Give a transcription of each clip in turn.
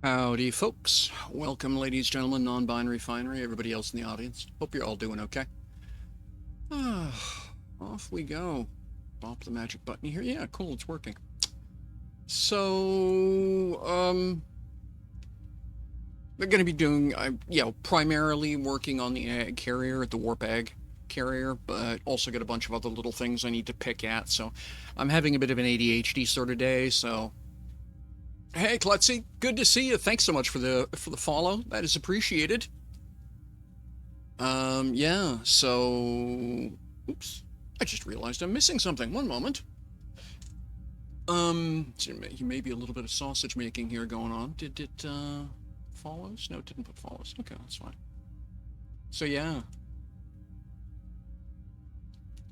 Howdy, folks. Welcome, ladies, gentlemen, non-binary finery, everybody else in the audience. Hope you're all doing okay. Off we go. Bop the magic button here. Yeah, cool, it's working. So, we're going to be doing, primarily working on the ag carrier, the warp ag carrier, but also got a bunch of other little things I need to pick at. So, I'm having a bit of an ADHD sort of day, so hey, Klutzy, good to see you. Thanks so much for the follow. That is appreciated. Yeah. So, oops, I just realized I'm missing something. One moment. So maybe a little bit of sausage making here going on. Did it follows? No, it didn't put follows. Okay, that's fine. So yeah.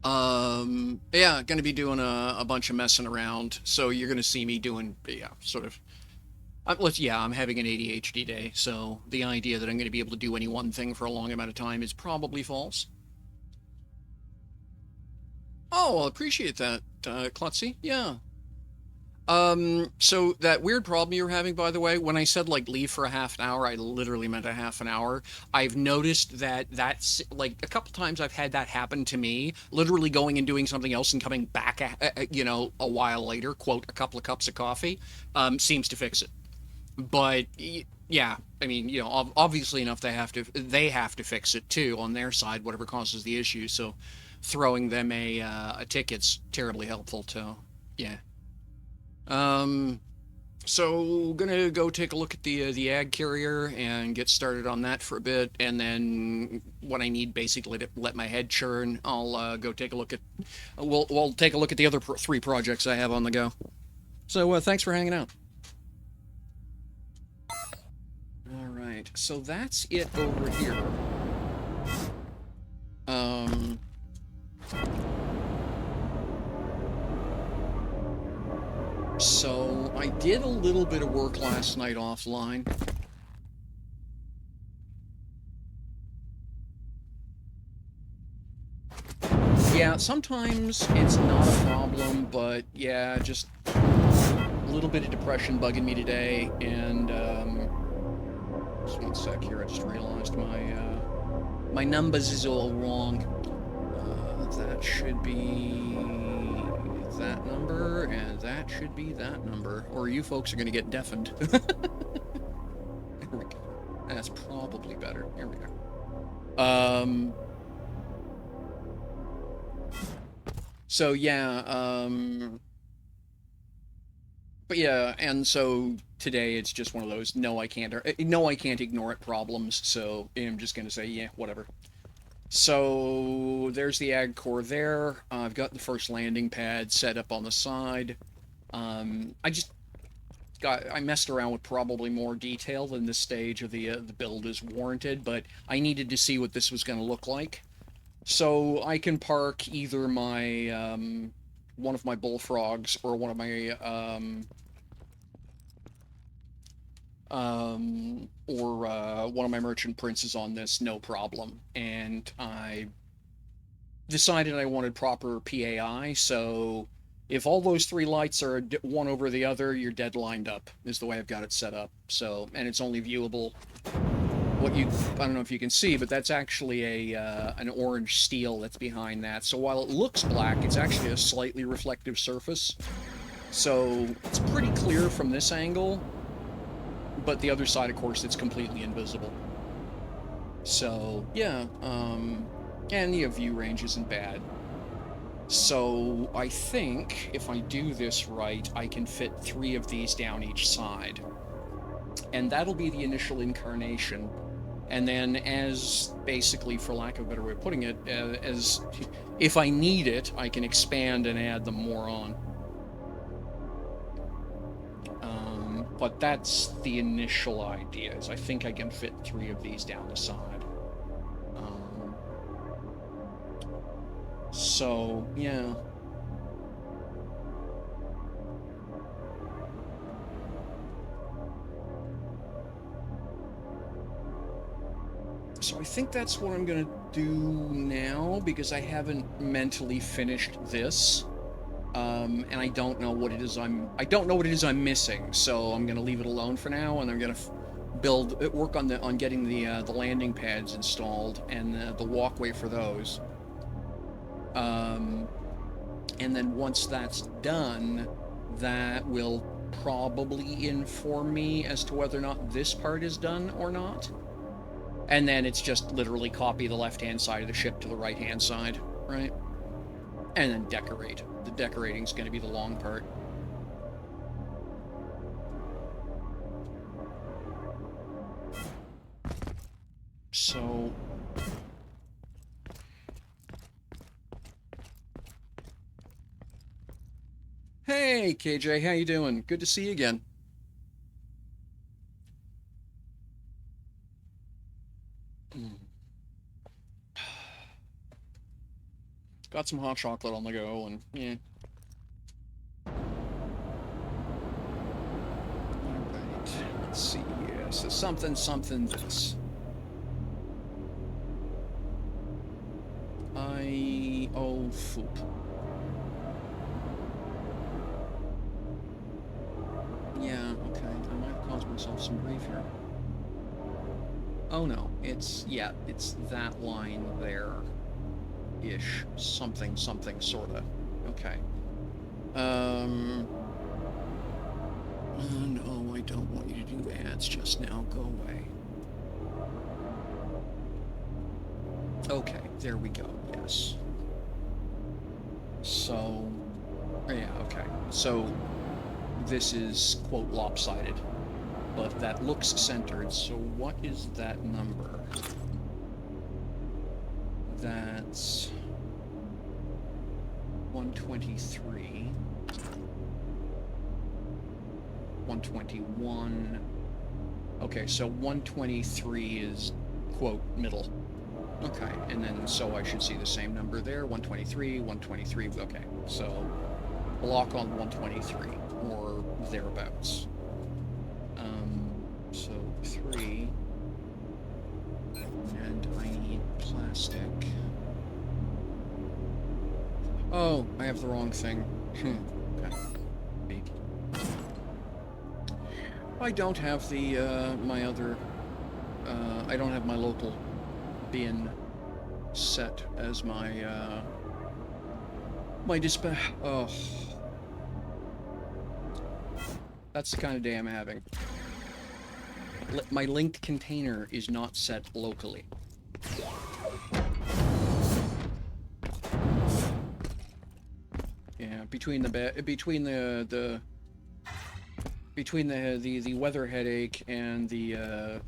Yeah, gonna be doing a bunch of messing around. So you're gonna see me doing, yeah, sort of I'm having an ADHD day, so the idea that I'm going to be able to do any one thing for a long amount of time is probably false. Oh, well, appreciate that, Klutzy. Yeah. So that weird problem you're having, by the way, when I said like leave for a half an hour, I literally meant a half an hour. I've noticed that that's like a couple times I've had that happen to me, literally going and doing something else and coming back, a while later, quote, a couple of cups of coffee, seems to fix it. But yeah, I mean, obviously enough they have to fix it too on their side, whatever causes the issue. So throwing them a ticket's terribly helpful too. Yeah. Um. So gonna go take a look at the ag carrier and get started on that for a bit, and then when I need basically to let my head churn, I'll go take a look at. We'll take a look at the other three projects I have on the go. So thanks for hanging out. All right, so that's it over here. Um, so I did a little bit of work last night offline. Yeah, sometimes it's not a problem, but yeah, just a little bit of depression bugging me today, and just one sec here. I just realized my numbers is all wrong. That should be that number, and that should be that number. Or you folks are going to get deafened. There we go. That's probably better. Here we go. So yeah, but yeah, and so today it's just one of those no, I can't ignore it problems. So I'm just gonna say yeah, whatever. So there's the ag core there. I've got the first landing pad set up on the side. I messed around with probably more detail than this stage of the build is warranted, but I needed to see what this was going to look like. So I can park either my one of my bullfrogs or one of my one of my merchant princes on this, no problem. And I decided I wanted proper PAI, so if all those three lights are one over the other, you're dead lined up, is the way I've got it set up. So, and it's only viewable. I don't know if you can see, but that's actually an orange steel that's behind that. So while it looks black, it's actually a slightly reflective surface. So it's pretty clear from this angle, but the other side, of course, it's completely invisible. So yeah, and the view range isn't bad. So I think if I do this right, I can fit 3 of these down each side. And that'll be the initial incarnation. And then as, basically, for lack of a better way of putting it, as if I need it, I can expand and add them more on. But that's the initial idea, is I think I can fit 3 of these down the side. So, yeah. So I think that's what I'm gonna do now, because I haven't mentally finished this. And I don't know what it is I'm missing, so I'm gonna leave it alone for now, and I'm gonna work on getting the landing pads installed and the walkway for those. And then once that's done, that will probably inform me as to whether or not this part is done or not. And then it's just literally copy the left-hand side of the ship to the right-hand side, right? And then decorate. The decorating's going to be the long part. So... Hey, KJ, how you doing? Good to see you again. Got some hot chocolate on the go, and yeah. Alright, let's see here. So something this. Oh, foop. Yeah, okay. I might have caused myself some grief here. Oh no, it's that line there-ish. Something, sorta. Okay. Oh no, I don't want you to do ads just now. Go away. Okay, there we go, yes. So, yeah, okay. So, this is, quote, lopsided. But that looks centered, so what is that number? That's 123. 121. Okay, so 123 is, quote, middle. Okay, and then so I should see the same number there, 123, 123, okay. So, block on 123, or thereabouts. So 3, and I need plastic. Oh, I have the wrong thing. Okay. Big. I don't have the, my other, I don't have my local bin set as my, my dispatch. Oh. That's the kind of day I'm having. My linked container is not set locally. Yeah, between the weather headache and the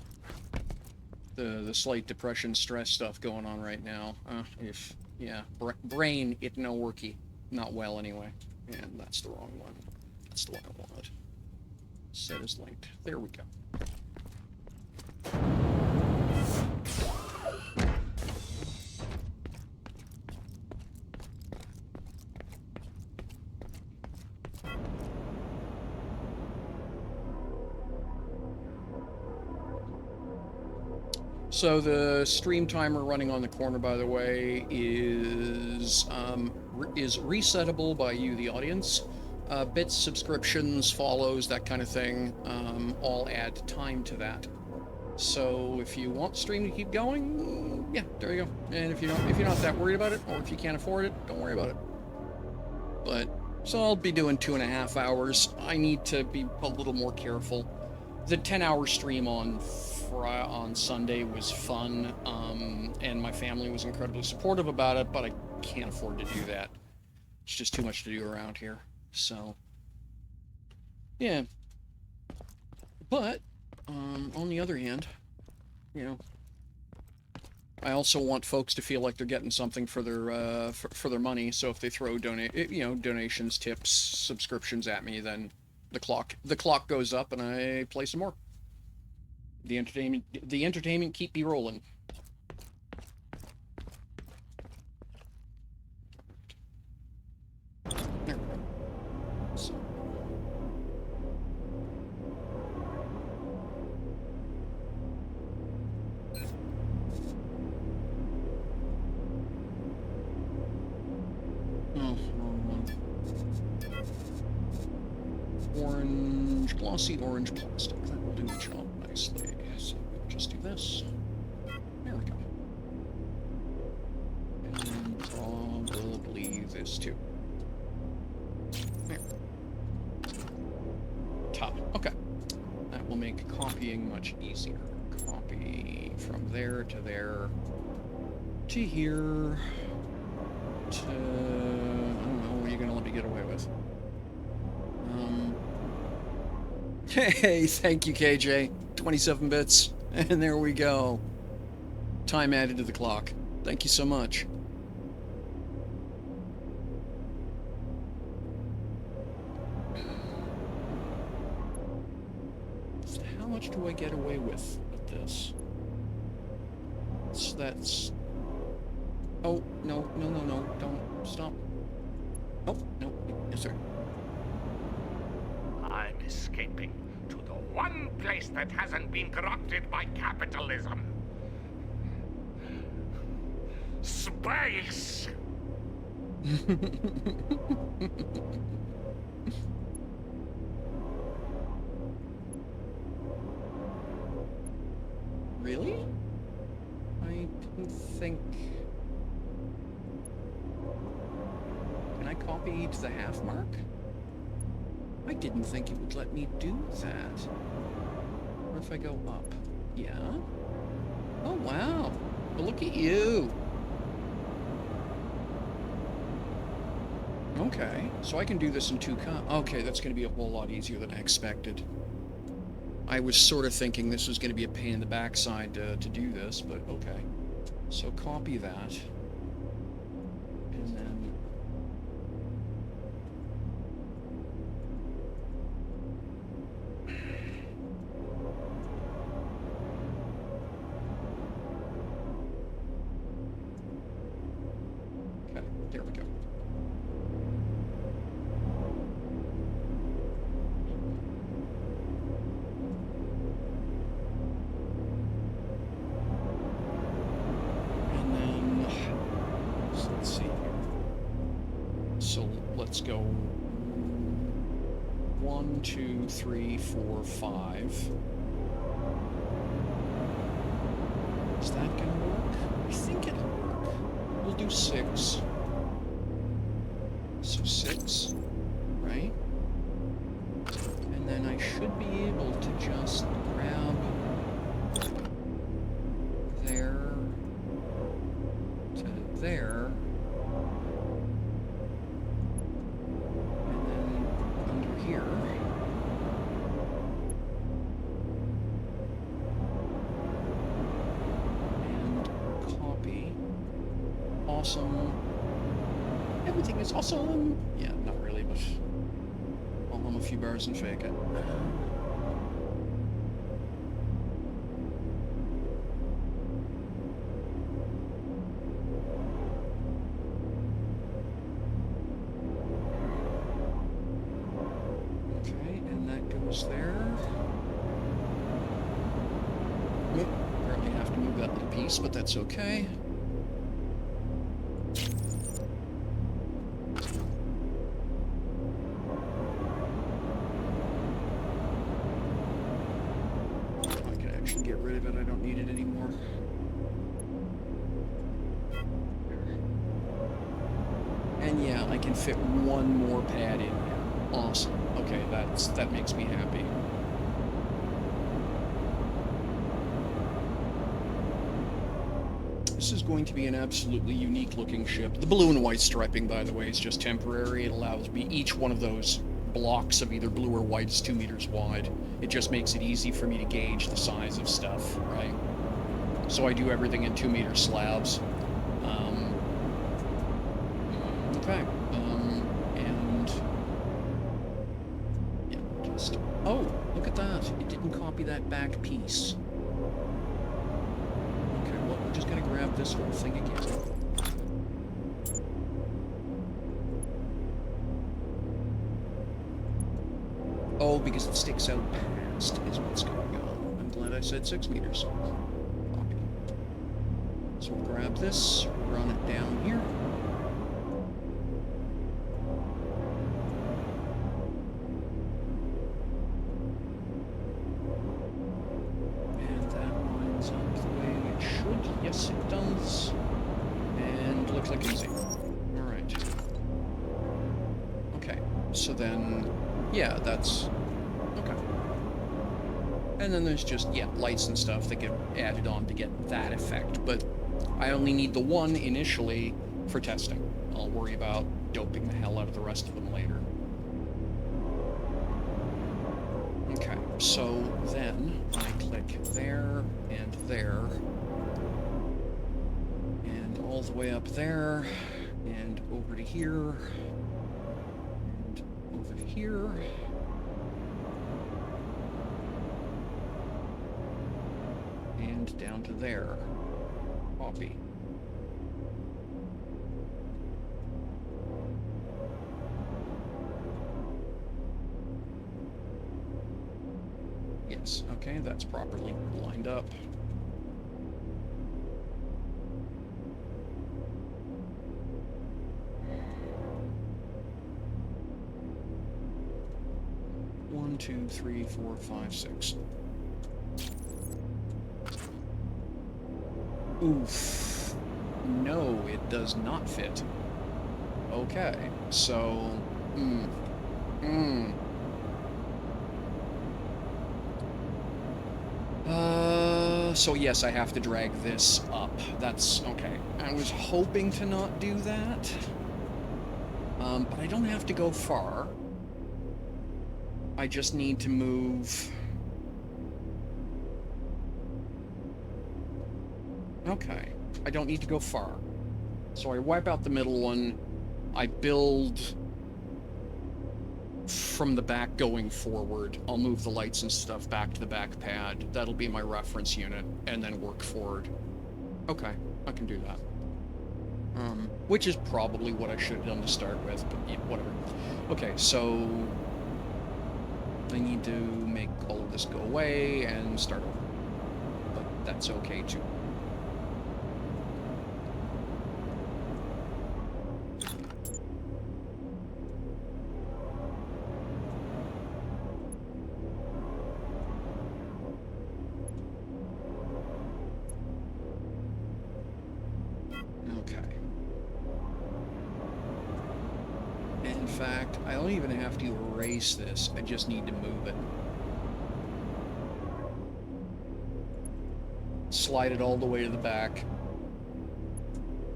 slight depression stress stuff going on right now. Brain it no worky, not well anyway. And that's the wrong one. That's the one I wanted. Set as linked. There we go. So the stream timer running on the corner, by the way, is resettable by you, the audience. Bits, subscriptions, follows, that kind of thing, all add time to that. So if you want the stream to keep going, yeah, there you go. And if you're not that worried about it, or if you can't afford it, don't worry about it. But so I'll be doing 2.5 hours. I need to be a little more careful. The 10-hour stream on Sunday was fun, and my family was incredibly supportive about it, but I can't afford to do that. It's just too much to do around here. So, yeah. But, on the other hand, you know, I also want folks to feel like they're getting something for their money. So if they throw donations, tips, subscriptions at me, then the clock goes up and I play some more. The entertainment keep me rolling. There we go. So. Oh, wrong one. orange, glossy orange plastic. That will do the job nicely. So we'll just do this. There we go. And probably this too. There. Top. Okay. That will make copying much easier. Copy from there to there to here to... I don't know, what are you going to let me get away with? Hey, thank you, KJ. 27 bits. And there we go. Time added to the clock. Thank you so much. So how much do I get away with this? So that's... Oh, no, no, no, no. Don't stop. Oh, no. Yes, sir. I'm escaping to the one place that hasn't been corrupted by capitalism. Space! Really? I didn't think... Can I copy to the half mark? I didn't think it would let me do that. What if I go up? Yeah? Oh, wow. Well, look at you. Okay, so I can do this in two Okay, that's going to be a whole lot easier than I expected. I was sort of thinking this was going to be a pain in the backside to do this, but okay. So copy that. And then... Okay, there we go. Let's go 1, 2, 3, 4, 5. Is that gonna work? I think it'll work. We'll do 6. So 6, right? And then I should be able to just grab there to there. Awesome. Everything is awesome. Yeah, not really, but I'll hum a few bars and fake it. Okay, and that goes there. Nope, apparently have to move that little piece, but that's okay. Get rid of it, I don't need it anymore. And yeah, I can fit one more pad in here. Awesome. Okay, that makes me happy. This is going to be an absolutely unique looking ship. The blue and white striping, by the way, is just temporary. It allows me, each one of those blocks of either blue or white is 2 meters wide. It just makes it easy for me to gauge the size of stuff, right? So I do everything in 2-meter slabs. Okay. And yeah, just... Oh, look at that. It didn't copy that back piece. Okay, well, we're just gonna grab this whole thing again. Oh, because it sticks out past is what's going on. I'm glad I said 6 meters. Copy. So we'll grab this, run it down here. So then, yeah, that's okay. And then there's just, yeah, lights and stuff that get added on to get that effect. But I only need the one initially for testing. I'll worry about doping the hell out of the rest of them later. Okay, so then I click there and there. And all the way up there. And over to here. And over to here. And down to there. Copy. Yes, okay, that's properly lined up. One, two, three, four, five, six. Oof. No, it does not fit. Okay, so... So yes, I have to drag this up. That's... okay. I was hoping to not do that. But I don't have to go far. I just need to move... Okay. I don't need to go far. So I wipe out the middle one. I build from the back going forward. I'll move the lights and stuff back to the back pad. That'll be my reference unit, and then work forward. Okay, I can do that. Which is probably what I should have done to start with, but yeah, whatever. Okay, so I need to make all of this go away and start over. But that's okay too. Okay. In fact, I don't even have to erase this, I just need to move it. Slide it all the way to the back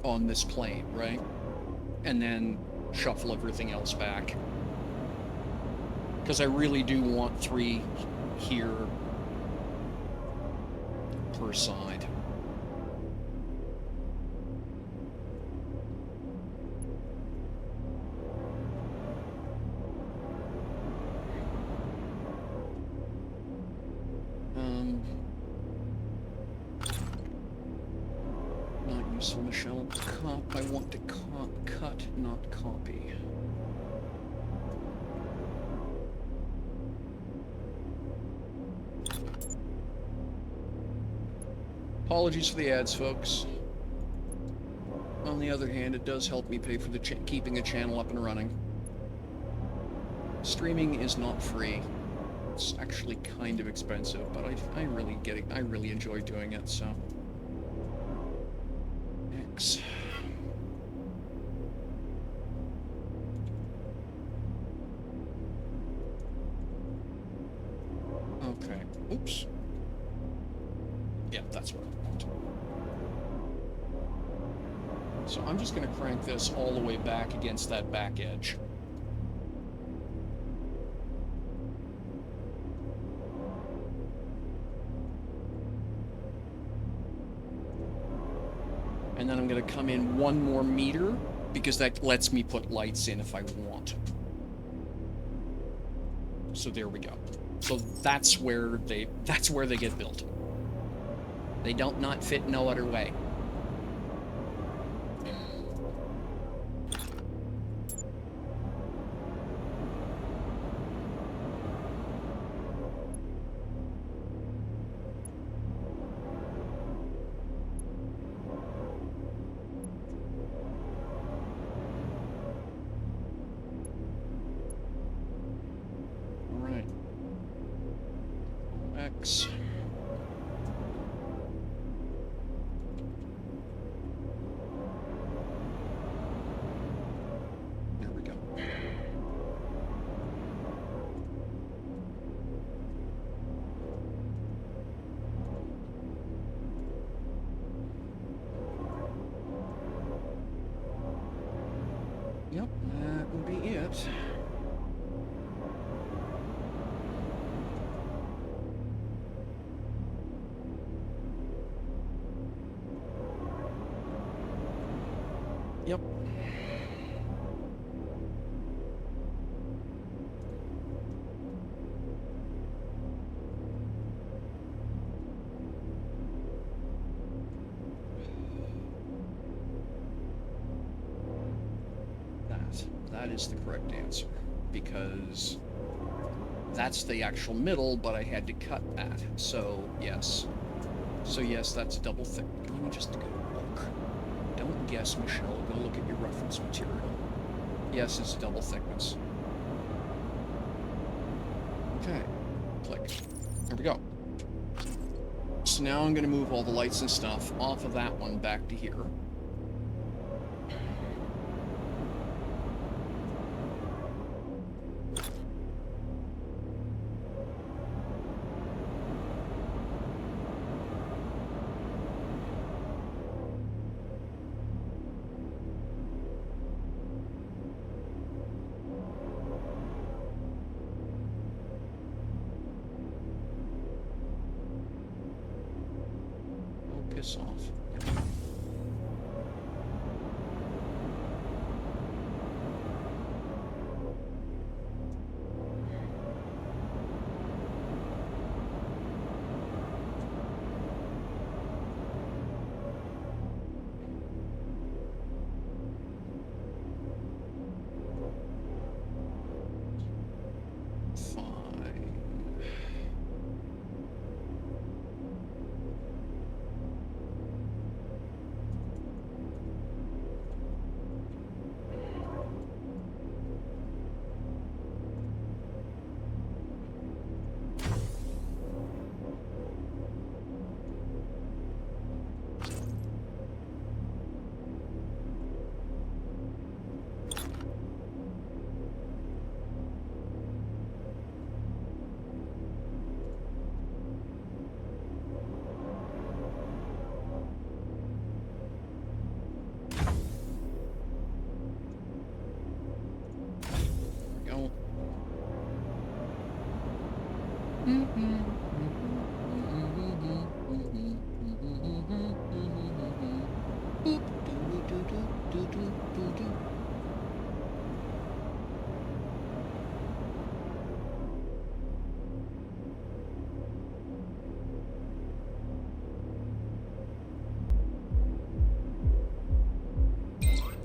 on this plane, right? And then shuffle everything else back. Because I really do want 3 here per side. Not useful, Michelle. I want to cut, not copy. Apologies for the ads, folks. On the other hand, it does help me pay for the keeping the channel up and running. Streaming is not free. It's actually kind of expensive, but I really enjoy doing it, so. X. Okay. Oops. Yeah, that's what I want. So I'm just going to crank this all the way back against that back edge. And then I'm going to come in 1 more meter, because that lets me put lights in if I want. So there we go. So that's where they get built. They don't not fit no other way. X. There we go. Yep. That is the correct answer, because that's the actual middle, but I had to cut that. So, yes. So, yes, that's double thick. Let me just go look. Don't guess, Michelle. Go look at your reference material. Yes, it's double thickness. Okay. Click. There we go. So now I'm going to move all the lights and stuff off of that one back to here. Piss off.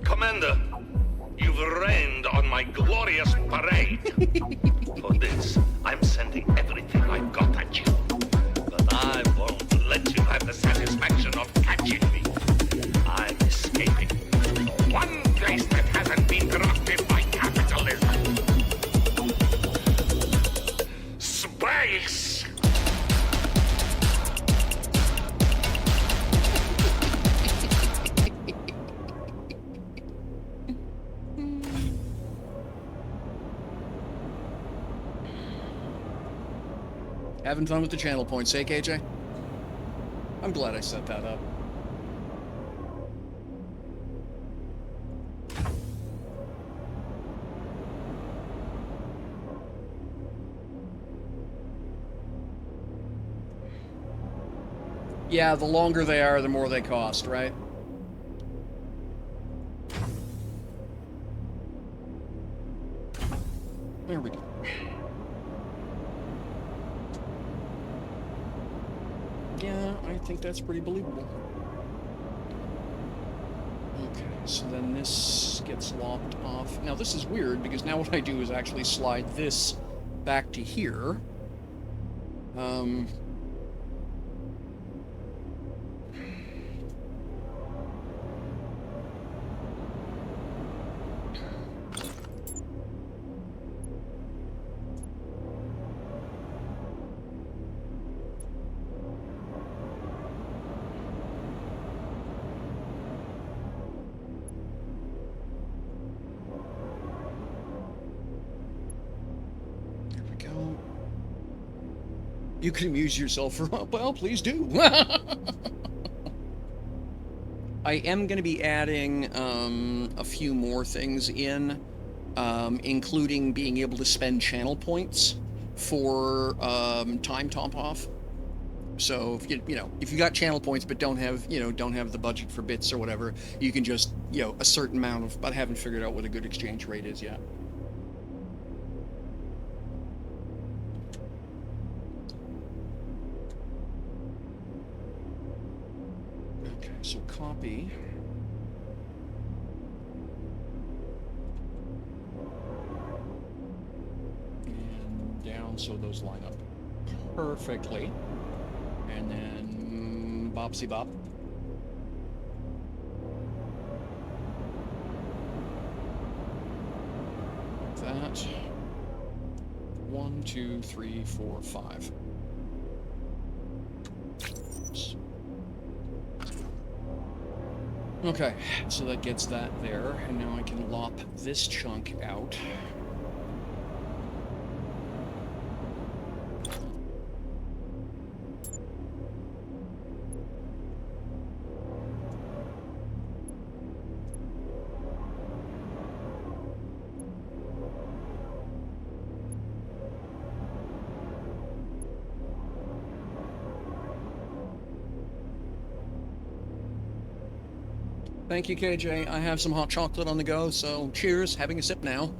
Commander, you've rained on my glorious parade. For this, I'm sending everything I've got at you. But I won't let you have the satisfaction of catching me. I'm escaping. One place that hasn't been corrupted by capitalism. Space! Having fun with the channel points, eh, KJ? I'm glad I set that up. Yeah, the longer they are, the more they cost, right? There we go. Yeah, I think that's pretty believable. Okay, so then this gets lopped off. Now this is weird, because now what I do is actually slide this back to here. You can amuse yourself for, well, please do. I am going to be adding a few more things in, including being able to spend channel points for time top off. So if if you got channel points but don't have don't have the budget for bits or whatever, you can just a certain amount of. But I haven't figured out what a good exchange rate is yet. Okay, so copy. And down so those line up perfectly. And then bopsy bop. Like that. 1, 2, 3, 4, 5. Oops. Okay, so that gets that there, and now I can lop this chunk out. Thank you, KJ. I have some hot chocolate on the go, so cheers. Having a sip now.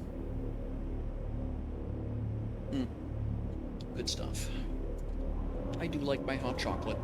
Good stuff. I do like my hot chocolate.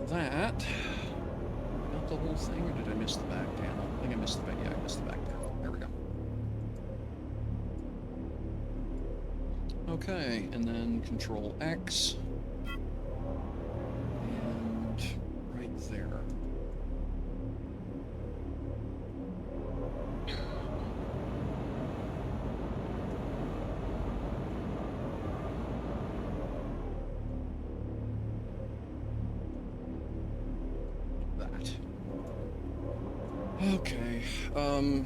That. Not the whole thing, or did I miss the back panel? I think I missed the back. Yeah, I missed the back panel. There we go. Okay, and then Control X. And right there. Okay, alright,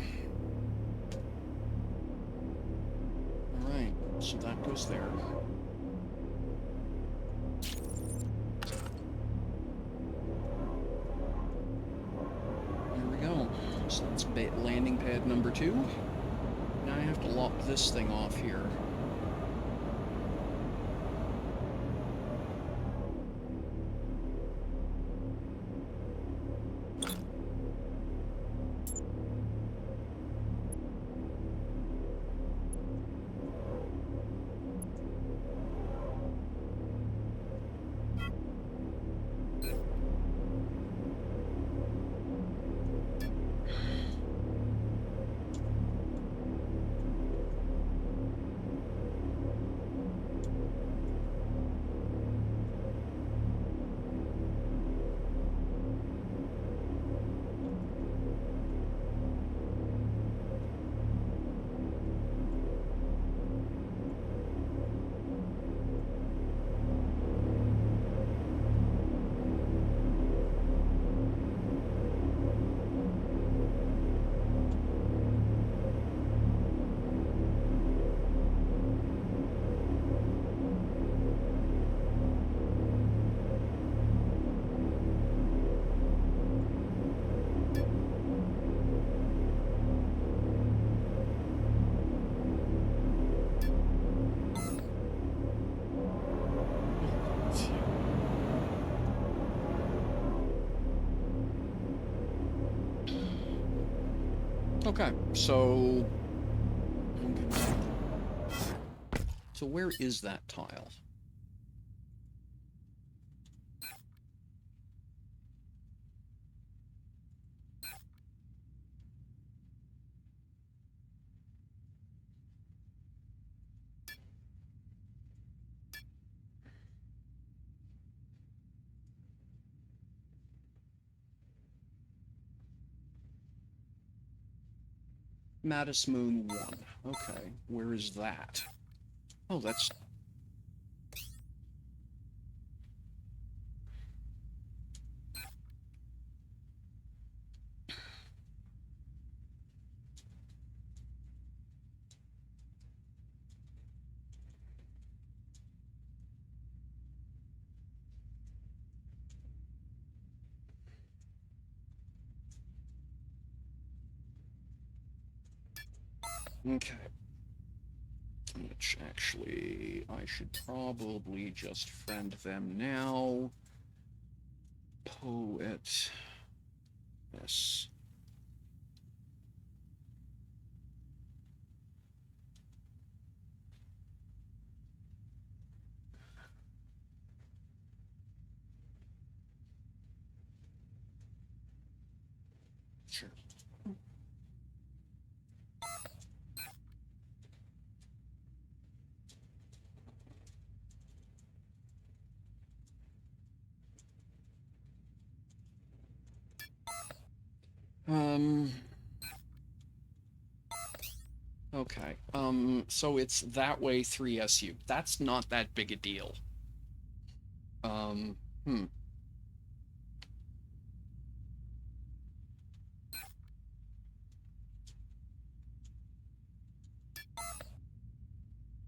so that goes there. There we go. So that's landing pad number 2. Now I have to lop this thing off here. Okay, so where is that tile? Mattis Moon 1. Okay, where is that? Oh, that's... Okay. Which, actually, I should probably just friend them now. Poet. Yes. Sure. Um... Okay. So it's that way 3SU. That's not that big a deal. Um, hmm.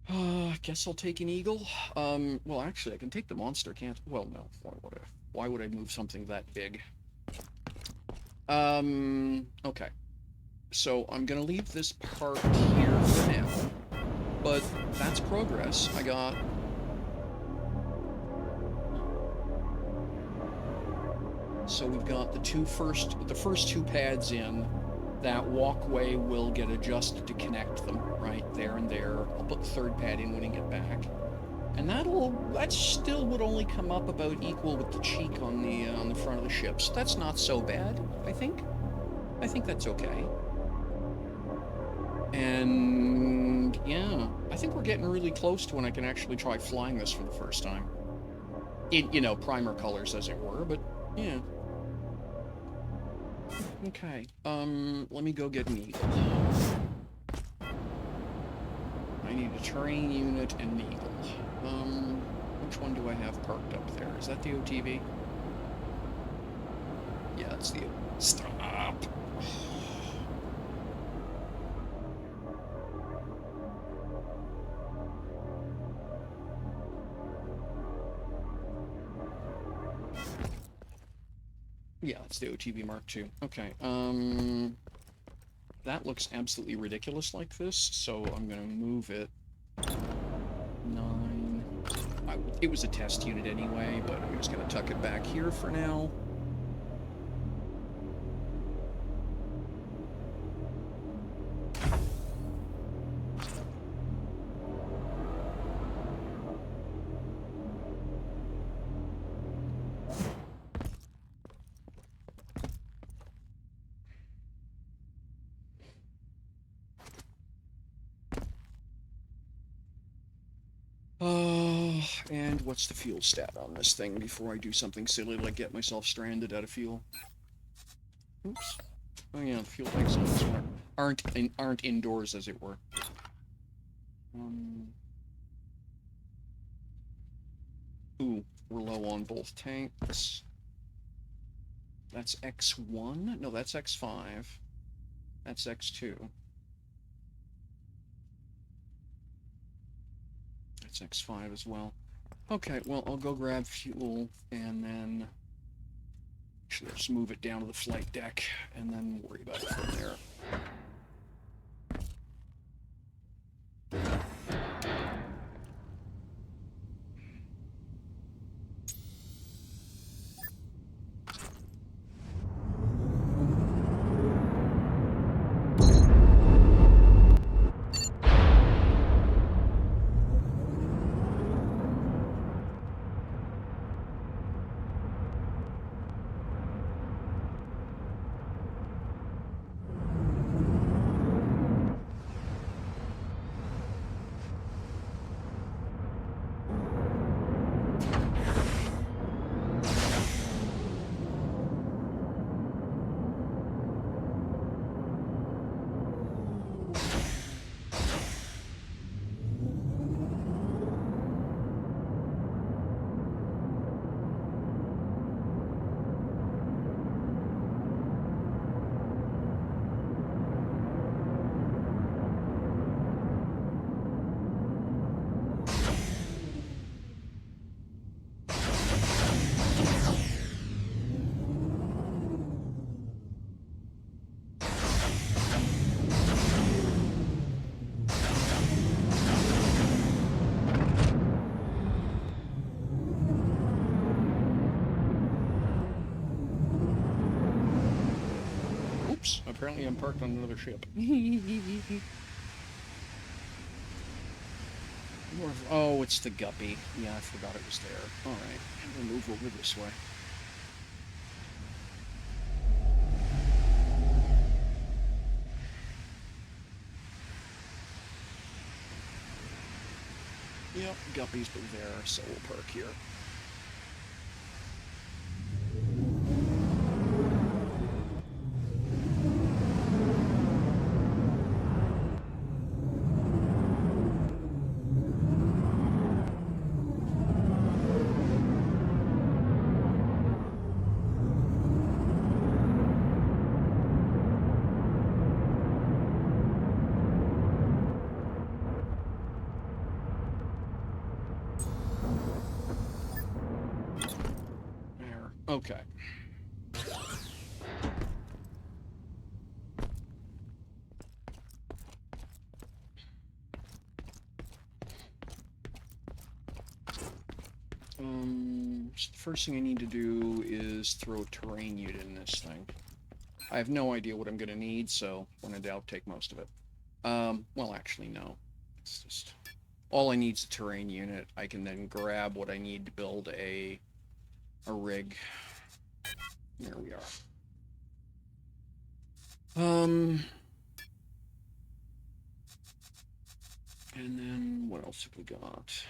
I guess I'll take an eagle. Well, actually, I can take the monster, can't? Well, no. Why would I move something that big? Okay. So I'm gonna leave this part here for now, but that's progress. I got... So we've got the first two pads in. That walkway will get adjusted to connect them right there and there. I'll put the third pad in when I get back. And that still would only come up about equal with the cheek on the front of the ship. So that's not so bad, I think. I think that's okay. And yeah, I think we're getting really close to when I can actually try flying this for the first time. In, primer colors as it were, but yeah. Okay, let me go get an eagle. I need a terrain unit and an eagle. Which one do I have parked up there? Is that the OTV? Yeah, it's the... Stop! Yeah, it's the OTV Mark II. Okay, that looks absolutely ridiculous like this, so I'm gonna move it. 9... it was a test unit anyway, but I'm just gonna tuck it back here for now. And what's the fuel stat on this thing before I do something silly like get myself stranded out of fuel? Oops. Oh yeah, the fuel tanks aren't indoors, as it were. Ooh, we're low on both tanks. That's X1? No, that's X5. That's X2. That's X5 as well. Okay, well, I'll go grab fuel, and then... Actually, I'll just move it down to the flight deck, and then worry about it from there. apparently I'm parked on another ship. Oh, it's the guppy. Yeah, I forgot it was there. Alright, we'll move over this way. Yep, guppy's been there, so we'll park here. There. Okay. So the first thing I need to do is throw a terrain unit in this thing. I have no idea what I'm going to need, so when in doubt, take most of it. Well, actually, no. It's just... all I need is a terrain unit. I can then grab what I need to build a rig. There we are. And then what else have we got?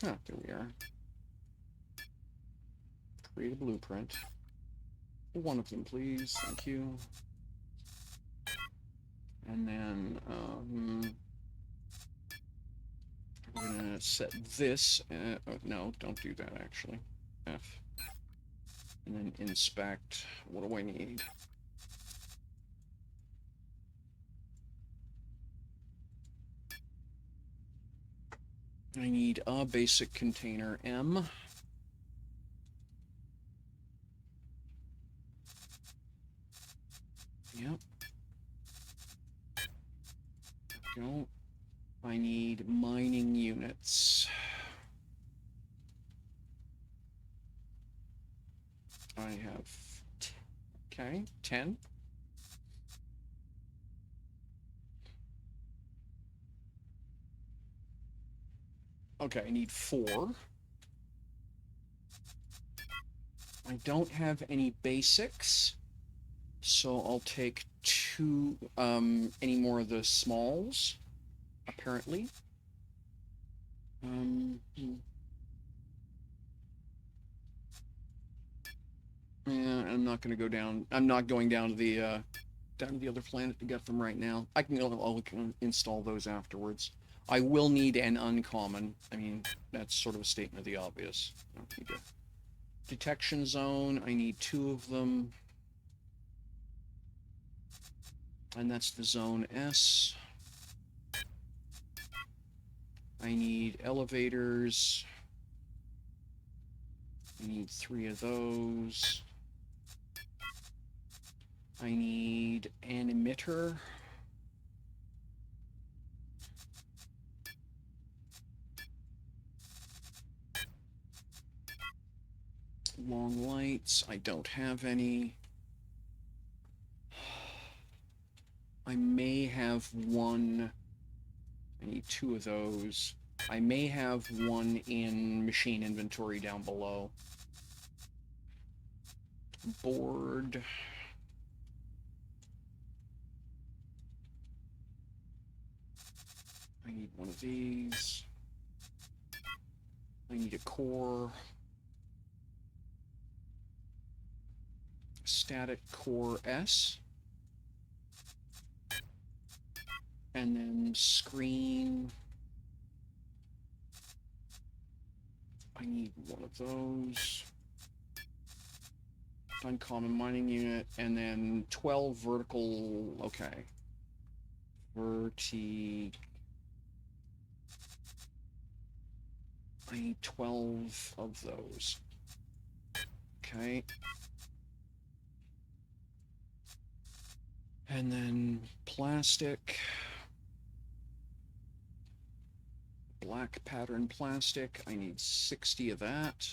Ah, there we are. Create a blueprint. One of them, please. Thank you. And then, I'm gonna set this. Oh, no, don't do that, actually. F. And then inspect. What do I need? I need a basic container M. Yep. Go. I need mining units. I have... okay, 10. Okay, I need 4. I don't have any basics, so I'll take 2, any more of the smalls, apparently. Yeah, I'm not going to go down. I'm not going down to the other planet to get them right now. I'll install those afterwards. I will need an uncommon. I mean, that's sort of a statement of the obvious. I don't need to. Detection zone, I need 2 of them. And that's the zone S. I need elevators. I need 3 of those. I need an emitter. Long lights, I don't have any. I may have 1. I need 2 of those. I may have 1 in machine inventory down below. Board. I need 1 of these. I need a core. Static core S. And then screen. I need 1 of those. Uncommon mining unit, and then 12 vertical. Okay. I need 12 of those. Okay. And then plastic. Black pattern plastic. I need 60 of that.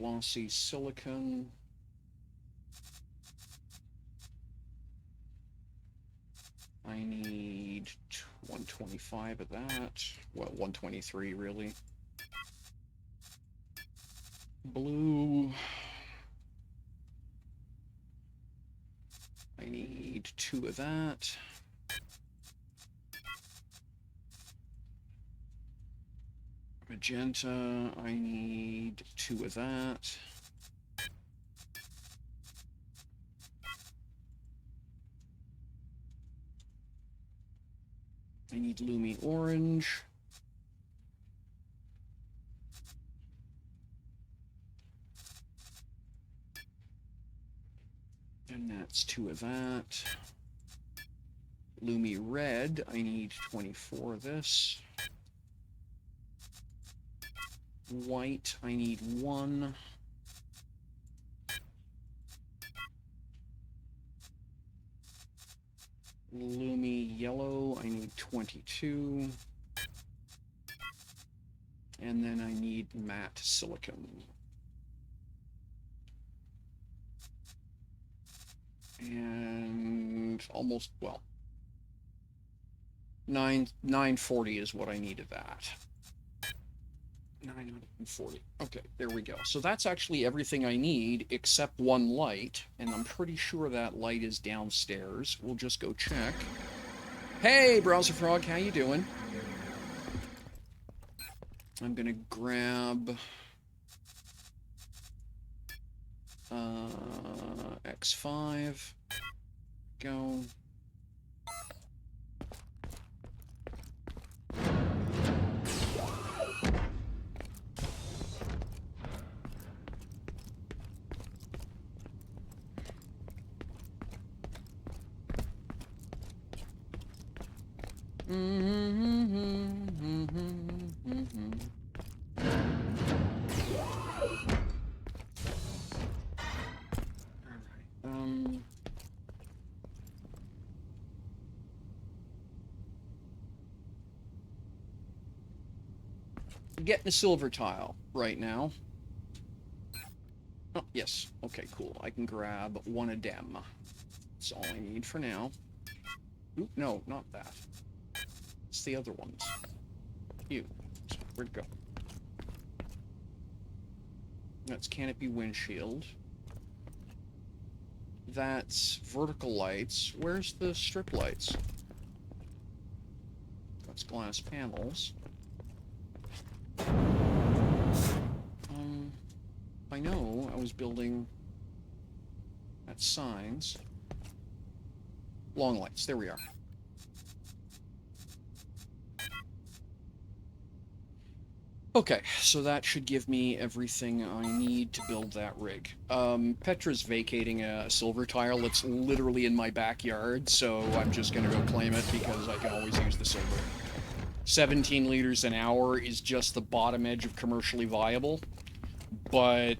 glossy silicon. I need 125 of that. Well, 123 really. Blue. I need 2 of that. Magenta, I need 2 of that. I need Lumi Orange. And that's 2 of that. Lumi Red, I need 24 of this. White, I need 1. Lumi Yellow, I need 22. And then I need matte silicon. And almost, well, 940 is what I need of that. 940. Okay, there we go. So that's actually everything I need except one light, and I'm pretty sure that light is downstairs. We'll just go check. Hey, Browser Frog, how you doing? I'm gonna grab X5. Go. Getting a silver tile right now. Oh, yes. Okay, cool. I can grab 1 of them. That's all I need for now. Oop, no, not that. It's the other ones. You. Where'd it go? That's canopy windshield. That's vertical lights. Where's the strip lights? That's glass panels. I know I was building... That's signs. Long lights. There we are. Okay, so that should give me everything I need to build that rig. Petra's vacating a silver tile that's literally in my backyard, so I'm just gonna go claim it because I can always use the silver. 17 liters an hour is just the bottom edge of commercially viable, but...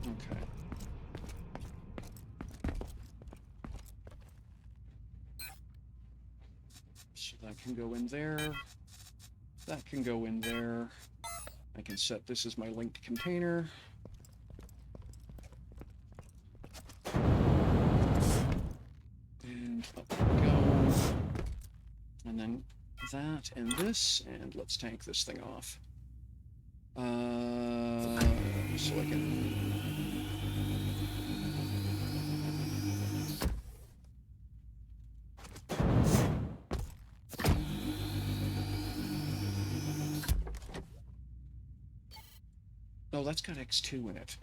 Okay. So that can go in there. That can go in there. I can set this as my linked container. And up we go. And then that and this, and let's tank this thing off. So I can... Oh, that's got X2 in it.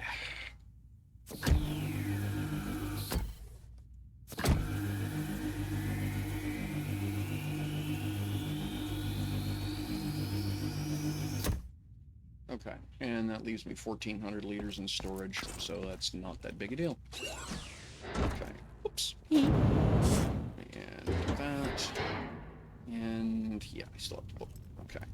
Okay, and that leaves me 1,400 liters in storage, so that's not that big a deal. Okay, oops. And that. And yeah, I still have to... Okay.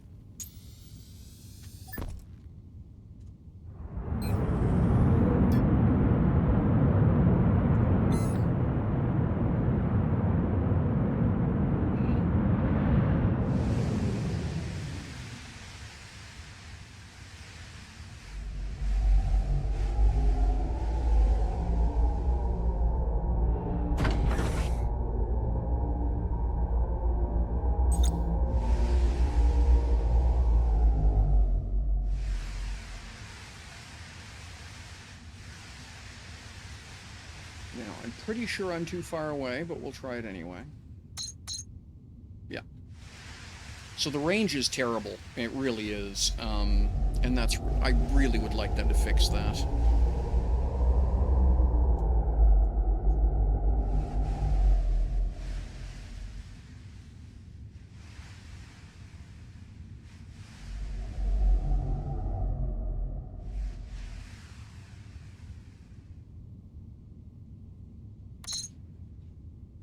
I'm pretty sure I'm too far away, but we'll try it anyway. Yeah. So the range is terrible. It really is. And that's... I really would like them to fix that.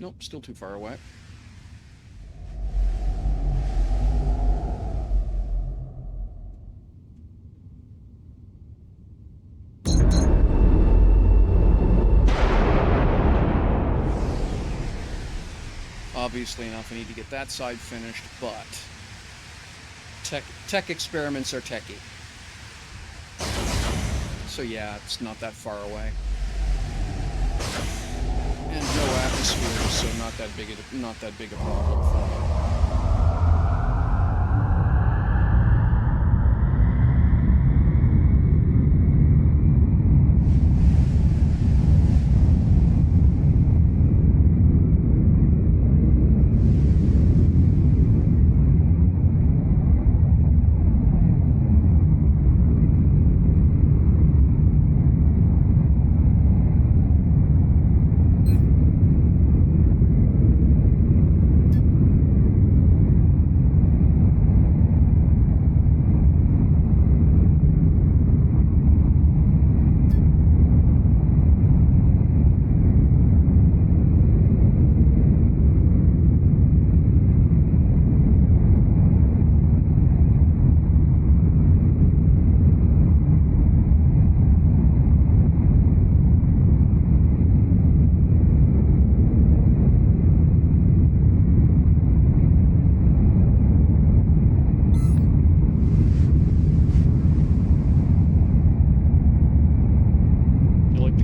Nope, still too far away. Obviously enough, I need to get that side finished, but tech experiments are techy. So yeah, it's not that far away. And no atmosphere, so not that big a problem for me.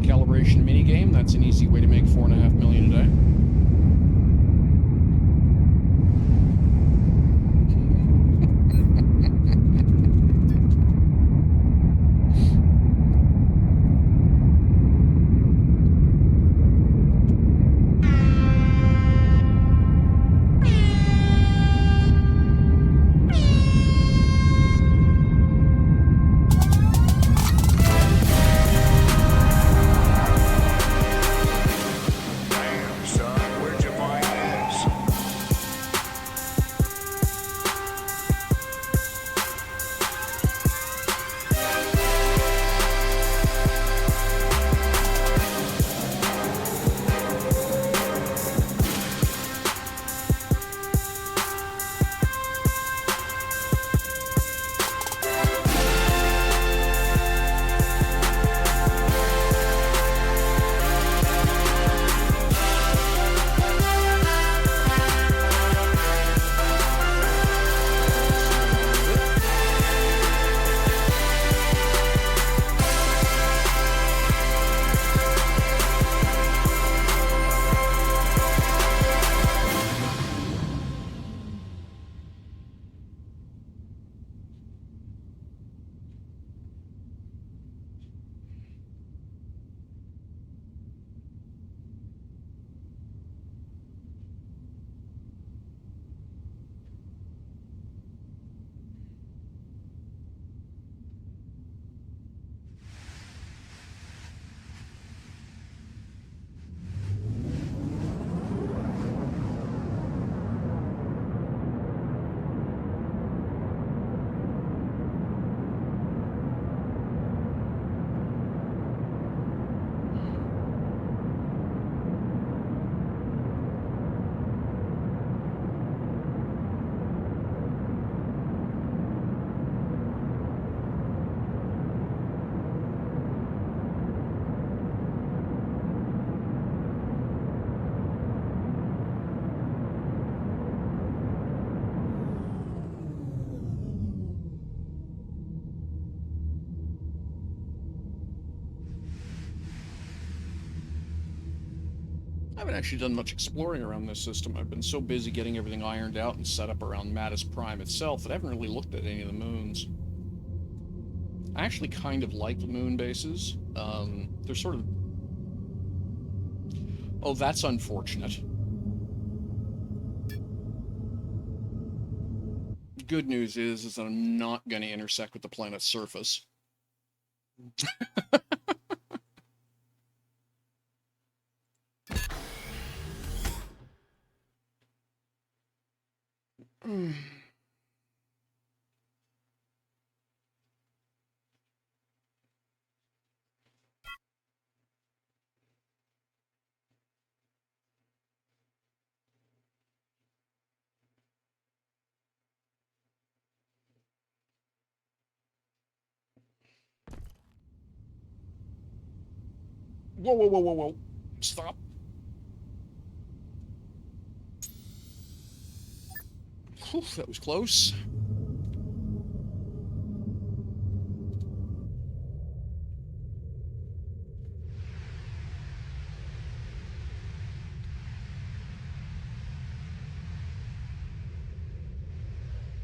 Calibration minigame. That's an easy way to make $4.5 million a day. I haven't actually done much exploring around this system. I've been so busy getting everything ironed out and set up around Mattis Prime itself that I haven't really looked at any of the moons. I actually kind of like the moon bases. They're sort of... Oh, that's unfortunate. Good news is that I'm not going to intersect with the planet's surface. Whoa, whoa, whoa, whoa, whoa. Stop. Whew, that was close.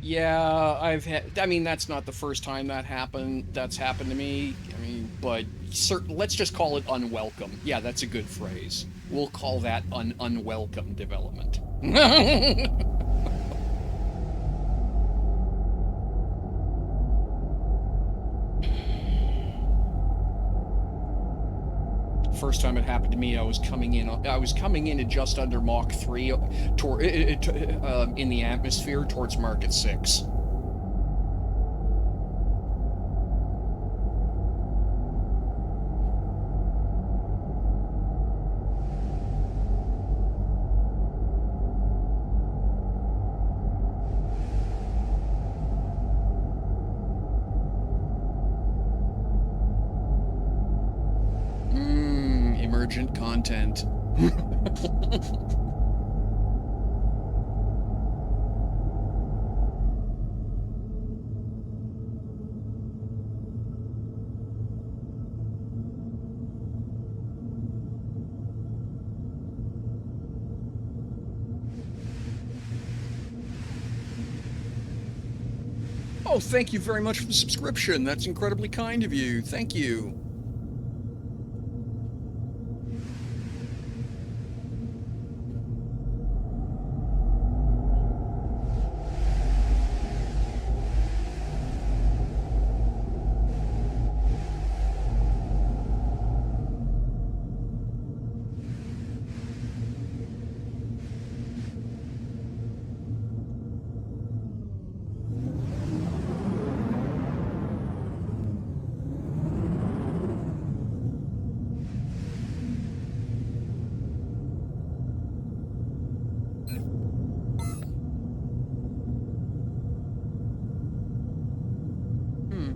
Yeah, I've had. I mean, that's not the first time that's happened to me. I mean, but let's just call it unwelcome. Yeah, that's a good phrase. We'll call that an unwelcome development. First time it happened to me, I was coming in. I was coming in at just under Mach 3, in the atmosphere towards Market 6. Emergent content. Oh, thank you very much for the subscription. That's incredibly kind of you. Thank you. Hmm.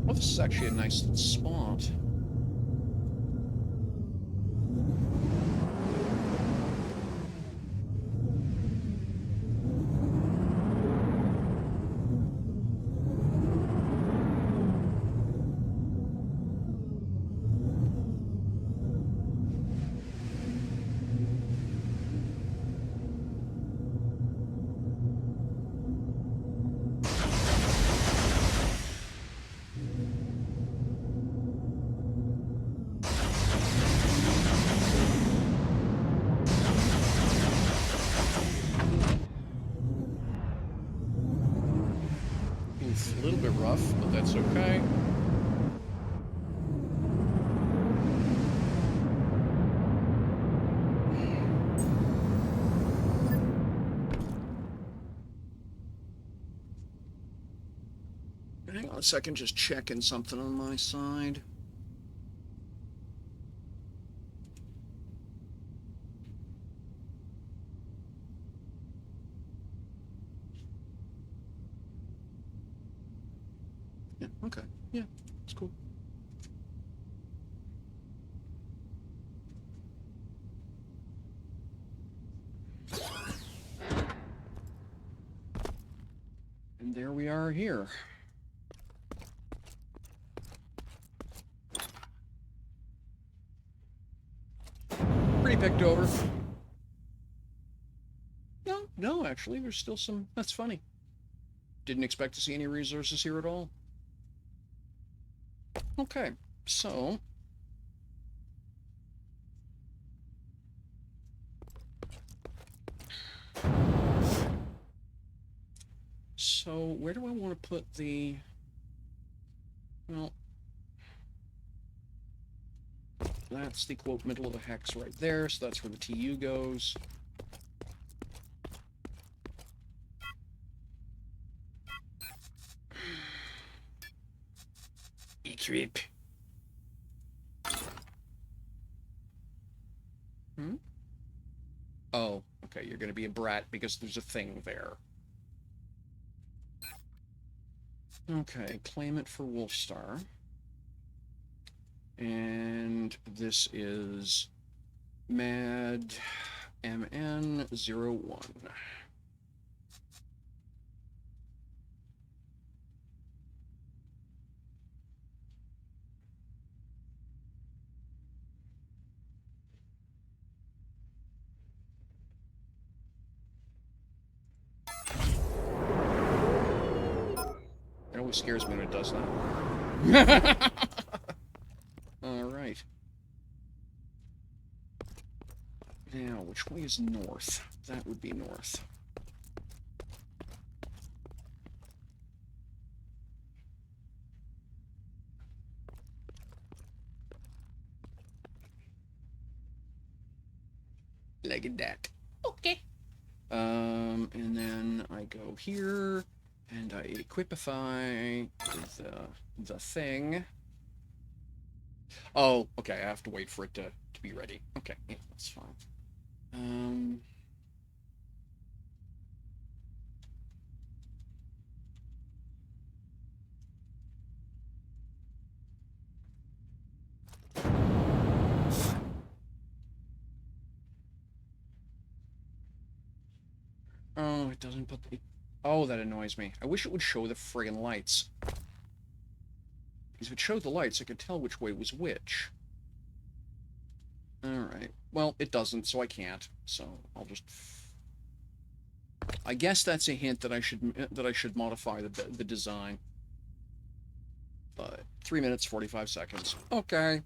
Well, this is actually a nice spot. Oof, a little bit rough, but that's okay. Hang on a second, just checking something on my side. Yeah, okay. Yeah, it's cool. And there we are here. Pretty picked over. No, actually, there's still some... That's funny. Didn't expect to see any resources here at all. Okay, so... So, where do I want to put the... Well... That's the, quote, middle of the hex right there, so that's where the TU goes. Equip. Oh, okay, you're gonna be a brat because there's a thing there. Okay, claim it for Wolfstar. And this is Mad MN01. It always scares me when it does that. Alright. Now, which way is north? That would be north. Like that. Okay. And then I go here, and I equipify the thing. Oh, okay, I have to wait for it to be ready. Okay, yeah, that's fine. Oh, it doesn't put the... Oh, that annoys me. I wish it would show the friggin' lights. Because if it showed the lights, I could tell which way was which. Alright. Well, it doesn't, so I can't. So, I'll just... I guess that's a hint that I should modify the design. But 3 minutes, 45 seconds. Okay.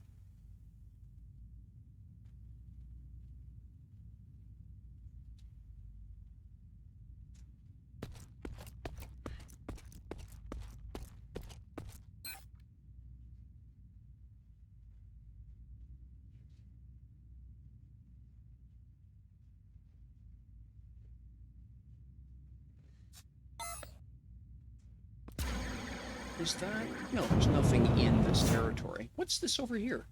Is that... No, there's nothing in this territory. What's this over here?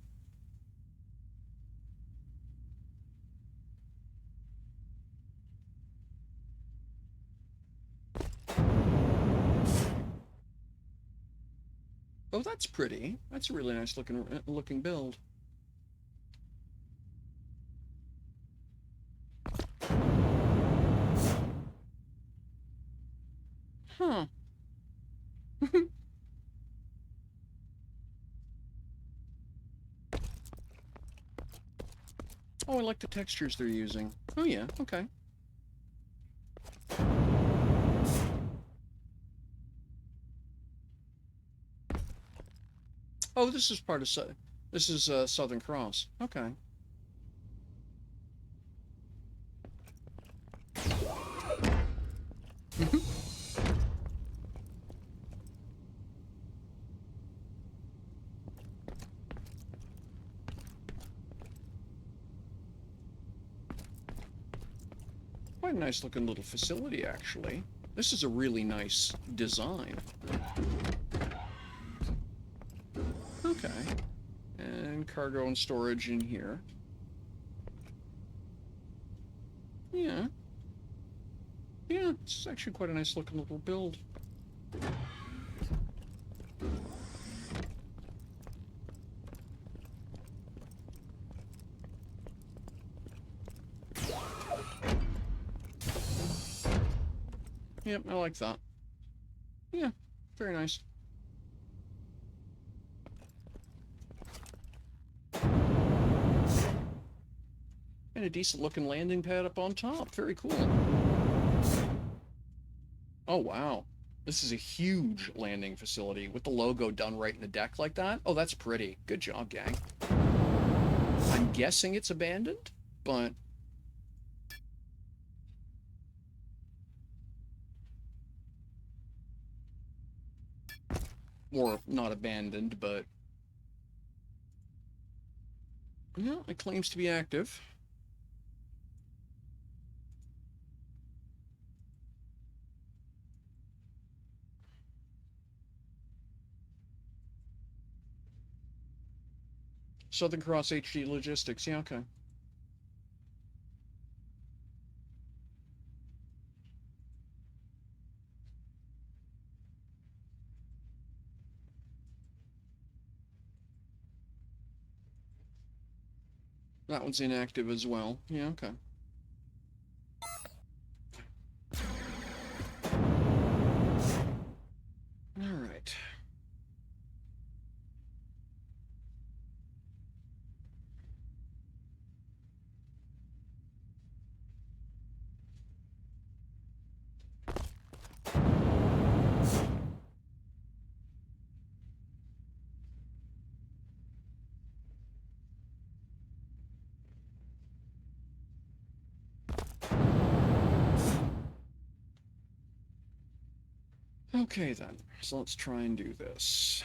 Oh, that's pretty. That's a really nice looking build. Huh. Oh, I like the textures they're using. Oh yeah, okay. Oh, this is part of this is Southern Cross. Okay. Quite a nice looking little facility, actually. This is a really nice design. Okay. And cargo and storage in here. Yeah. Yeah, it's actually quite a nice looking little build. Yep, I like that. Yeah, very nice. And a decent looking landing pad up on top. Very cool. Oh, wow. This is a huge landing facility with the logo done right in the deck like that. Oh, that's pretty. Good job, gang. I'm guessing it's abandoned, but... Or not abandoned, but... Yeah, it claims to be active. Southern Cross HD Logistics. Yeah, okay. That one's inactive as well. Yeah, okay. All right. Okay, then. So let's try and do this.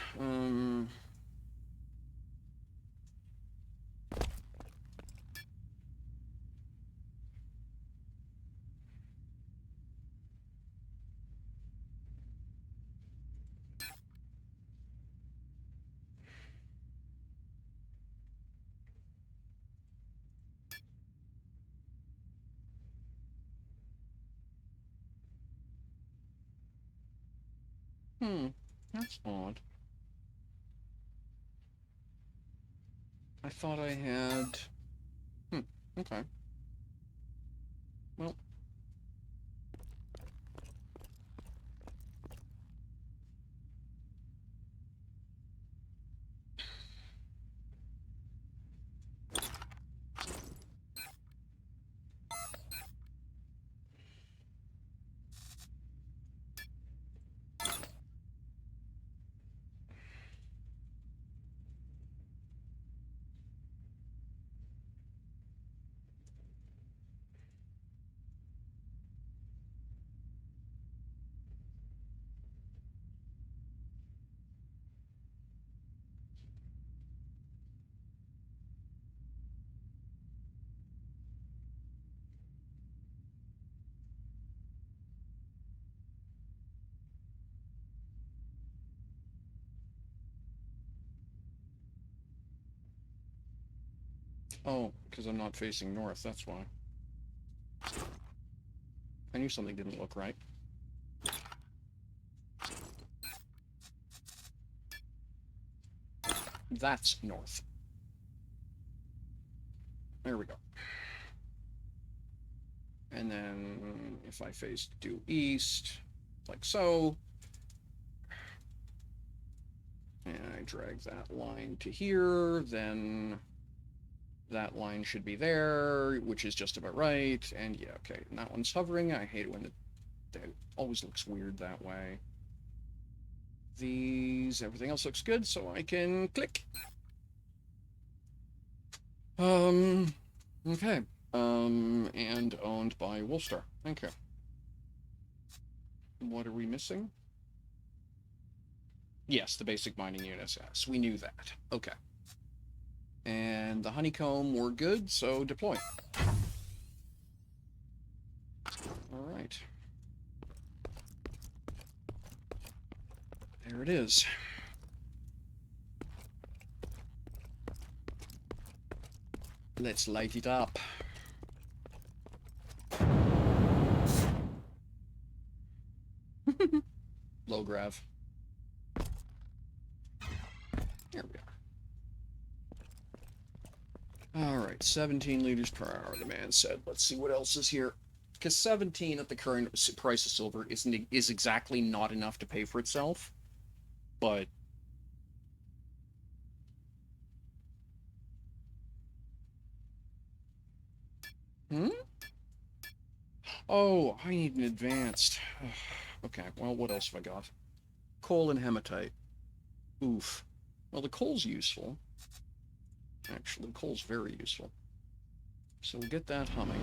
That's odd. I thought I had... Hmm, okay. Well, oh, because I'm not facing north, that's why. I knew something didn't look right. That's north. There we go. And then if I face due east, like so, and I drag that line to here, then that line should be there, which is just about right. And yeah, okay, and that one's hovering. I hate it when it always looks weird that way. Everything else looks good, so I can click. Okay. And owned by Wolfstar. Thank you. What are we missing? Yes, the basic mining units. Yes, we knew that. Okay. And the honeycomb, we're good, so deploy. All right. There it is. Let's light it up. Low grav. There we are. All right, 17 liters per hour, the man said. Let's see what else is here. because 17 at the current price of silver is exactly not enough to pay for itself. But hmm? Oh, I need an advanced. Okay, well, what else have I got? Coal and hematite. Oof. Well, the coal's useful. Actually, coal's very useful. So we'll get that humming.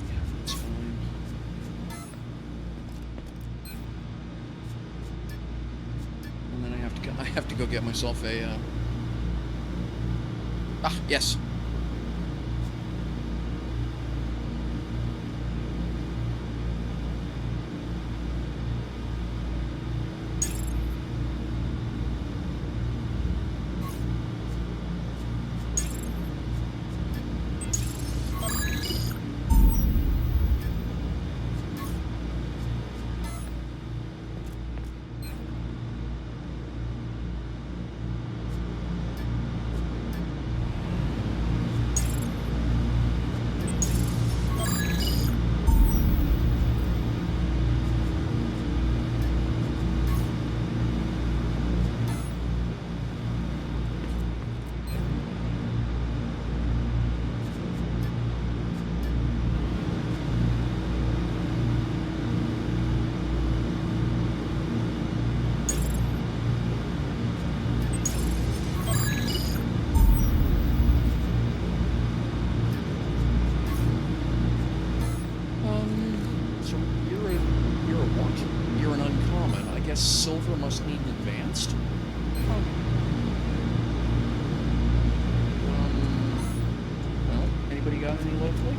Yeah, that's fine. And then I have to go get myself a. Ah, yes. So you're a what? You're an uncommon. I guess silver must need an advanced. Huh. Well, anybody got any locally?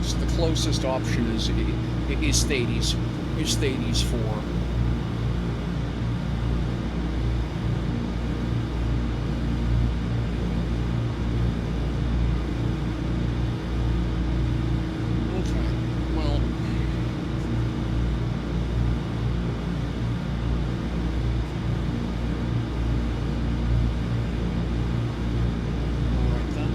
So the closest option is Thades. Is Thades 4. Okay. Well. Alright then.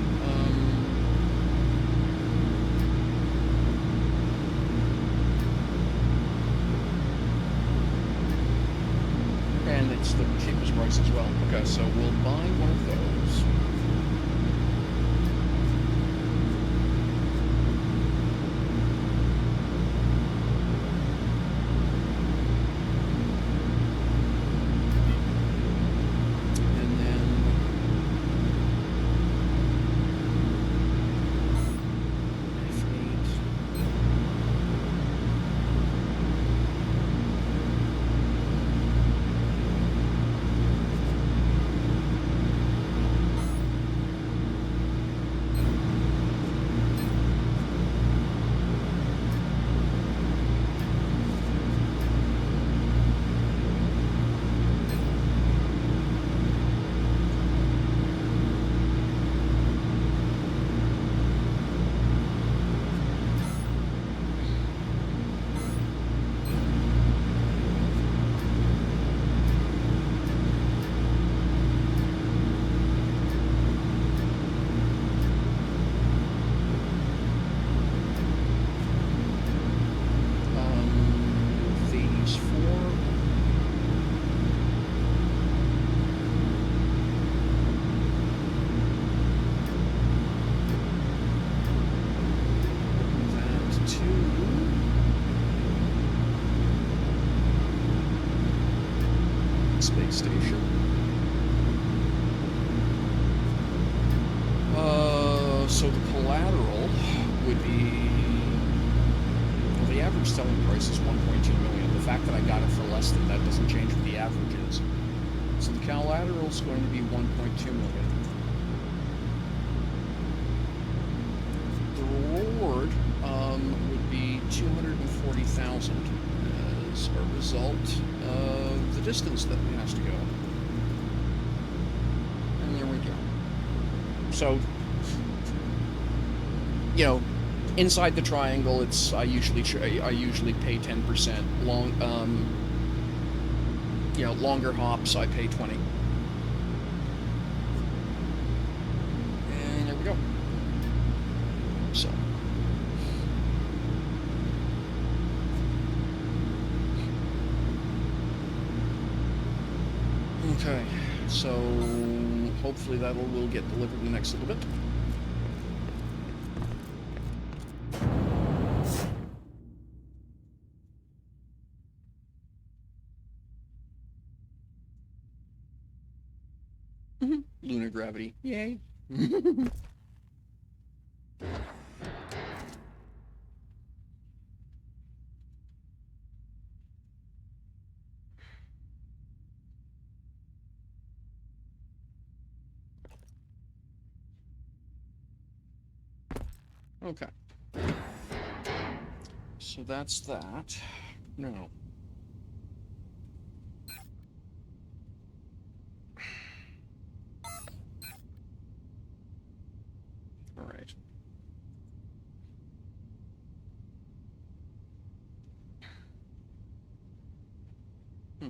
And it's the cheapest price as well. Okay, so we'll buy one of those. And then F8. These 4. That 2. Space station. So the collateral would be. Well, the average selling price is 1.2 million. The fact that I got it for less than that doesn't change what the average is. So the collateral is going to be 1.2 million. reward would be 240,000 as a result of the distance that it has to go. And there we go. So, you know, inside the triangle, it's I usually pay 10%. Longer hops I pay 20. And there we go. So. Okay, so hopefully that will get delivered in the next little bit. Lunar gravity, yay! Okay. So that's that. No. All right. Hmm.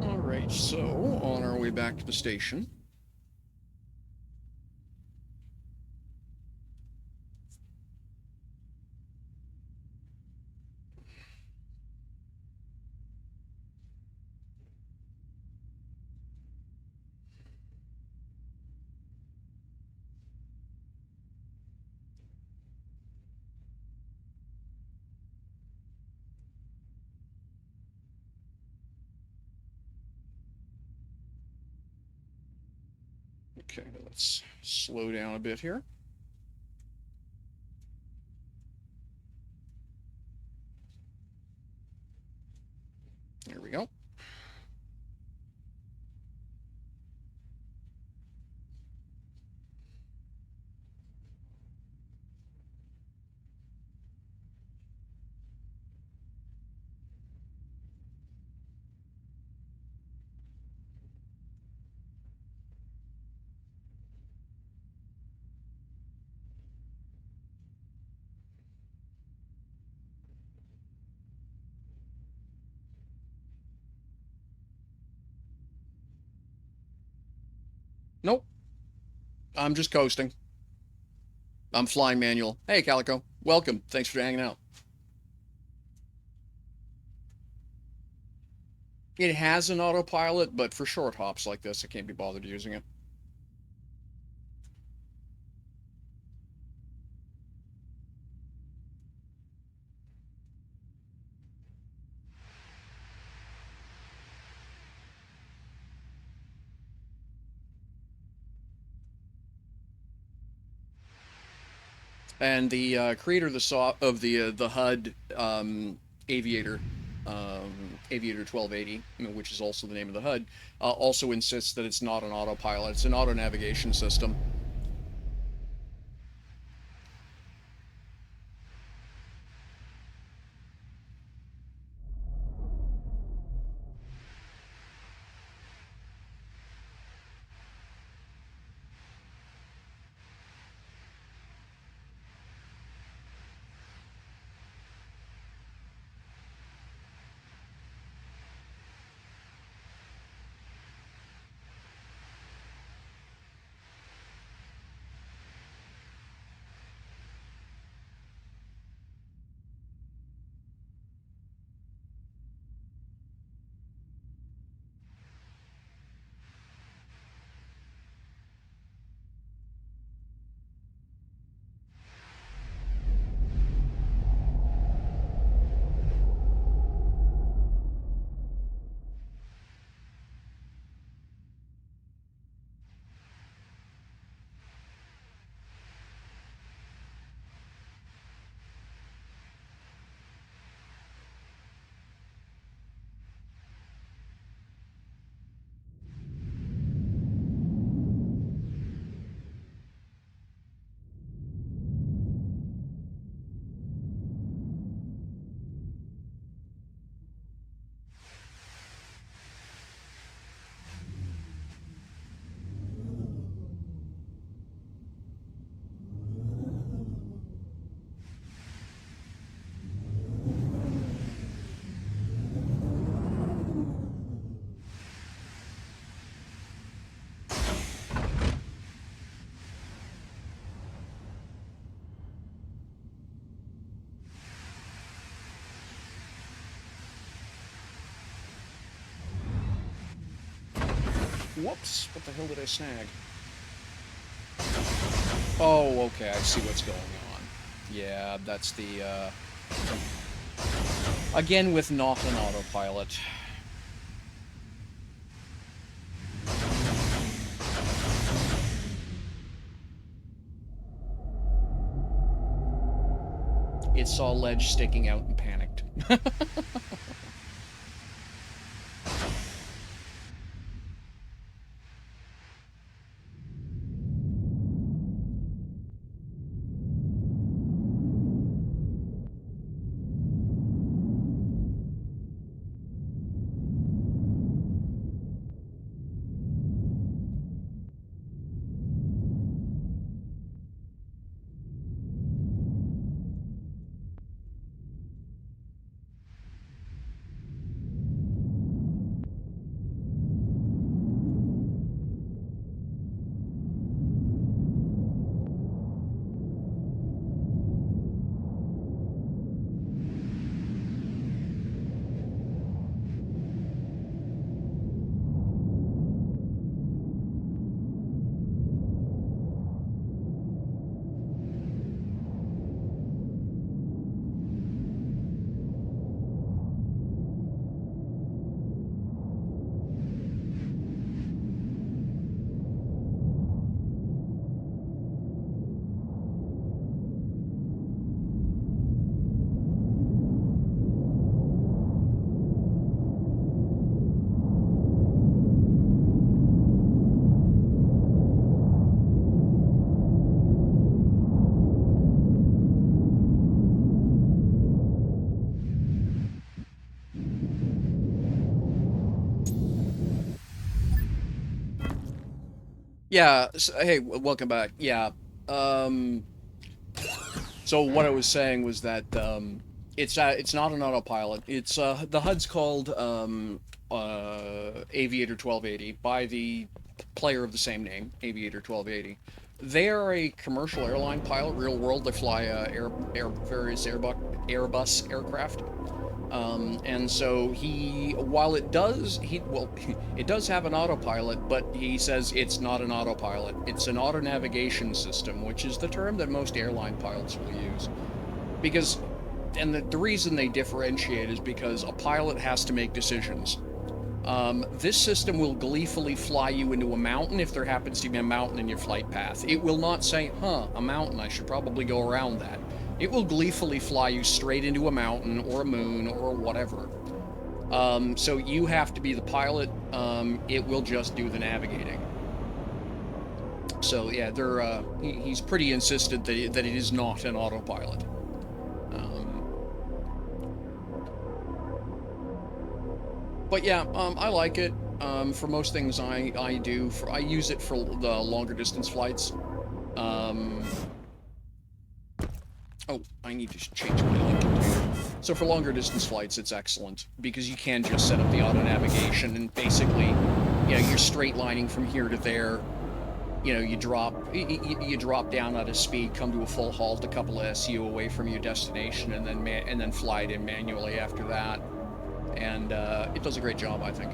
All right. So on our way back to the station. Okay, let's slow down a bit here. There we go. Nope, I'm just coasting. I'm flying manual. Hey, Calico. Welcome. Thanks for hanging out. It has an autopilot, but for short hops like this, I can't be bothered using it. And the creator of the HUD Aviator, Aviator 1280, which is also the name of the HUD, also insists that it's not an autopilot; it's an auto navigation system. Whoops! What the hell did I snag? Oh, okay. I see what's going on. Yeah, that's the again with not an autopilot. It saw ledge sticking out and panicked. Yeah. Hey, welcome back. Yeah. Um. So what I was saying was that it's not an autopilot. It's the HUD's called Aviator 1280 by the player of the same name, Aviator 1280. They are a commercial airline pilot, real world. They fly various Airbus aircraft. And so while it does have an autopilot, but he says it's not an autopilot. It's an auto navigation system, which is the term that most airline pilots will use. Because, and the reason they differentiate is because a pilot has to make decisions. This system will gleefully fly you into a mountain if there happens to be a mountain in your flight path. It will not say, a mountain, I should probably go around that. It will gleefully fly you straight into a mountain or a moon or whatever. So you have to be the pilot. It will just do the navigating. So yeah, he's pretty insistent that it is not an autopilot. Um, but yeah, I like it. For most things I do, I use it for the longer distance flights. Um, oh, I need to change my link computer. So for longer distance flights, it's excellent because you can just set up the auto navigation and basically, you're straight lining from here to there. You drop down at a speed, come to a full halt a couple of SU away from your destination, and then fly it in manually after that. And it does a great job, I think.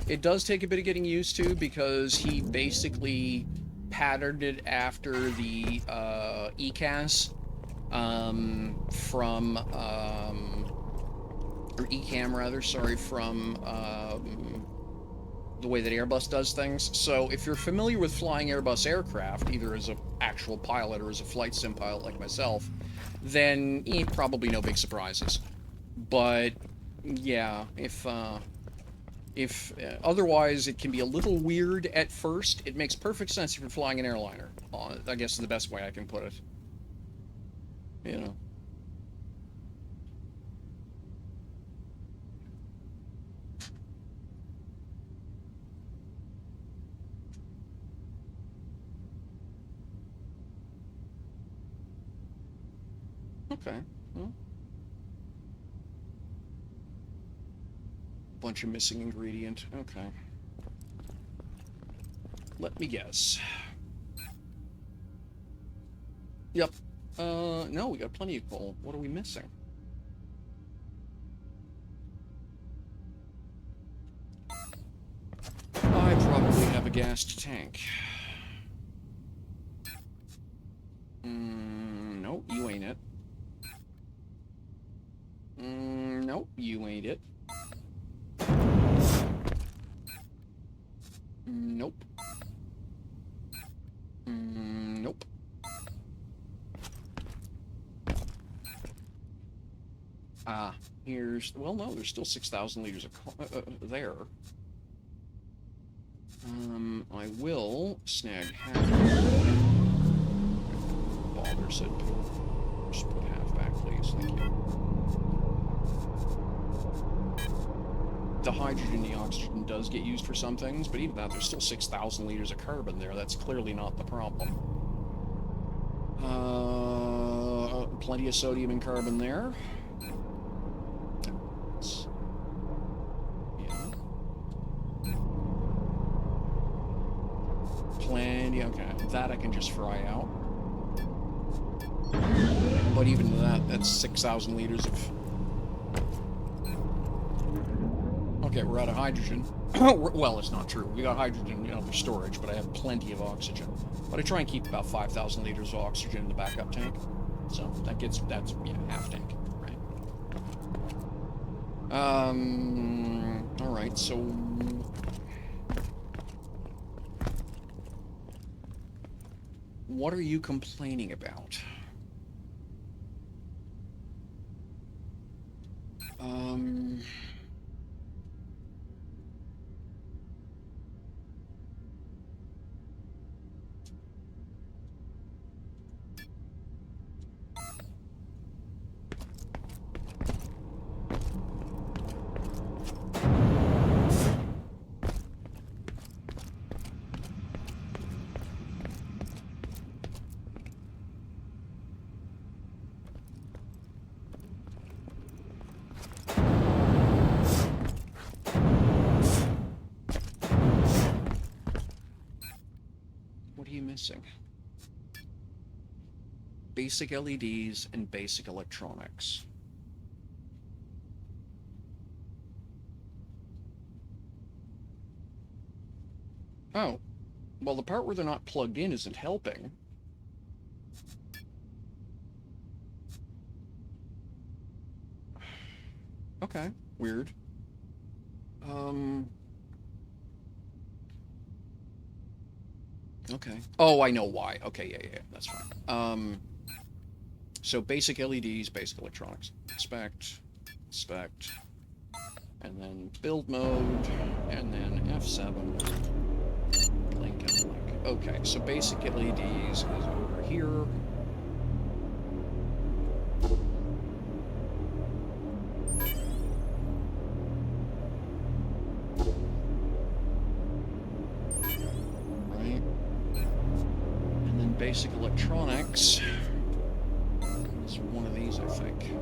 It does take a bit of getting used to because he basically patterned it after the ECAS from or ECAM rather, sorry, from the way that Airbus does things. So if you're familiar with flying Airbus aircraft, either as an actual pilot or as a flight sim pilot like myself, then probably no big surprises. But yeah, if otherwise it can be a little weird at first. It makes perfect sense if you're flying an airliner. I guess is the best way I can put it. You know. Okay. Well, bunch of missing ingredient. Okay. Let me guess. Yep. No, we got plenty of coal. What are we missing? I probably have a gassed tank. Nope, you ain't it. Nope, you ain't it. Nope. Nope. Ah, here's... Well, no, there's still 6,000 liters of there. I will snag half. Bother said, just put half back, please. Thank you. The hydrogen, the oxygen does get used for some things, but even that, there's still 6,000 liters of carbon there. That's clearly not the problem. Plenty of sodium and carbon there. Plenty, okay. That I can just fry out. But even that's 6,000 liters of... Okay, we're out of hydrogen. Well, it's not true. We got hydrogen, for storage, but I have plenty of oxygen. But I try and keep about 5,000 liters of oxygen in the backup tank. So that's half tank, right? Alright, so... What are you complaining about? missing? Basic LEDs and basic electronics. Oh, well, the part where they're not plugged in isn't helping. Okay, weird. Okay. Oh, I know why. Okay, yeah, that's fine. So basic LEDs, basic electronics. Inspect, and then build mode, and then F7. Blink and blink. Okay, so basic LEDs is over here. Basic electronics is one of these, I think.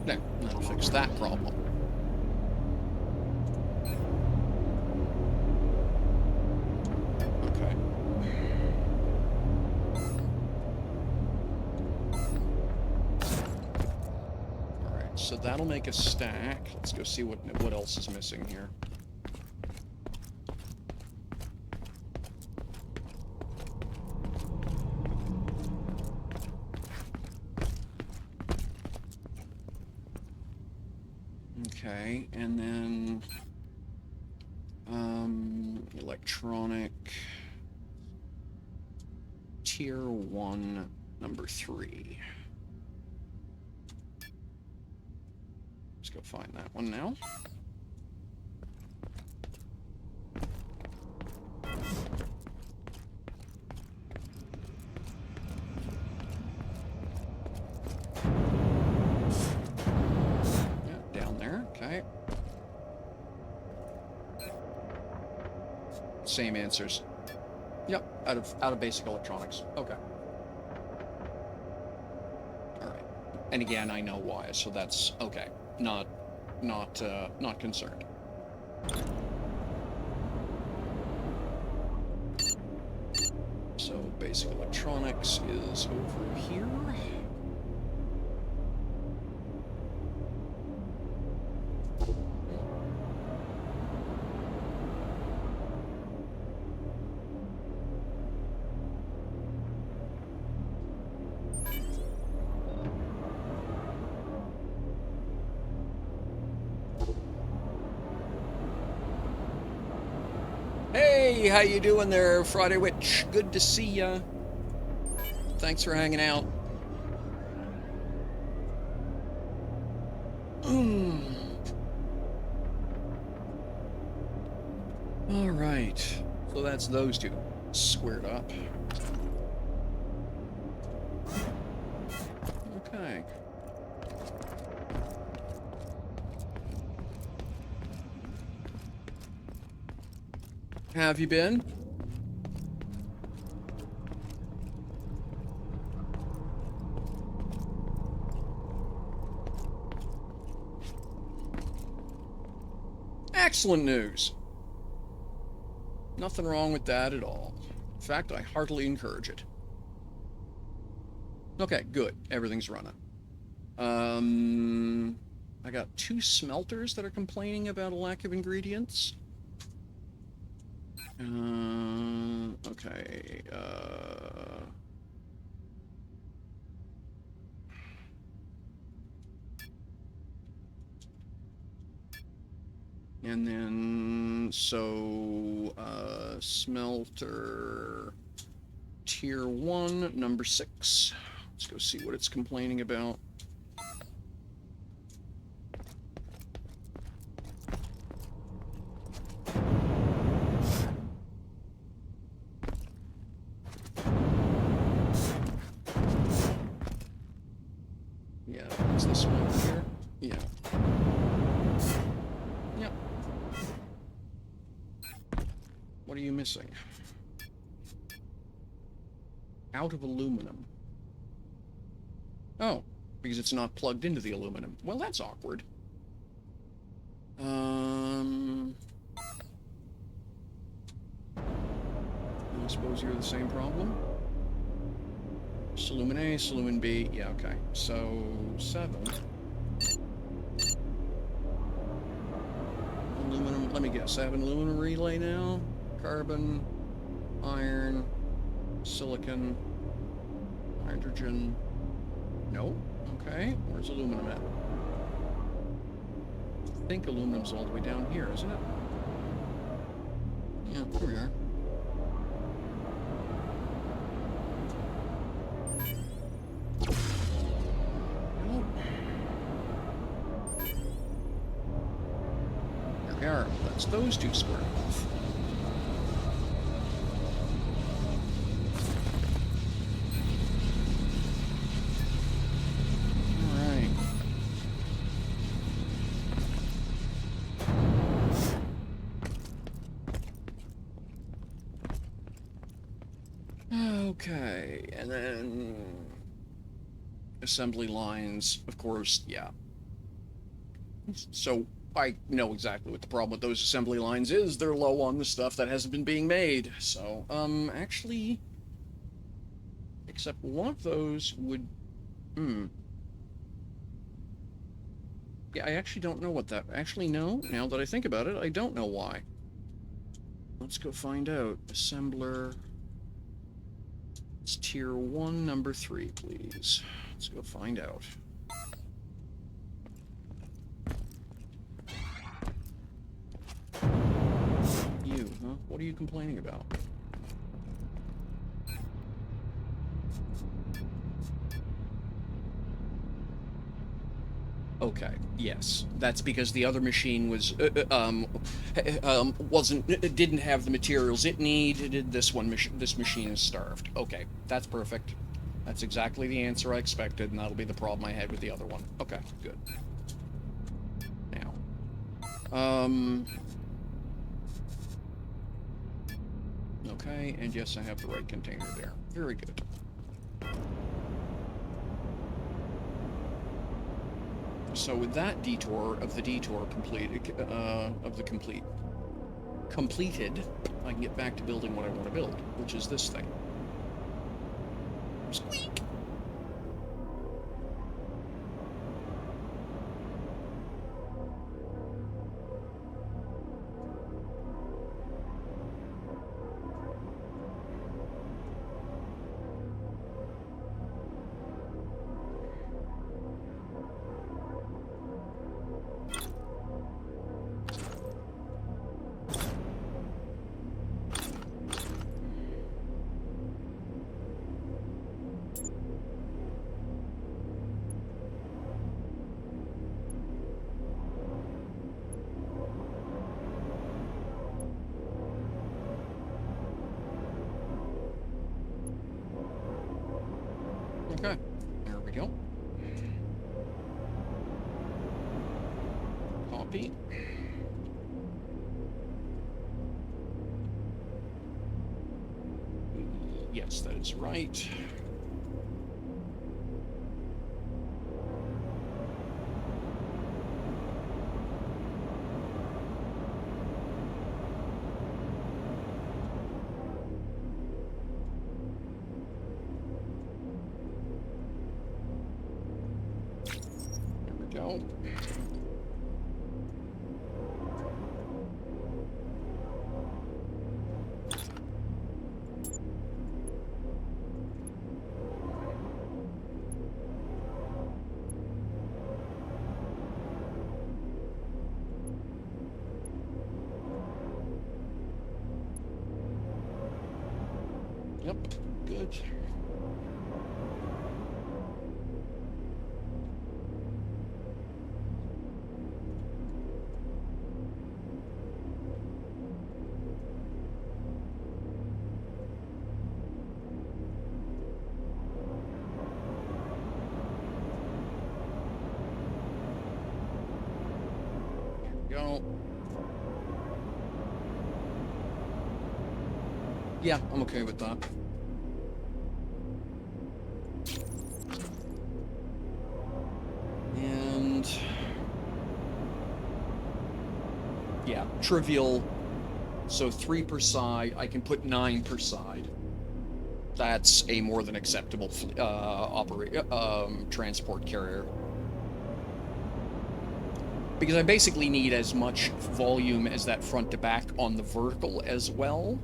There, that'll fix that problem. So that'll make a stack. Let's go see what else is missing here. Okay, and then electronic tier 1 number 3. Let's go find that one now. Yeah, down there. Okay. Same answers. Yep, out of basic electronics. Okay. All right. And again, I know why, so that's okay. Not concerned. So basic electronics is over here. Hey, how you doing there, Friday Witch? Good to see ya. Thanks for hanging out. All right, so that's those two squared up. Okay. Have you been? Excellent news. Nothing wrong with that at all. In fact, I heartily encourage it. Okay, good. Everything's running. I got 2 smelters that are complaining about a lack of ingredients. Okay, and then, so, smelter tier 1, number 6. Let's go see what it's complaining about. Yeah, it's this one over here. Yeah. Yep. What are you missing? Out of aluminum. Oh, because it's not plugged into the aluminum. Well, that's awkward. I suppose you're the same problem. Solumin A, Solumin B. Yeah, okay. So, 7. Aluminum, let me guess. I have an aluminum relay now. Carbon, iron, silicon, hydrogen. No. Okay, where's aluminum at? I think aluminum's all the way down here, isn't it? Yeah, here we are. There we are. That's those two squared off. Okay, and then assembly lines, of course, yeah. So I know exactly what the problem with those assembly lines is. They're low on the stuff that hasn't been being made. So, actually, except one of those would, yeah, I actually don't know what that, actually, no, now that I think about it, I don't know why. Let's go find out. Assembler. It's tier 1, number 3, please. Let's go find out. You, huh? What are you complaining about? Okay, yes. That's because the other machine was, didn't have the materials it needed. This machine is starved. Okay, that's perfect. That's exactly the answer I expected, and that'll be the problem I had with the other one. Okay, good. Now, okay, and yes, I have the right container there. Very good. So with that detour completed, I can get back to building what I want to build, which is this thing. Squeak! Okay, there we go. Copy. Yes, that is right. Go. Yep, good. Go. Yeah, I'm okay with that. And... yeah, trivial. So 3 per side. I can put 9 per side. That's a more than acceptable transport carrier. Because I basically need as much volume as that front to back on the vertical as well.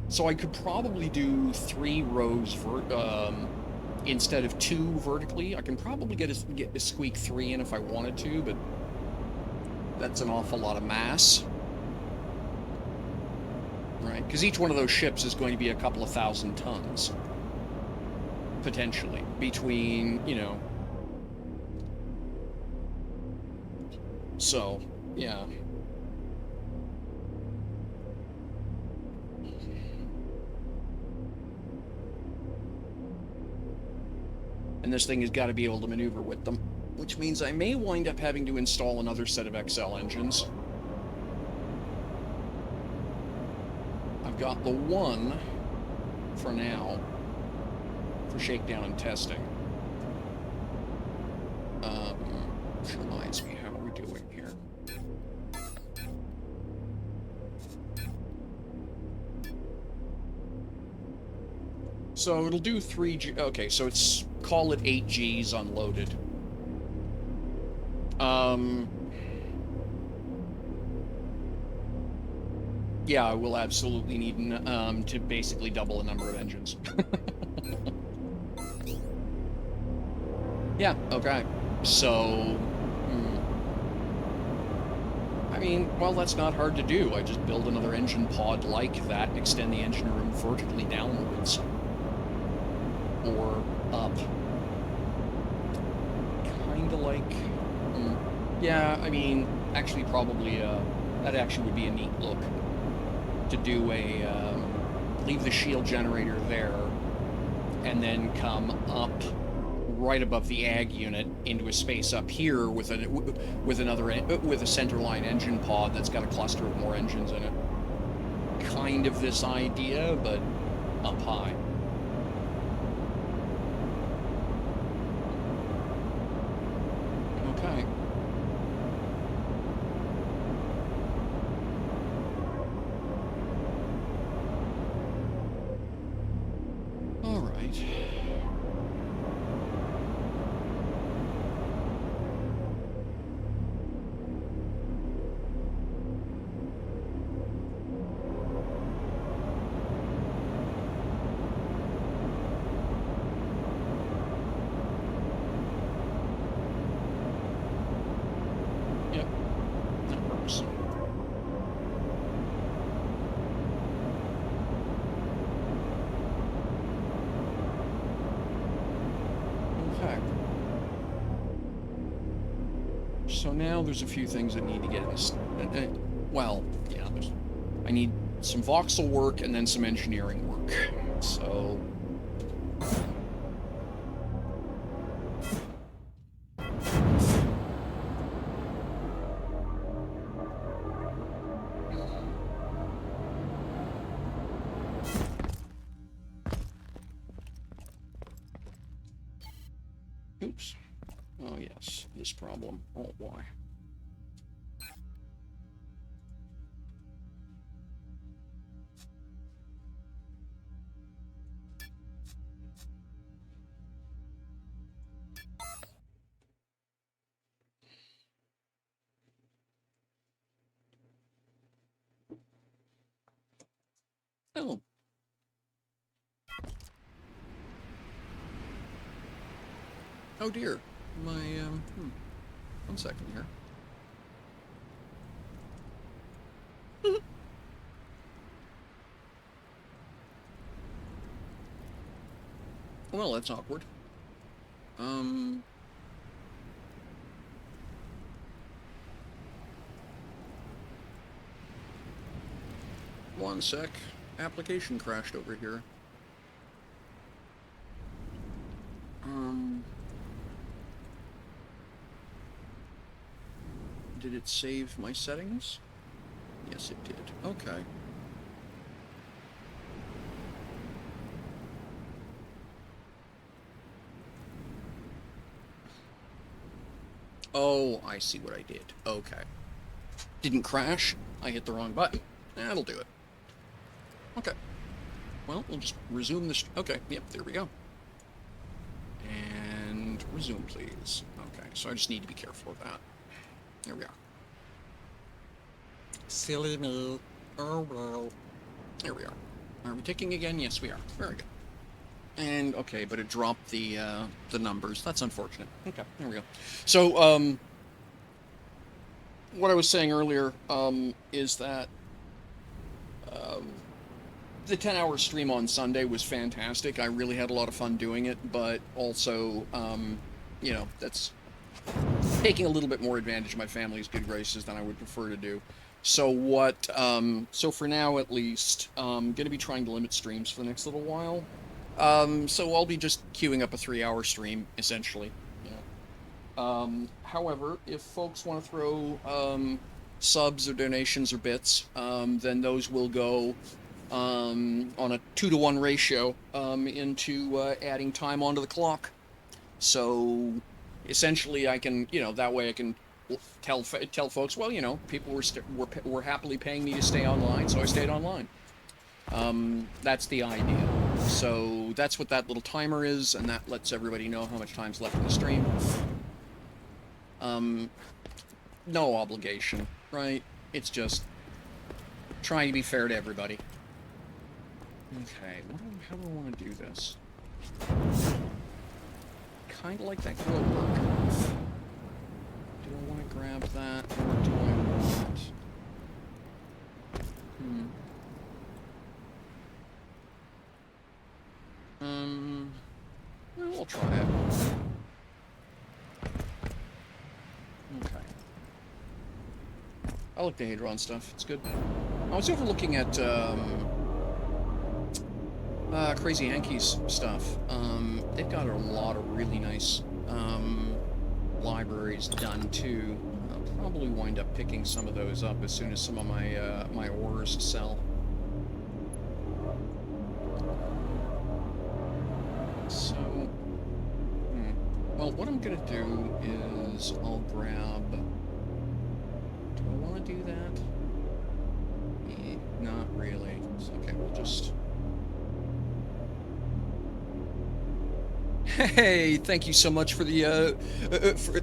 So I could probably do 3 rows instead of 2 vertically. I can probably get a squeak 3 in if I wanted to, but that's an awful lot of mass. Right? Because each one of those ships is going to be a couple of thousand tons. Potentially. Between, you know... So, yeah. And this thing has got to be able to maneuver with them. Which means I may wind up having to install another set of XL engines. I've got the one, for now, for shakedown and testing. Which reminds me, how are we doing here? So it'll do 3G... Okay, so it's... call it 8 Gs unloaded. Yeah, I will absolutely need to basically double the number of engines. Yeah, okay. So... I mean, well, that's not hard to do. I just build another engine pod like that and extend the engine room vertically downwards. Or up. Kinda like... yeah, I mean, actually probably, that actually would be a neat look. To do a, leave the shield generator there, and then come up right above the AGG unit into a space up here with a centerline engine pod that's got a cluster of more engines in it. Kind of this idea, but up high. Okay. All right. Yep, that works. Okay. So now there's a few things that need to get well, yeah, I need some voxel work and then some engineering work. So... oops. Oh, yes, this problem. Oh, boy. Oh. Oh, dear. My, 1 second here. Well, that's awkward. 1 sec. Application crashed over here. Did it save my settings? Yes, it did. Okay. Oh, I see what I did. Okay. Didn't crash. I hit the wrong button. That'll do it. Okay. Well, we'll just resume this. Okay, yep, there we go. And resume, please. Okay, so I just need to be careful of that. There we are. Silly me. Oh, well. There we are. Are we ticking again? Yes, we are. Very good. And, okay, but it dropped the numbers. That's unfortunate. Okay, there we go. So, what I was saying earlier, is that, um, the 10-hour stream on Sunday was fantastic. I really had a lot of fun doing it, but also, you know, that's taking a little bit more advantage of my family's good graces than I would prefer to do. So what, so for now at least, I'm going to be trying to limit streams for the next little while. So I'll be just queuing up a 3-hour stream, essentially. However, if folks want to throw, subs or donations or bits, then those will go, on a 2-to-1 ratio, into, adding time onto the clock. So essentially I can, you know, that way I can tell folks, well, you know, people were happily paying me to stay online, so I stayed online. That's the idea. So that's what that little timer is, and that lets everybody know how much time's left in the stream. No obligation, right? It's just trying to be fair to everybody. Okay, how do I want to do this? Kind of like that grill work. Do I want to grab that, or do I want... Well, we'll try it. Okay. I like the Hadron stuff. It's good. I was overlooking at, Crazy Hanky's stuff. They've got a lot of really nice, libraries done, too. I'll probably wind up picking some of those up as soon as some of my, my ores sell. So, well, what I'm gonna do is I'll grab... Do I want to do that? Not really. Okay, we'll just... Hey, thank you so much for the,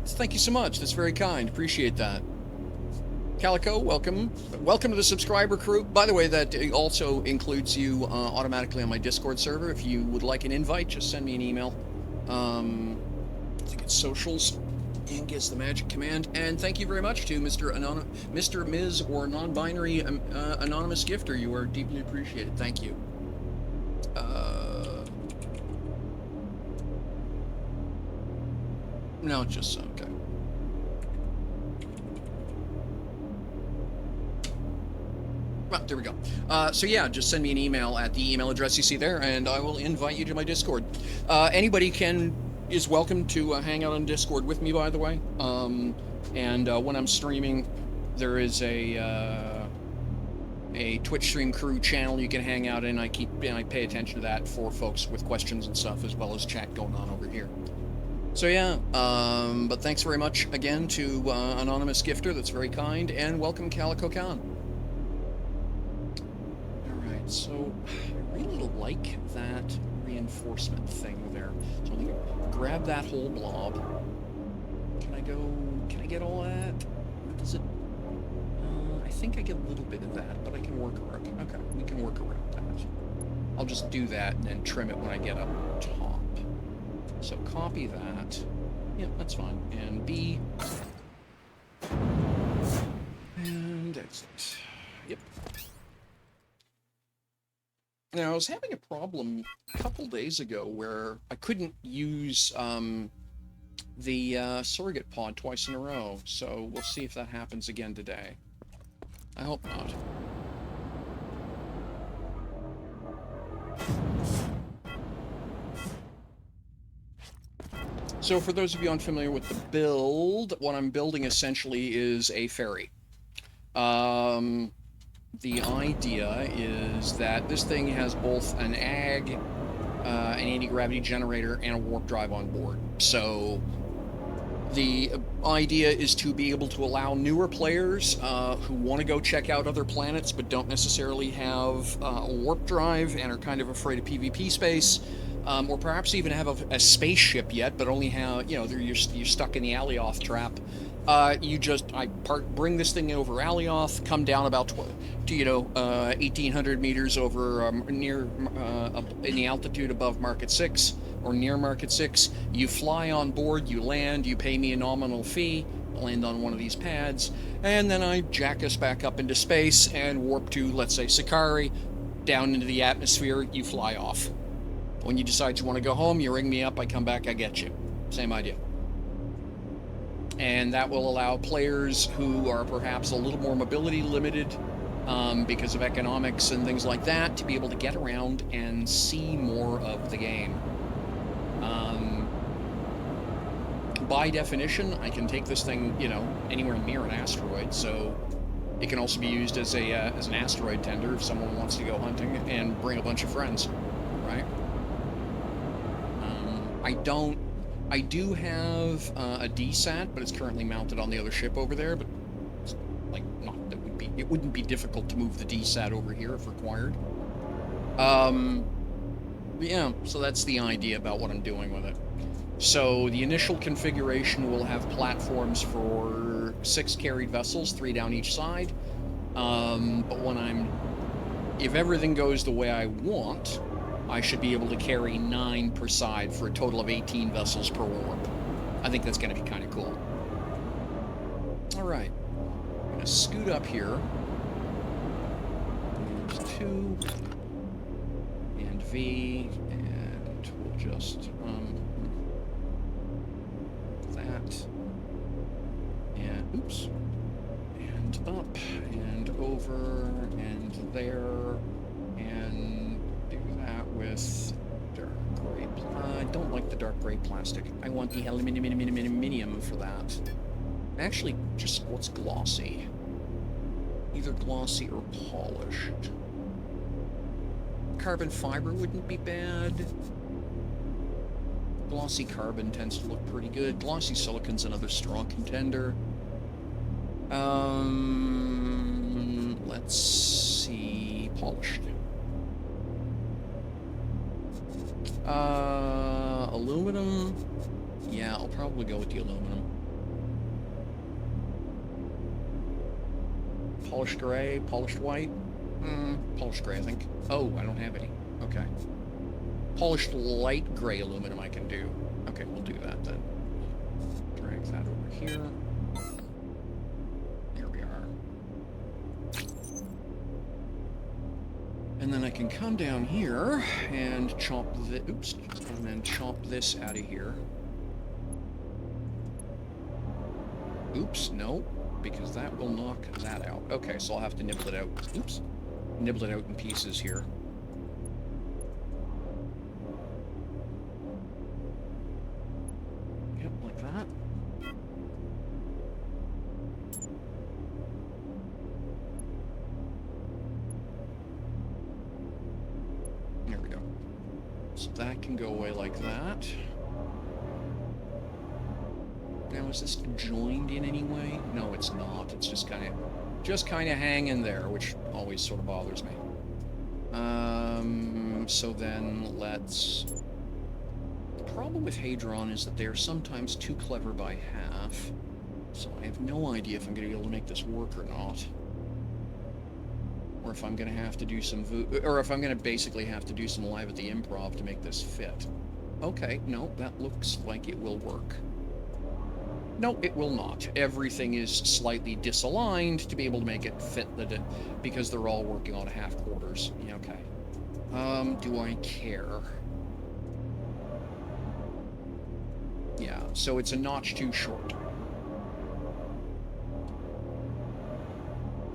thank you so much. That's very kind. Appreciate that. Calico, welcome. Welcome to the subscriber crew. By the way, that also includes you automatically on my Discord server. If you would like an invite, just send me an email. I think it's socials and gets the magic command. And thank you very much to Mr. Ms. or non-binary anonymous gifter. You are deeply appreciated. Thank you. No, just okay. Well, there we go. So yeah, just send me an email at the email address you see there, and I will invite you to my Discord. Anybody is welcome to hang out on Discord with me, by the way. And when I'm streaming, there is a Twitch stream crew channel you can hang out in. I pay attention to that for folks with questions and stuff, as well as chat going on over here. So yeah, but thanks very much again to Anonymous Gifter, that's very kind, and welcome Calico Khan. Alright, so I really like that reinforcement thing there. So let me grab that whole blob. Can I get all that? Or does it... I think I get a little bit of that, but I can work around... Okay, we can work around that. I'll just do that and then trim it when I get up top. So copy that. Yep, that's fine. And B. And exit. Yep. Now, I was having a problem a couple days ago where I couldn't use the surrogate pod twice in a row. So we'll see if that happens again today. I hope not. So for those of you unfamiliar with the build, what I'm building essentially is a ferry. The idea is that this thing has both an AGG, an anti-gravity generator, and a warp drive on board. So The idea is to be able to allow newer players who want to go check out other planets but don't necessarily have a warp drive and are kind of afraid of PvP space, or perhaps even have a spaceship yet, but only have, you know, you're stuck in the Alioth trap. Bring this thing over Alioth, come down about 1,800 meters over near in the altitude above Market 6 or near Market 6. You fly on board, you land, you pay me a nominal fee, land on one of these pads, and then I jack us back up into space and warp to, let's say, Sakari, down into the atmosphere, you fly off. When you decide you want to go home, you ring me up, I come back, I get you. Same idea. And that will allow players who are perhaps a little more mobility limited because of economics and things like that to be able to get around and see more of the game. By definition, I can take this thing, you know, anywhere near an asteroid, so it can also be used as an asteroid tender if someone wants to go hunting and bring a bunch of friends, right? I do have a DSAT, but it's currently mounted on the other ship over there, but it's, like, it wouldn't be difficult to move the DSAT over here if required. Yeah, so that's the idea about what I'm doing with it. So the initial configuration will have platforms for 6 carried vessels, 3 down each side. But if everything goes the way I want, I should be able to carry 9 per side for a total of 18 vessels per warp. I think that's going to be kind of cool. Alright. I'm going to scoot up here. There's 2. And V. And we'll just... that. And... oops. And up. And over. And there. And... with dark gray. I don't like the dark gray plastic. I want the aluminium for that. Actually, just what's glossy? Either glossy or polished. Carbon fiber wouldn't be bad. Glossy carbon tends to look pretty good. Glossy silicon's another strong contender. Let's see. Polished. Aluminum. Yeah, I'll probably go with the aluminum. Polished gray, polished white. Polished gray, I think. Oh, I don't have any. Okay. Polished light gray aluminum I can do. Okay, we'll do that then. Drag that over here. There we are. And then I can come down here and chop the... oops. And then chop this out of here. Oops, no. Because that will knock that out. Okay, so I'll have to nibble it out. Oops. Nibble it out in pieces here. Yep, like that. There we go. So that can go away like that. Now, is this joined in any way? No, it's not. It's just kind of hanging there, which always sort of bothers me. So then let's... The problem with Hadron is that they're sometimes too clever by half. So I have no idea if I'm going to be able to make this work or not. Or if I'm going to have to do some... or if I'm going to basically have to do some live at the improv to make this fit. Okay, no, that looks like it will work. No, it will not. Everything is slightly disaligned to be able to make it fit because they're all working on half quarters. Yeah, okay. Do I care? Yeah, so it's a notch too short.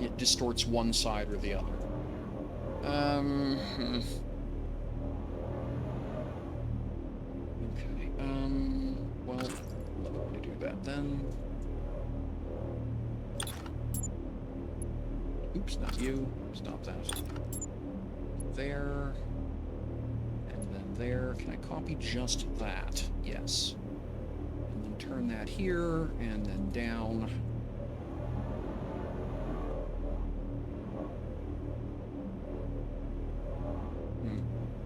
It distorts one side or the other. Okay, well, another way to do that then. Oops, not you. Stop that. There. And then there. Can I copy just that? Yes. And then turn that here, and then down.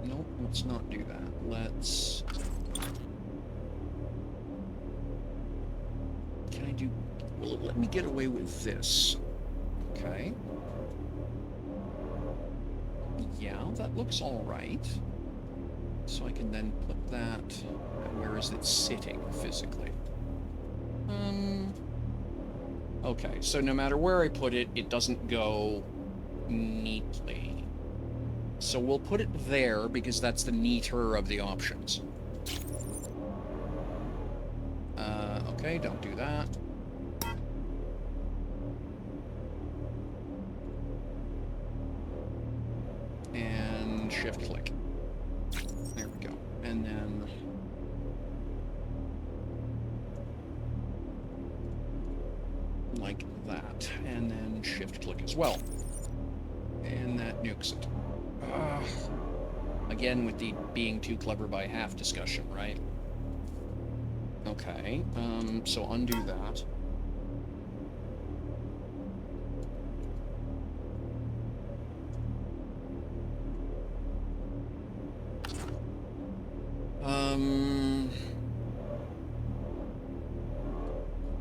Nope, let's not do that. Let's... Can I do... Will it let me get away with this? Okay. Yeah, that looks all right. So I can then put that... Where is it sitting physically? Okay, so no matter where I put it, it doesn't go neatly. So we'll put it there because that's the neater of the options. Okay, don't do that. And shift click. There we go. And then... like that. And then shift click as well. And that nukes it. Again, with the being too clever by half discussion, right? Okay, so undo that.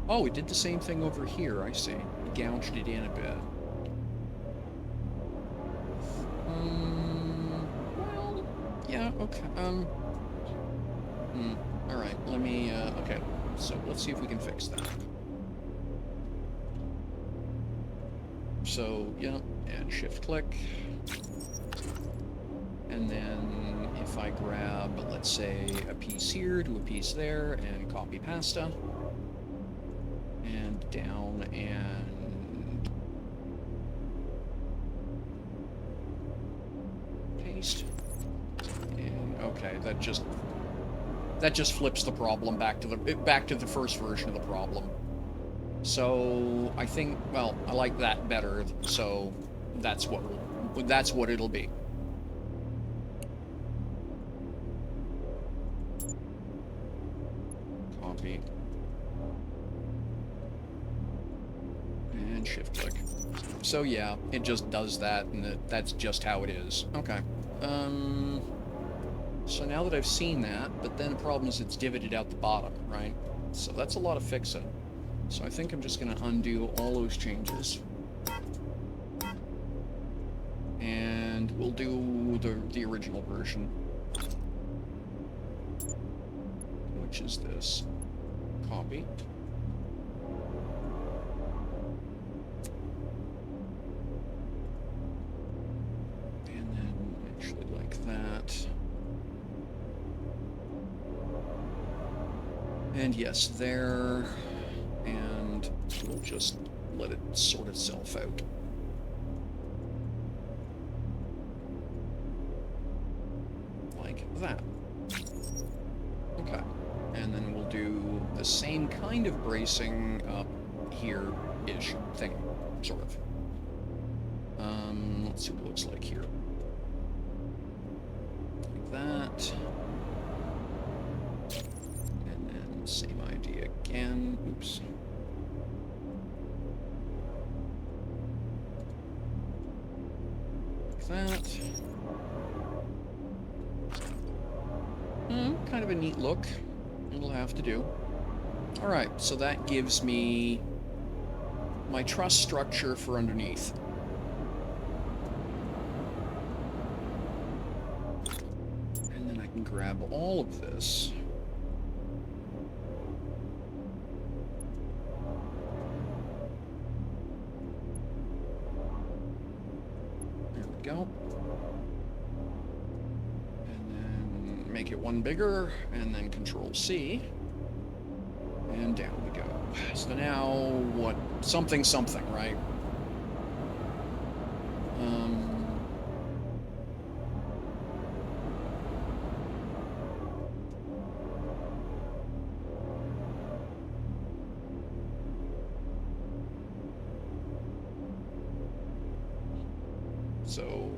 Oh, it did the same thing over here, I see. It gouged it in a bit. Well, yeah, okay, alright, let me, okay, so let's see if we can fix that. So, yeah, and shift-click. And then if I grab, let's say, a piece here to a piece there, and copy pasta, and down, and paste. And okay, that just flips the problem back to the first version of the problem. So I think, well, I like that better. So that's what it'll be. Copy. And shift click. So yeah, it just does that, and that's just how it is. Okay. So now that I've seen that, but then the problem is it's divoted out the bottom, right? So that's a lot of fixing. So I think I'm just going to undo all those changes. And we'll do the original version. Which is this. Copy. And then actually like that. And yes, there. And we'll just let it sort itself out. Like that. Okay. And then we'll do the same kind of bracing up here-ish thing, sort of. Let's see what it looks like here. Like that. And then same idea again. Oops. That. Kind of a neat look. It'll have to do. Alright, so that gives me my truss structure for underneath. And then I can grab all of this. There we go. And then make it one bigger, and then Control-C. And down we go. So now, what? Something, right? So...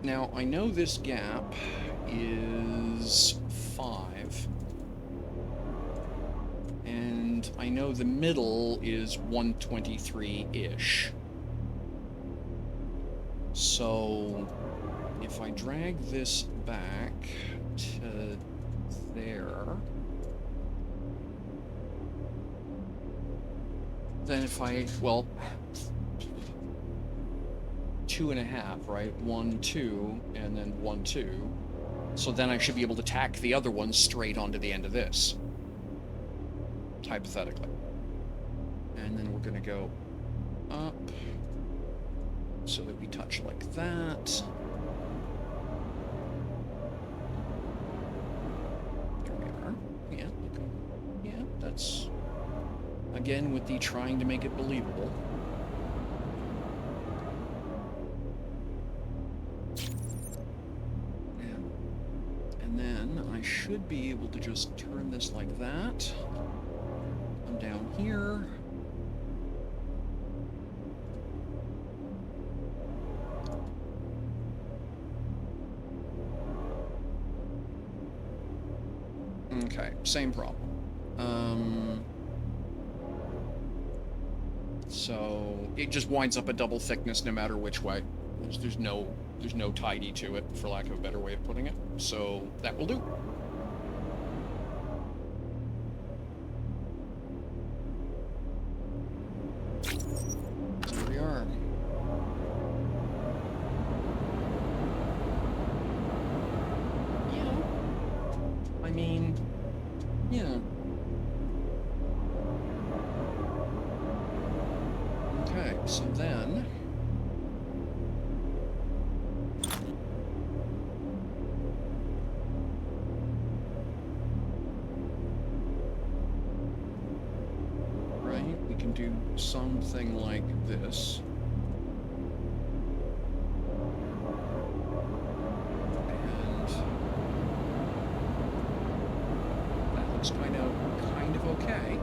Now, I know this gap is 5. And I know the middle is 123-ish. So, if I drag this back to there, then if I, well, 2.5, right? 1, 2, and then 1, 2. So then I should be able to tack the other one straight onto the end of this, hypothetically. And then we're going to go up so that we touch like that. There we are. Yeah, okay. Yeah, that's, again, with the trying to make it believable. And then I should be able to just turn this like that. I'm down here. Okay, same problem. So it just winds up a double thickness no matter which way. There's no tidy to it, for lack of a better way of putting it. So that will do. There we are. Yeah. I mean, yeah. Okay, so then we can do something like this. And that looks kind of okay.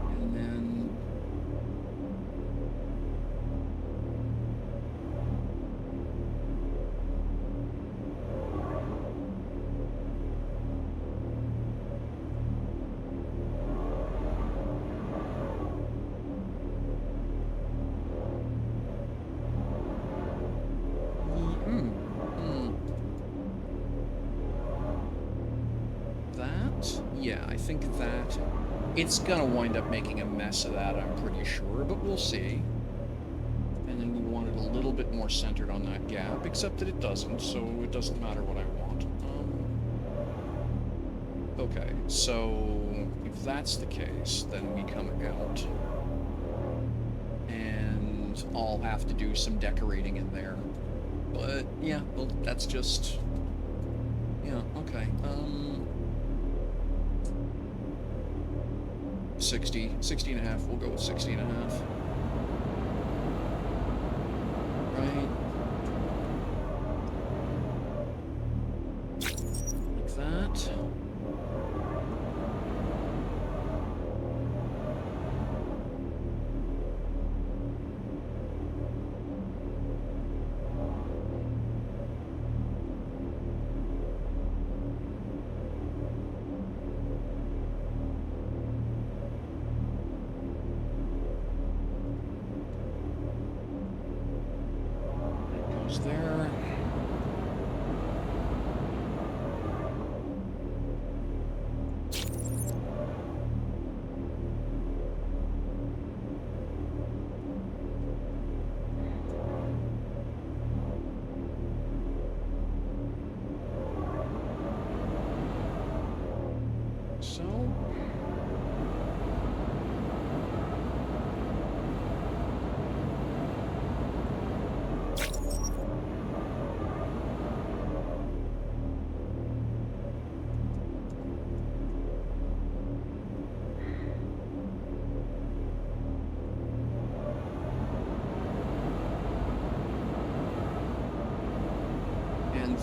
And then yeah, I think that it's gonna wind up making a mess of that, I'm pretty sure, but we'll see. And then we want it a little bit more centered on that gap, except that it doesn't, so it doesn't matter what I want. Okay, so if that's the case, then we come out, and I'll have to do some decorating in there. But, yeah, well, that's just... yeah, okay, 60 and a half. We'll go with 60 and a half. Right. Like that. There. So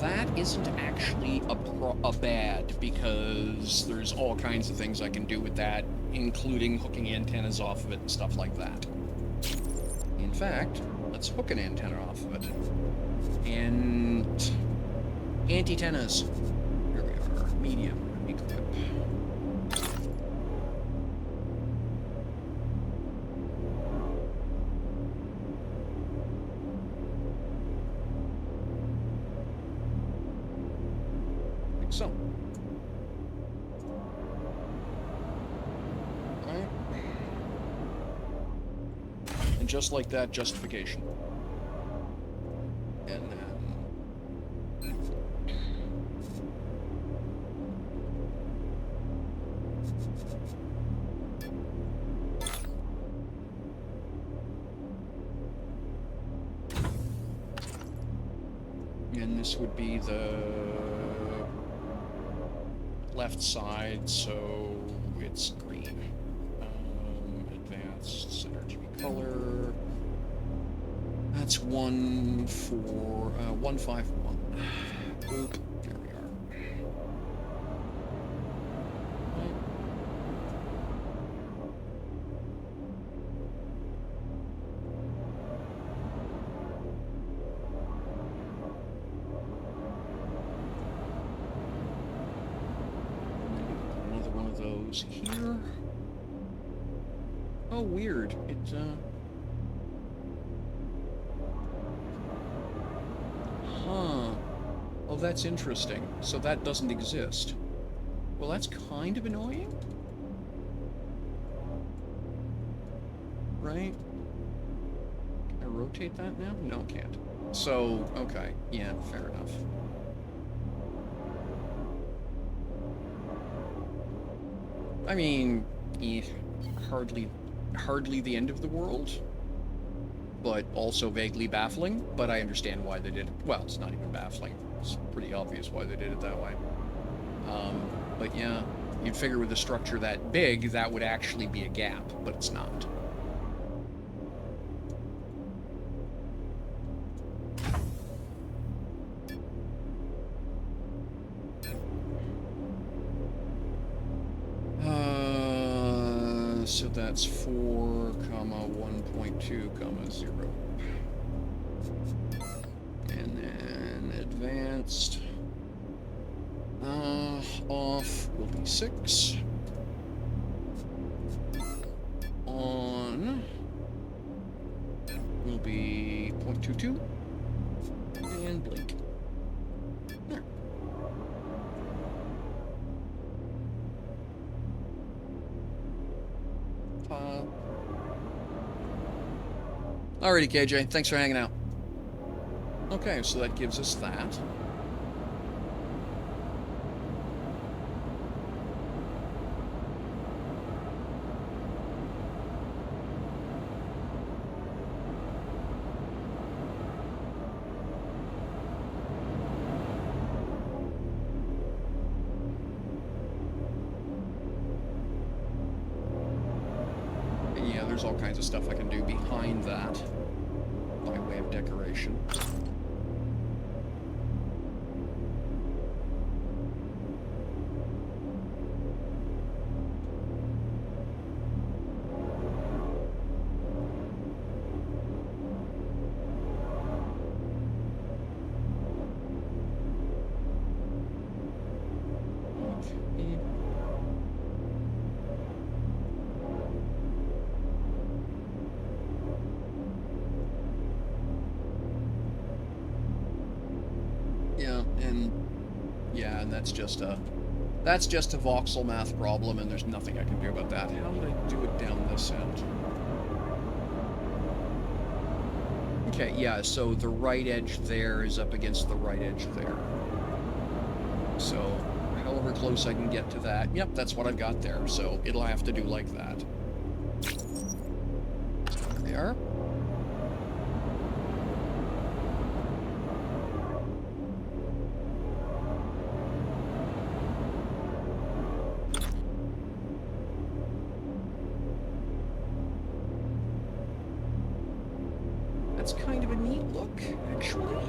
that isn't actually a bad, because there's all kinds of things I can do with that, including hooking antennas off of it and stuff like that. In fact, let's hook an antenna off of it. And antennas. Here we are. Medium. Equip. Like so. Alright. And just like that, justification. And then... and this would be the left side, so it's green. Advanced synergy color. That's 151. Boop. There we are. Another one of those here. Oh, weird. It, Huh. Oh, that's interesting. So that doesn't exist. Well, that's kind of annoying. Right? Can I rotate that now? No, can't. So, okay. Yeah, fair enough. I mean, hardly the end of the world, but also vaguely baffling, but I understand why they did it. Well, it's not even baffling. It's pretty obvious why they did it that way. But yeah, you'd figure with a structure that big, that would actually be a gap, but it's not. So that's 4, 1.2, 0. And then advanced. Off will be 6. On will be 0.22. And blink. There. Alrighty, KJ. Thanks for hanging out. Okay, so that gives us that. Yeah, there's all kinds of stuff I can do behind that by way of decoration. And that's just a voxel math problem, and there's nothing I can do about that. How did I do it down this end? Okay, yeah, so the right edge there is up against the right edge there. So, however close I can get to that, yep, that's what I've got there, so it'll have to do like that. There we are. Kind of a neat look, actually.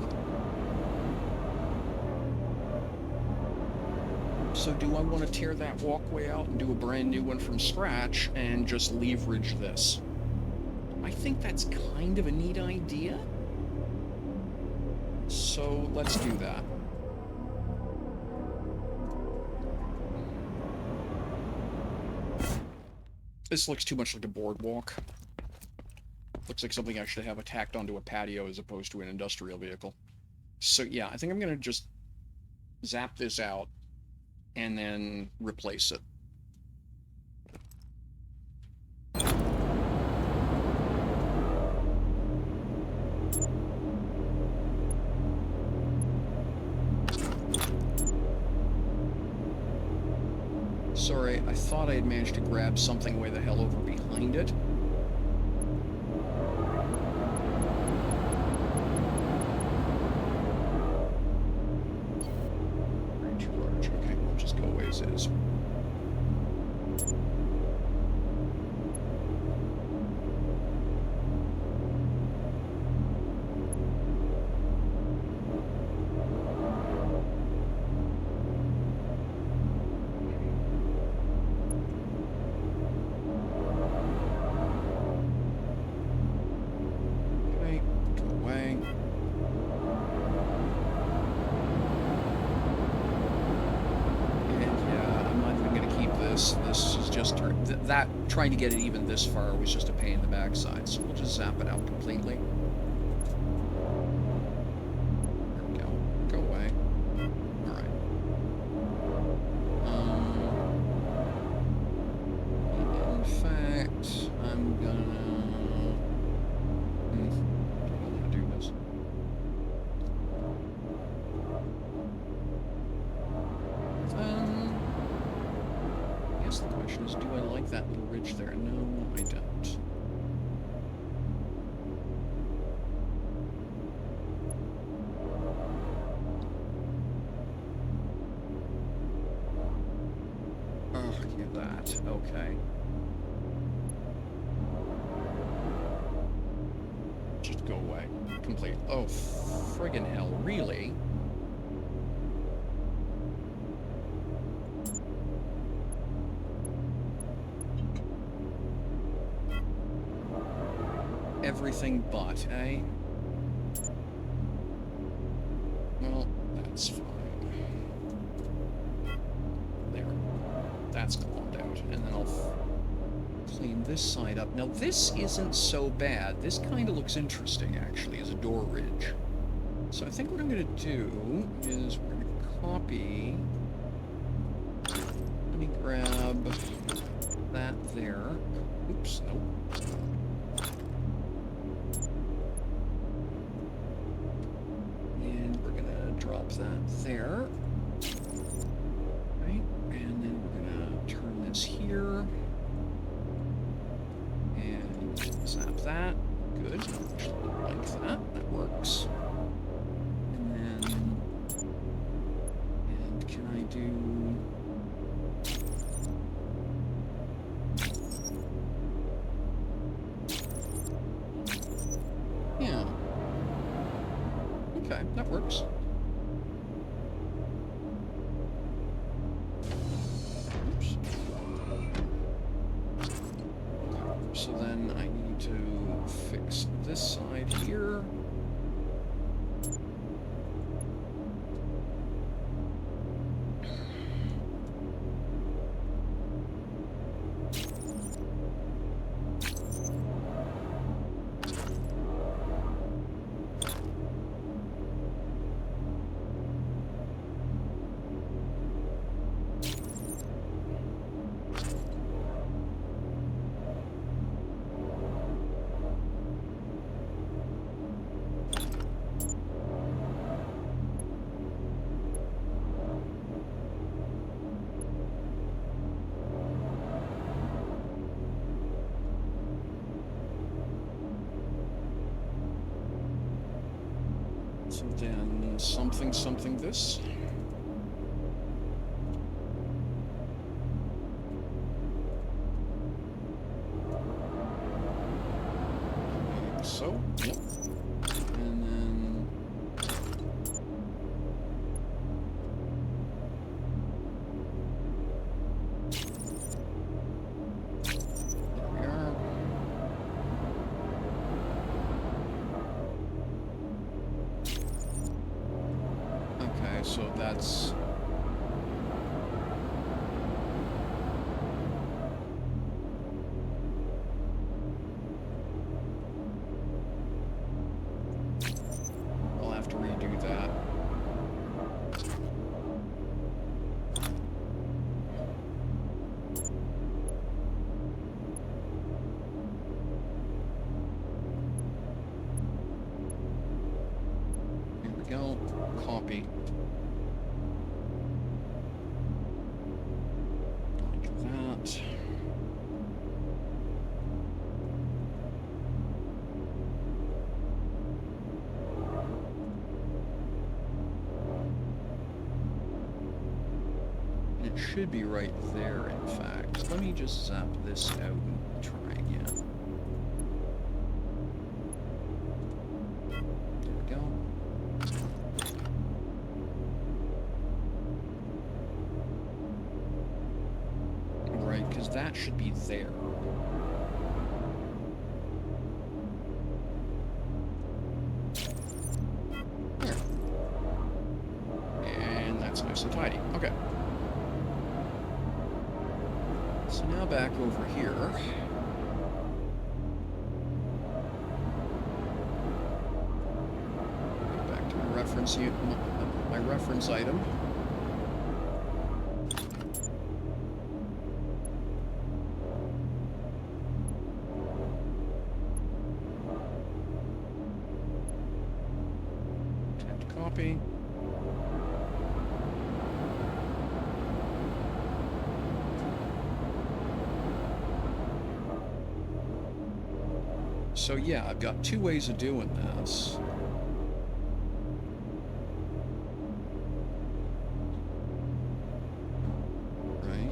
So do I want to tear that walkway out and do a brand new one from scratch and just leverage this? I think that's kind of a neat idea. So let's do that. This looks too much like a boardwalk. Looks like something I should have tacked onto a patio as opposed to an industrial vehicle. So yeah, I think I'm going to just zap this out and then replace it. Sorry, I thought I had managed to grab something way the hell over behind it. Very too large. Okay, we'll just go away as is. That trying to get it even this far was just a pain in the backside, so we'll just zap it out completely. There we go. Go away. Alright. In fact, I'm gonna... I don't want to do this. I guess the question is, do I like that little ridge there? No, I don't. Oh, yeah, that. Okay. Just go away. Complete. Oh, friggin' hell, really? Everything but, eh? Well, that's fine. There. That's glowed out. And then I'll clean this side up. Now, this isn't so bad. This kind of looks interesting, actually, as a door ridge. So I think what I'm going to do is we're going to copy... Let me grab that there. Oops, nope. Drop that there. Right, and then we're gonna turn this here. And zap that. Good. Like that. That works. And then... And can I do... Yeah. Okay, that works. So then I need to fix this side here. So then something, something this. Like so, yep. And then... There we are. So that's... I'll have to redo that. Here we go. Copy. Like that. It should be right there, in fact. Let me just zap this out and try again. There we go. Right, because that should be there. There. And that's nice and tidy. Okay. So now back over here. Go back to my reference item. And copy. So yeah, I've got two ways of doing this. Right.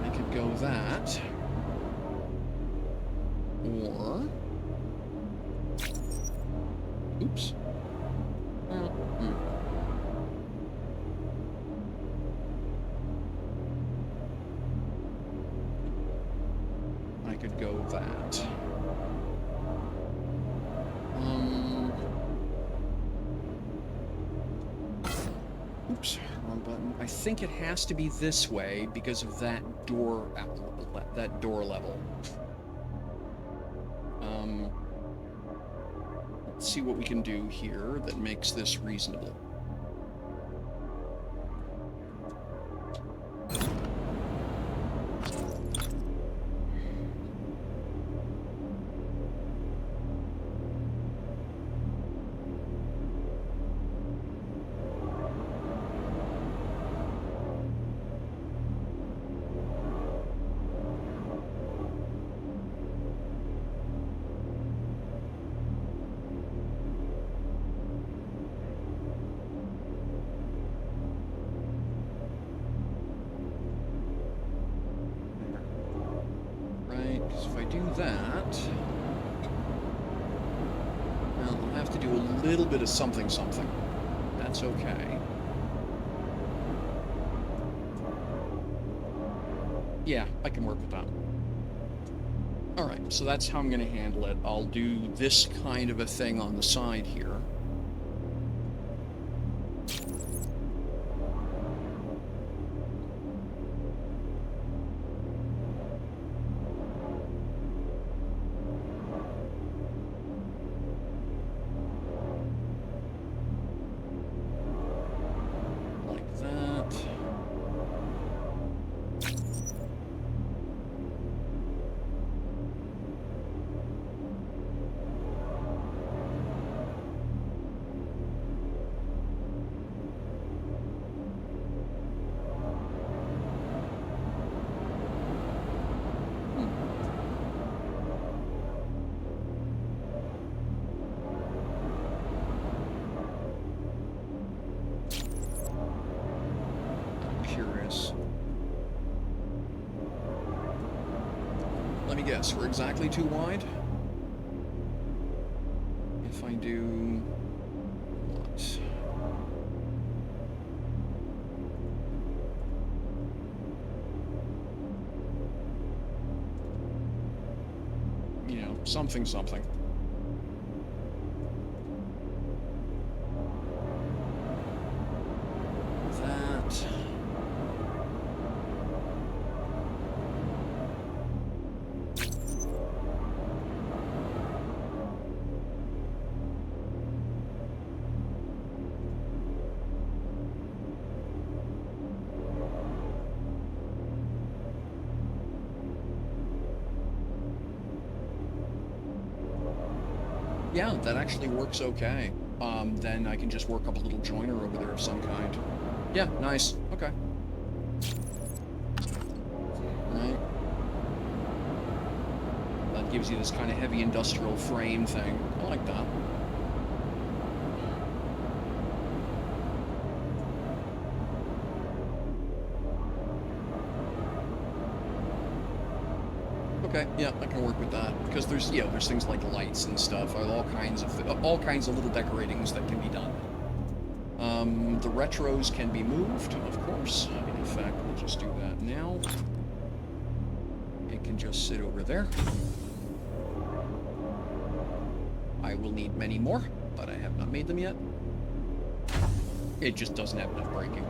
I could go that. Or... Oops. Well, I could go that. Oops, wrong button. I think it has to be this way because of that door level. Let's see what we can do here that makes this reasonable. If I do that, well, I'll have to do a little bit of something. That's okay. Yeah, I can work with that. Alright, so that's how I'm going to handle it. I'll do this kind of a thing on the side here. Let me guess, we're exactly too wide? If I do... what? Something, something. That. Yeah, that actually works okay. Then I can just work up a little joiner over there of some kind. Yeah, nice. Okay. Right. That gives you this kind of heavy industrial frame thing. I like that. Okay, yeah, I can work with that because there's there's things like lights and stuff, all kinds of little decoratings that can be done. The retros can be moved, of course. In fact, we'll just do that now. It can just sit over there. I will need many more, but I have not made them yet. It just doesn't have enough braking.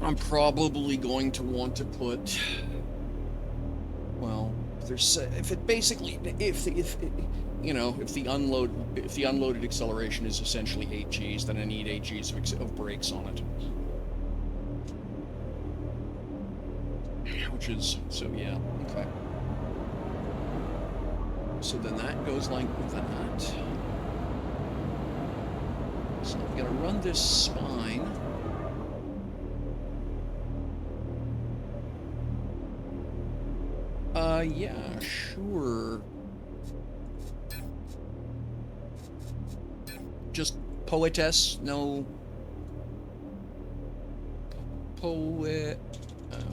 I'm probably going to want to put, well, if the unloaded acceleration is essentially 8Gs, then I need 8Gs of brakes on it. Which is, so yeah, okay. So then that goes like that. So I'm gonna run this spine. Yeah, sure. Just poetess, no... Poet...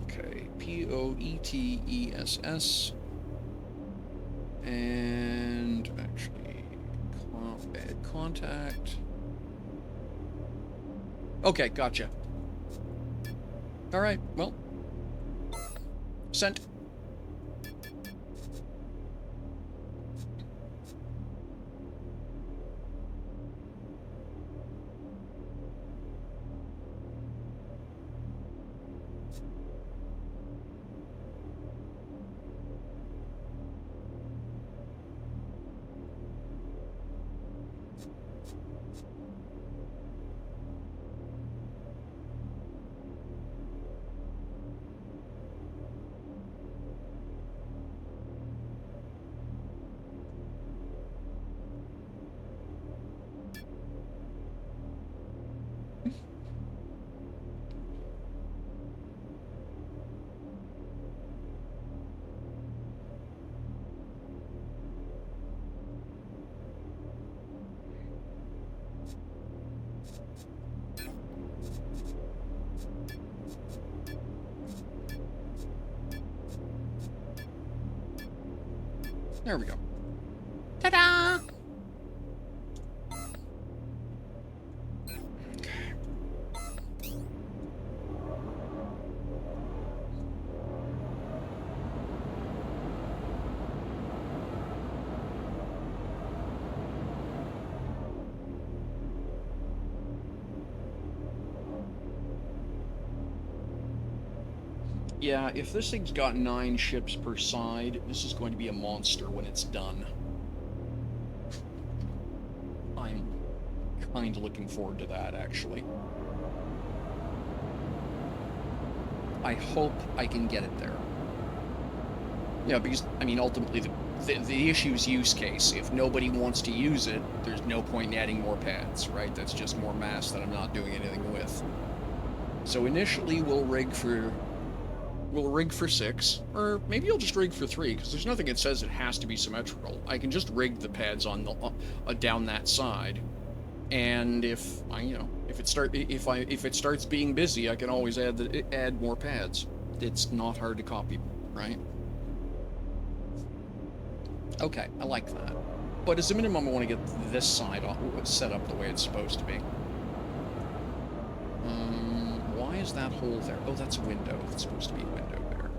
Okay, Poetess. And... actually... add contact... Okay, gotcha. Alright, well... Sent. There we go. Ta-da! Okay. Yeah, if this thing's got 9 ships per side, this is going to be a monster when it's done. I'm kind of looking forward to that, actually. I hope I can get it there. Yeah, because, I mean, ultimately, the issue's use case. If nobody wants to use it, there's no point in adding more pads, right? That's just more mass that I'm not doing anything with. So initially, we'll rig for 6, or maybe I'll just rig for 3, because there's nothing that says it has to be symmetrical. I can just rig the pads on the down that side, and if it starts being busy, I can always add more pads. It's not hard to copy, right? Okay, I like that. But as a minimum, I want to get this side set up the way it's supposed to be. Why is that hole there? Oh, that's a window. It's supposed to be a window there.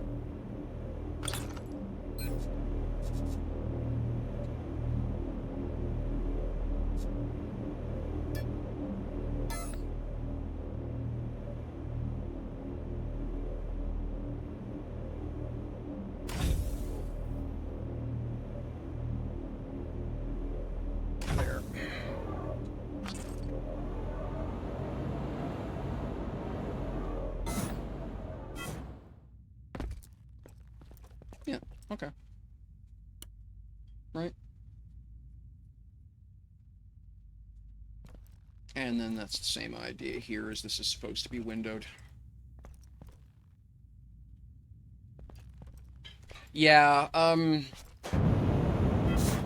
Okay. Right. And then that's the same idea here, as this is supposed to be windowed. Yeah,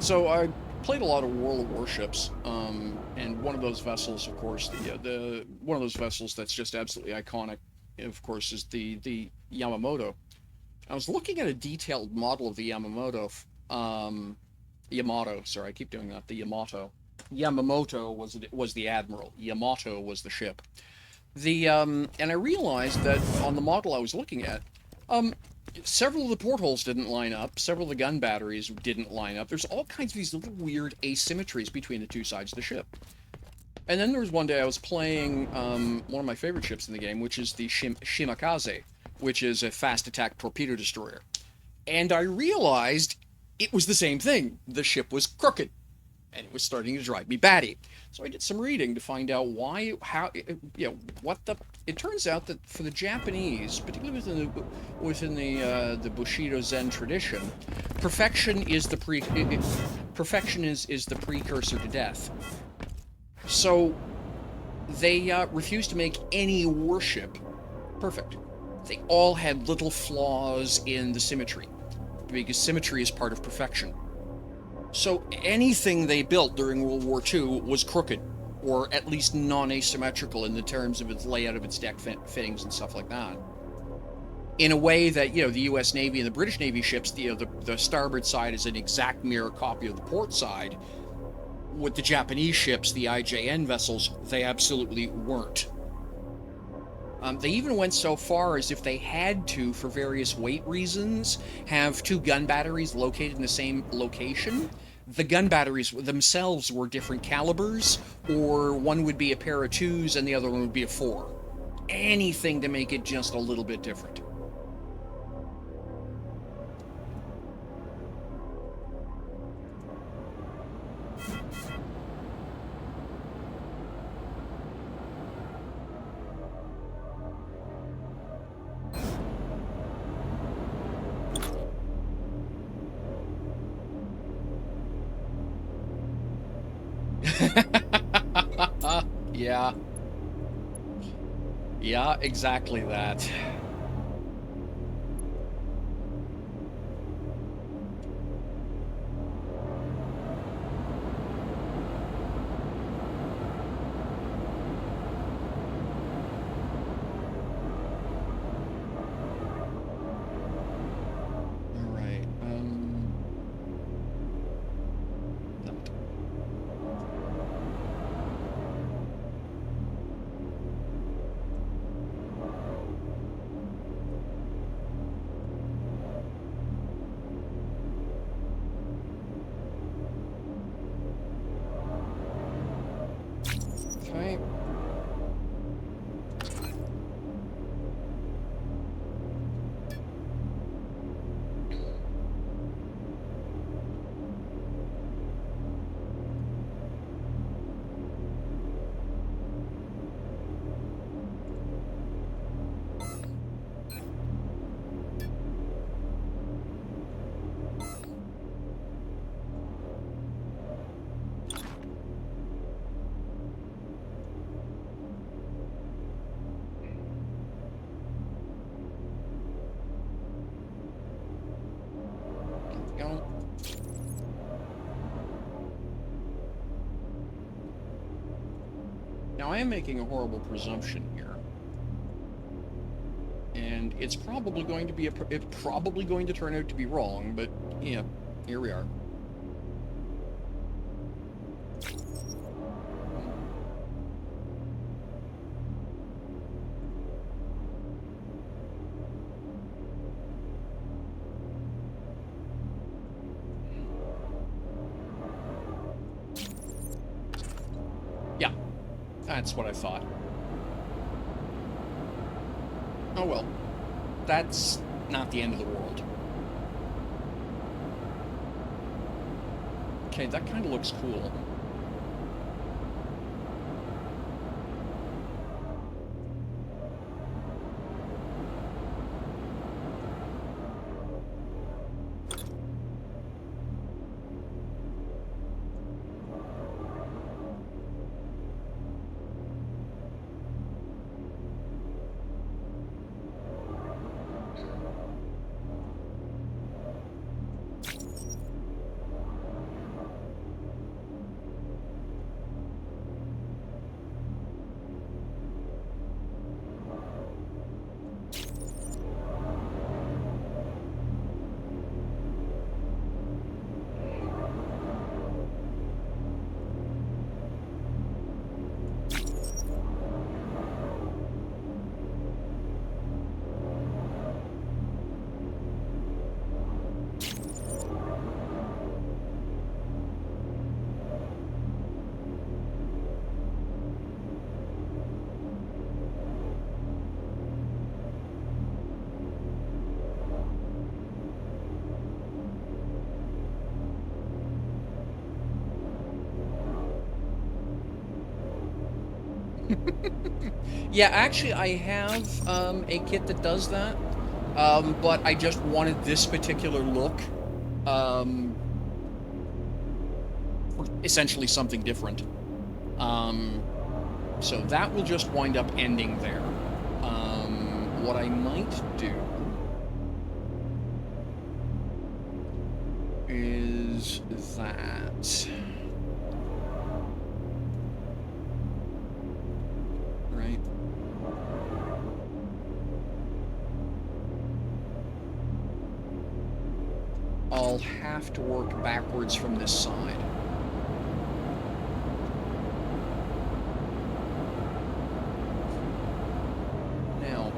so I played a lot of World of Warships, and one of those vessels, of course, the one of those vessels that's just absolutely iconic, of course, is the Yamamoto. I was looking at a detailed model of the Yamato. Sorry, I keep doing that. The Yamato. Yamamoto was the admiral. Yamato was the ship. And I realized that on the model I was looking at, um, several of the portholes didn't line up. Several of the gun batteries didn't line up. There's all kinds of these little weird asymmetries between the two sides of the ship. And then there was one day I was playing one of my favorite ships in the game, which is the Shimakaze, which is a fast attack torpedo destroyer. And I realized it was the same thing. The ship was crooked, and it was starting to drive me batty. So I did some reading to find out why, how, what the. It turns out that for the Japanese, particularly within the Bushido Zen tradition, perfection is the perfection is the precursor to death. So they refused to make any warship perfect. They all had little flaws in the symmetry, because symmetry is part of perfection. So anything they built during World War II was crooked, or at least non-asymmetrical in the terms of its layout of its deck fittings and stuff like that. In a way that, the U.S. Navy and the British Navy ships, the starboard side is an exact mirror copy of the port side. With the Japanese ships, the IJN vessels, they absolutely weren't. They even went so far as, if they had to, for various weight reasons, have two gun batteries located in the same location. The gun batteries themselves were different calibers, or one would be a pair of 2s and the other one would be a 4. Anything to make it just a little bit different. Yeah. Yeah, exactly that. All right. No. Okay. There we go. Now, I am making a horrible presumption here, and it's probably going to be it's probably going to turn out to be wrong, but yeah, here we are. Yeah, that's what I thought. Oh well, that's not the end of the world. Okay, that kind of looks cool. Yeah, actually, I have a kit that does that, but I just wanted this particular look, um, for essentially something different. Um, so that will just wind up ending there. What I might do is that, right? I'll have to work backwards from this side. Now,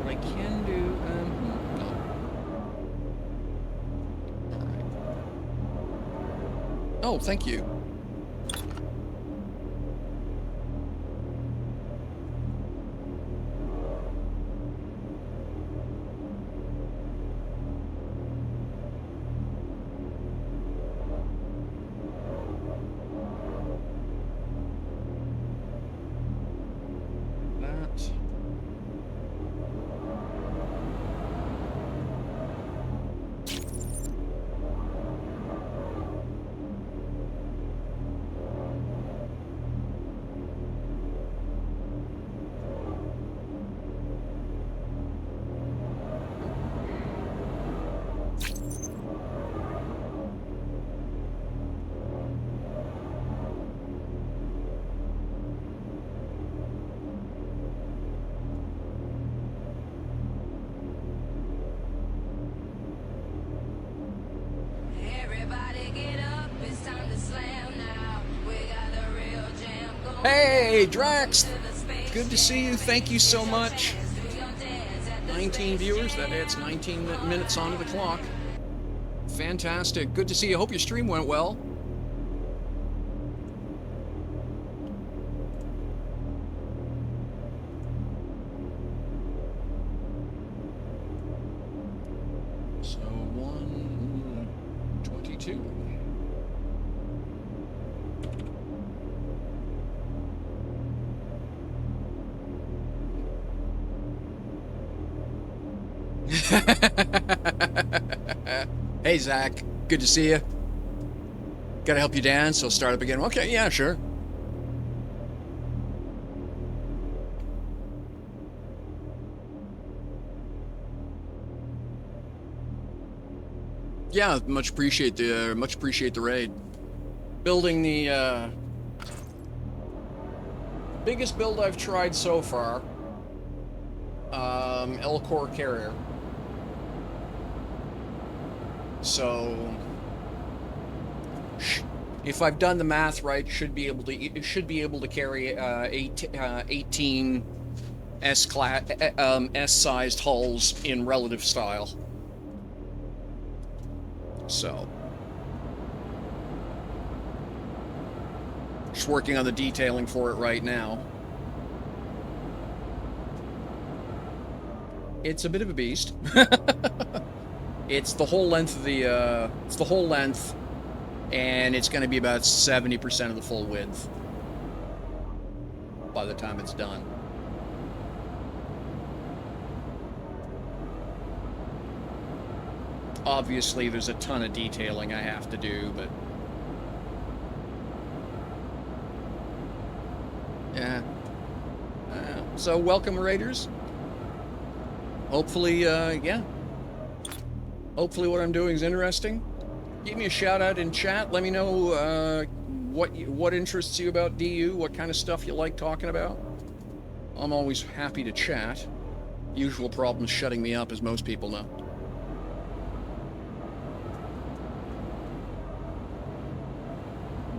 what I can do, no. All right. Oh, thank you. That. Everybody get up, it's time to slam now. We got the real jam going. Hey, Drax! Good to see you. Thank you so much. 19 viewers. That adds 19 minutes onto the clock. Fantastic. Good to see you. Hope your stream went well. So 122. Hey, Zach. Good to see you. Gotta help you dance, so start up again. Okay, yeah, sure. Yeah, much appreciate the raid. Building the biggest build I've tried so far. L-Core carrier. So, if I've done the math right, should be able to carry 18 S-class S-sized hulls in relative style. So, just working on the detailing for it right now. It's a bit of a beast. It's the whole length of the, it's the whole length, and it's going to be about 70% of the full width by the time it's done. Obviously, there's a ton of detailing I have to do, but yeah. So welcome, Raiders. Hopefully, yeah. Hopefully what I'm doing is interesting. Give me a shout out in chat. Let me know what interests you about DU, what kind of stuff you like talking about. I'm always happy to chat. Usual problems shutting me up, as most people know.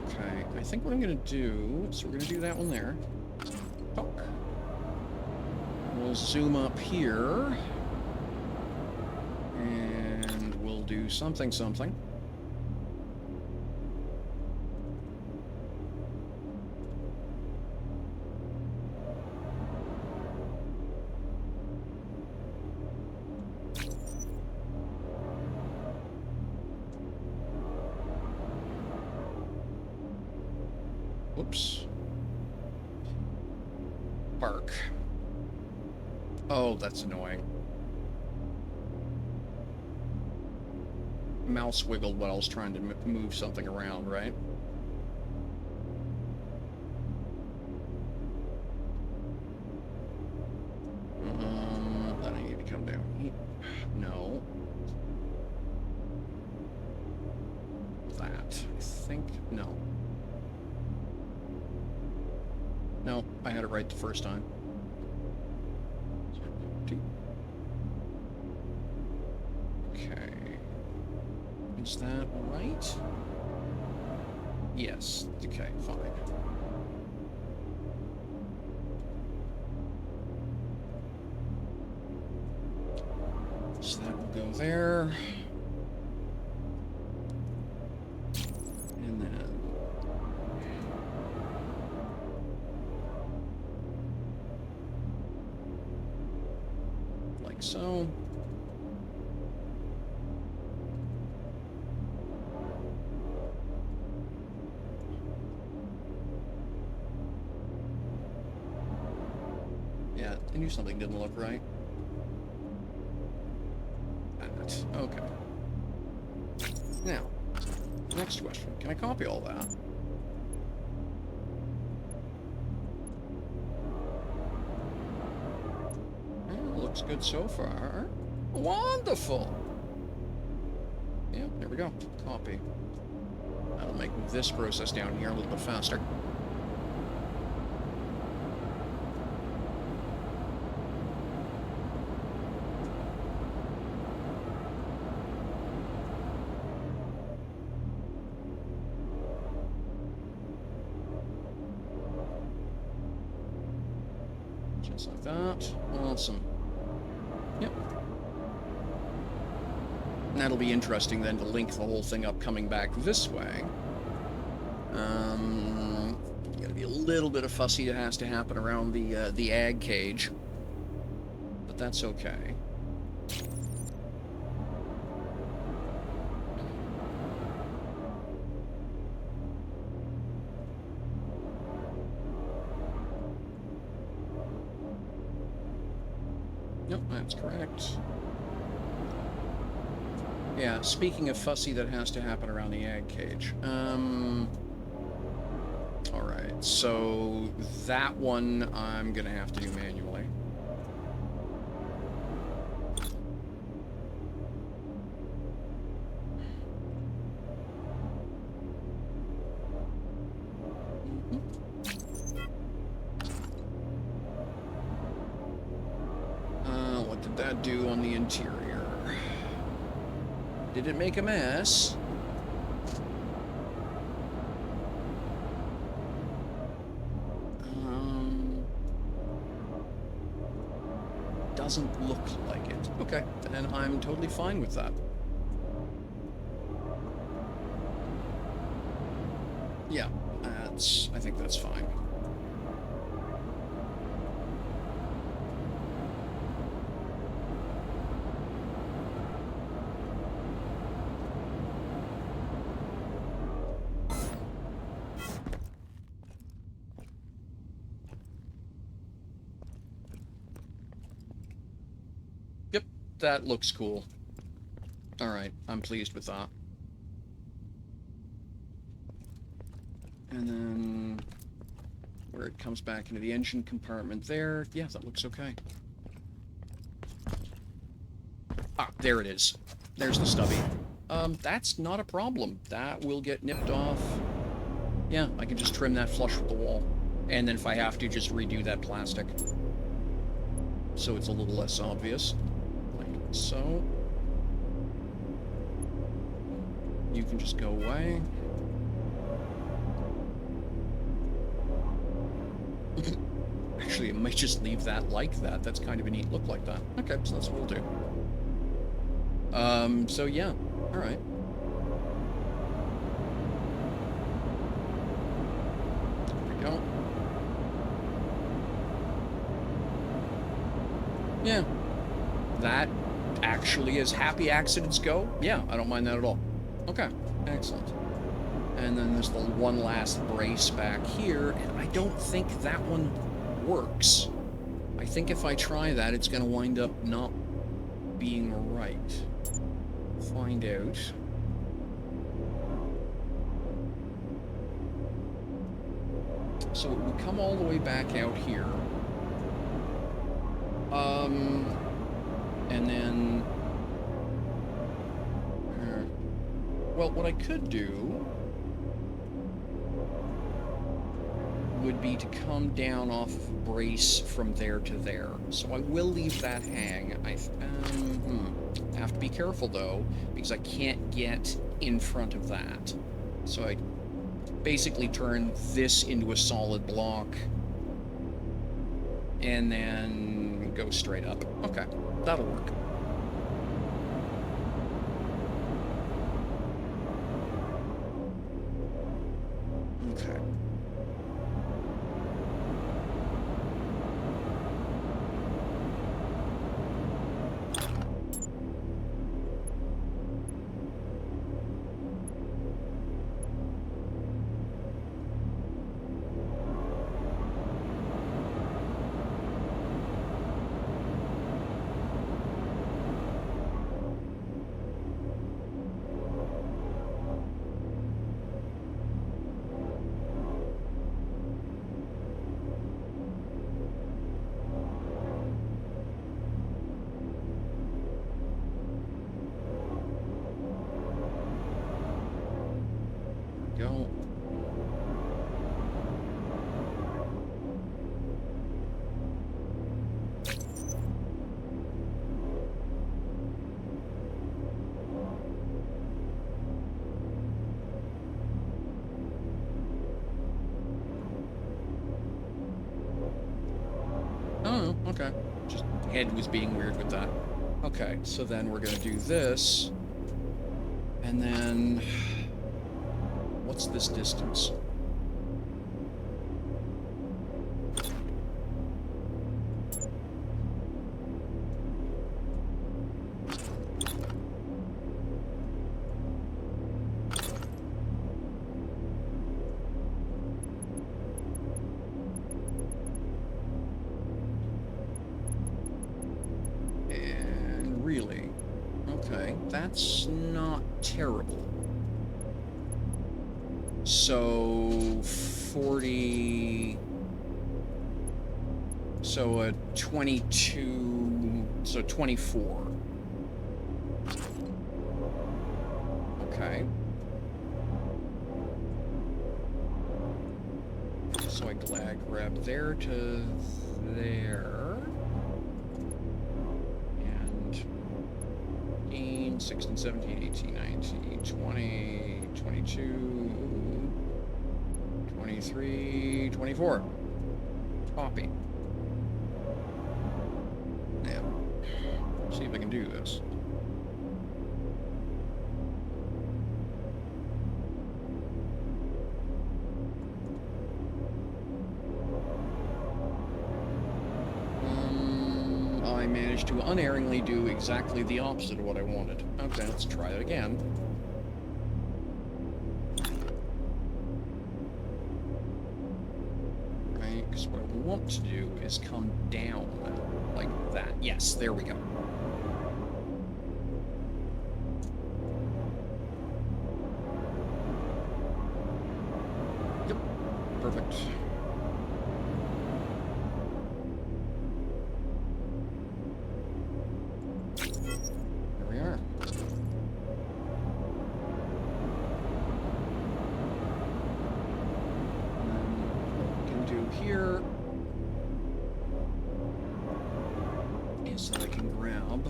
Okay, I think what I'm gonna do, so we're gonna do that one there. Talk. We'll zoom up here. And we'll do something. Whoops. Bark. Oh, that's annoying. Mouse wiggled while I was trying to move something around, right? Then I need to come down here. No. That. I think... No. No, I had it right the first time. Okay. Is that right? Yes. Okay, fine. So that will go there. And then... like so. Yeah, I knew something didn't look right. That. Okay. Now, next question. Can I copy all that? Looks good so far. Wonderful! Yeah, there we go. Copy. That'll make this process down here a little bit faster. Just like that. Awesome. Yep. And that'll be interesting then to link the whole thing up coming back this way. Gotta be a little bit of fussy that has to happen around the AGG cage. But that's okay. Nope, that's correct. Yeah, speaking of fussy that has to happen around the AGG cage. Alright, so that one I'm gonna have to do manually. What did that do on the interior? Did it make a mess? Doesn't look like it. Okay, then I'm totally fine with that. Yeah, I think that's fine. That looks cool. Alright, I'm pleased with that. And then where it comes back into the engine compartment there, yeah, that looks okay. Ah, there it is. There's the stubby. That's not a problem. That will get nipped off. Yeah, I can just trim that flush with the wall. And then if I have to, just redo that plastic. So it's a little less obvious. So, you can just go away. Actually, I might just leave that like that. That's kind of a neat look like that. Okay, so that's what we'll do. So yeah, alright. There we go. Yeah. That actually as happy accidents go, yeah, I don't mind that at all. Okay, excellent. And then there's the one last brace back here, and I don't think that one works. I think if I try that, it's going to wind up not being right. Find out. So it would come all the way back out here. And then... well, what I could do would be to come down off of a brace from there to there. So I will leave that hang. I have to be careful, though, because I can't get in front of that. So I basically turn this into a solid block and then go straight up. Okay, that'll work. Okay. Go. Oh, okay. Just head was being weird with that. Okay, so then we're gonna do this, and then what's this distance? And really, okay, that's not terrible. So 40, so a 22, so 24. Okay. So I grab there to there. And 15, 16, 17, 18, 19, 20, 22, 23, 24. Copy. Now, see if I can do this. I managed to unerringly do exactly the opposite of what I wanted. Okay, let's try it again. Right, because what I want to do is come down like that. Yes, there we go. Yep, perfect. There we are. And then what we can do here is that I can grab,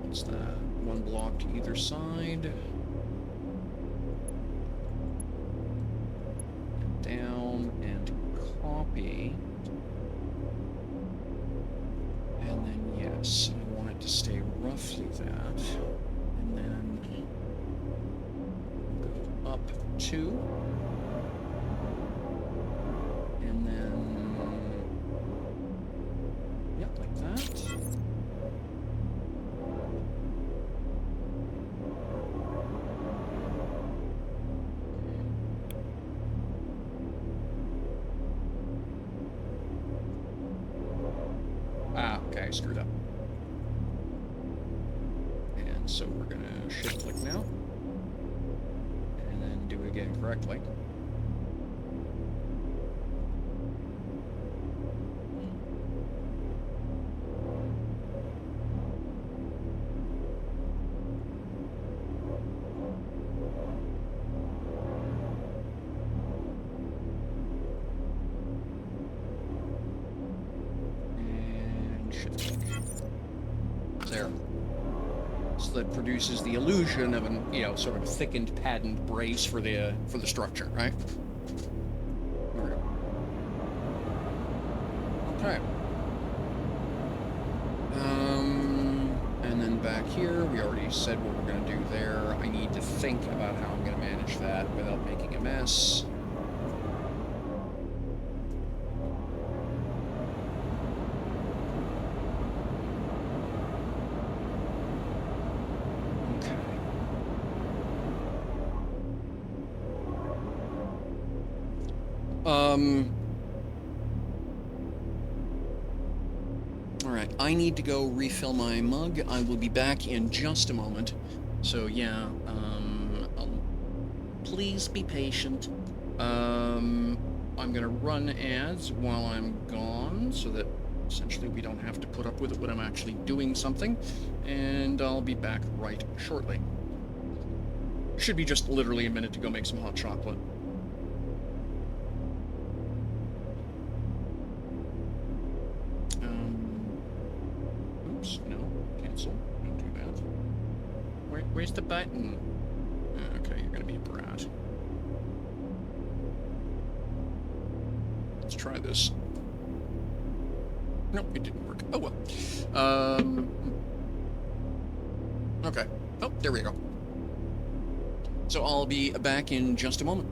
what's that, one block to either side, down and copy, and then yes, I want it to stay roughly that, and then go up 2, and then, yep, like that. I screwed up. And so we're going to shift click now. And then do it again correctly. There. So that produces the illusion of an, sort of thickened, padded brace for the structure, right? There we go. Okay. And then back here, we already said what we're going to do there. I need to think about how I'm going to manage that without making a mess. Alright, I need to go refill my mug. I will be back in just a moment. So, yeah, please be patient. I'm gonna run ads while I'm gone, so that essentially we don't have to put up with it when I'm actually doing something. And I'll be back right shortly. Should be just literally a minute to go make some hot chocolate. Oops, no, cancel. Don't do that. Where's the button? Okay, you're gonna be a brat. Let's try this. Nope, it didn't work. Oh well. Okay. Oh, there we go. So I'll be back in just a moment.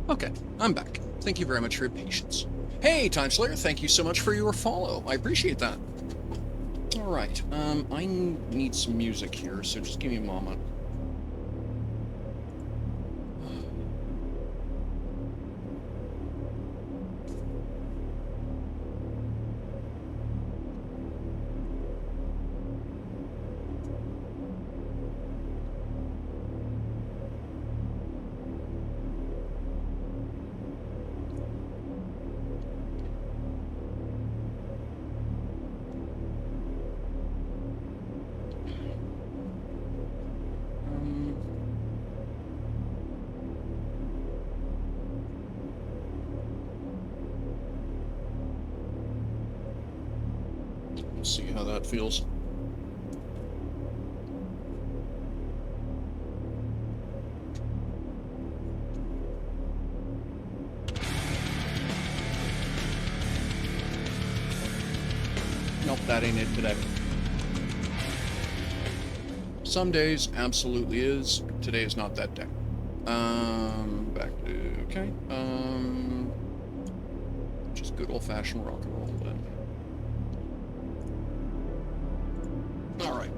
Okay, I'm back. Thank you very much for your patience. Hey, Time Slayer, thank you so much for your follow. I appreciate that. Alright, I need some music here, so just give me a moment. See how that feels. Nope, that ain't it today. Some days absolutely is. Today is not that day. Back to okay. Just good old-fashioned rock and roll then. All right.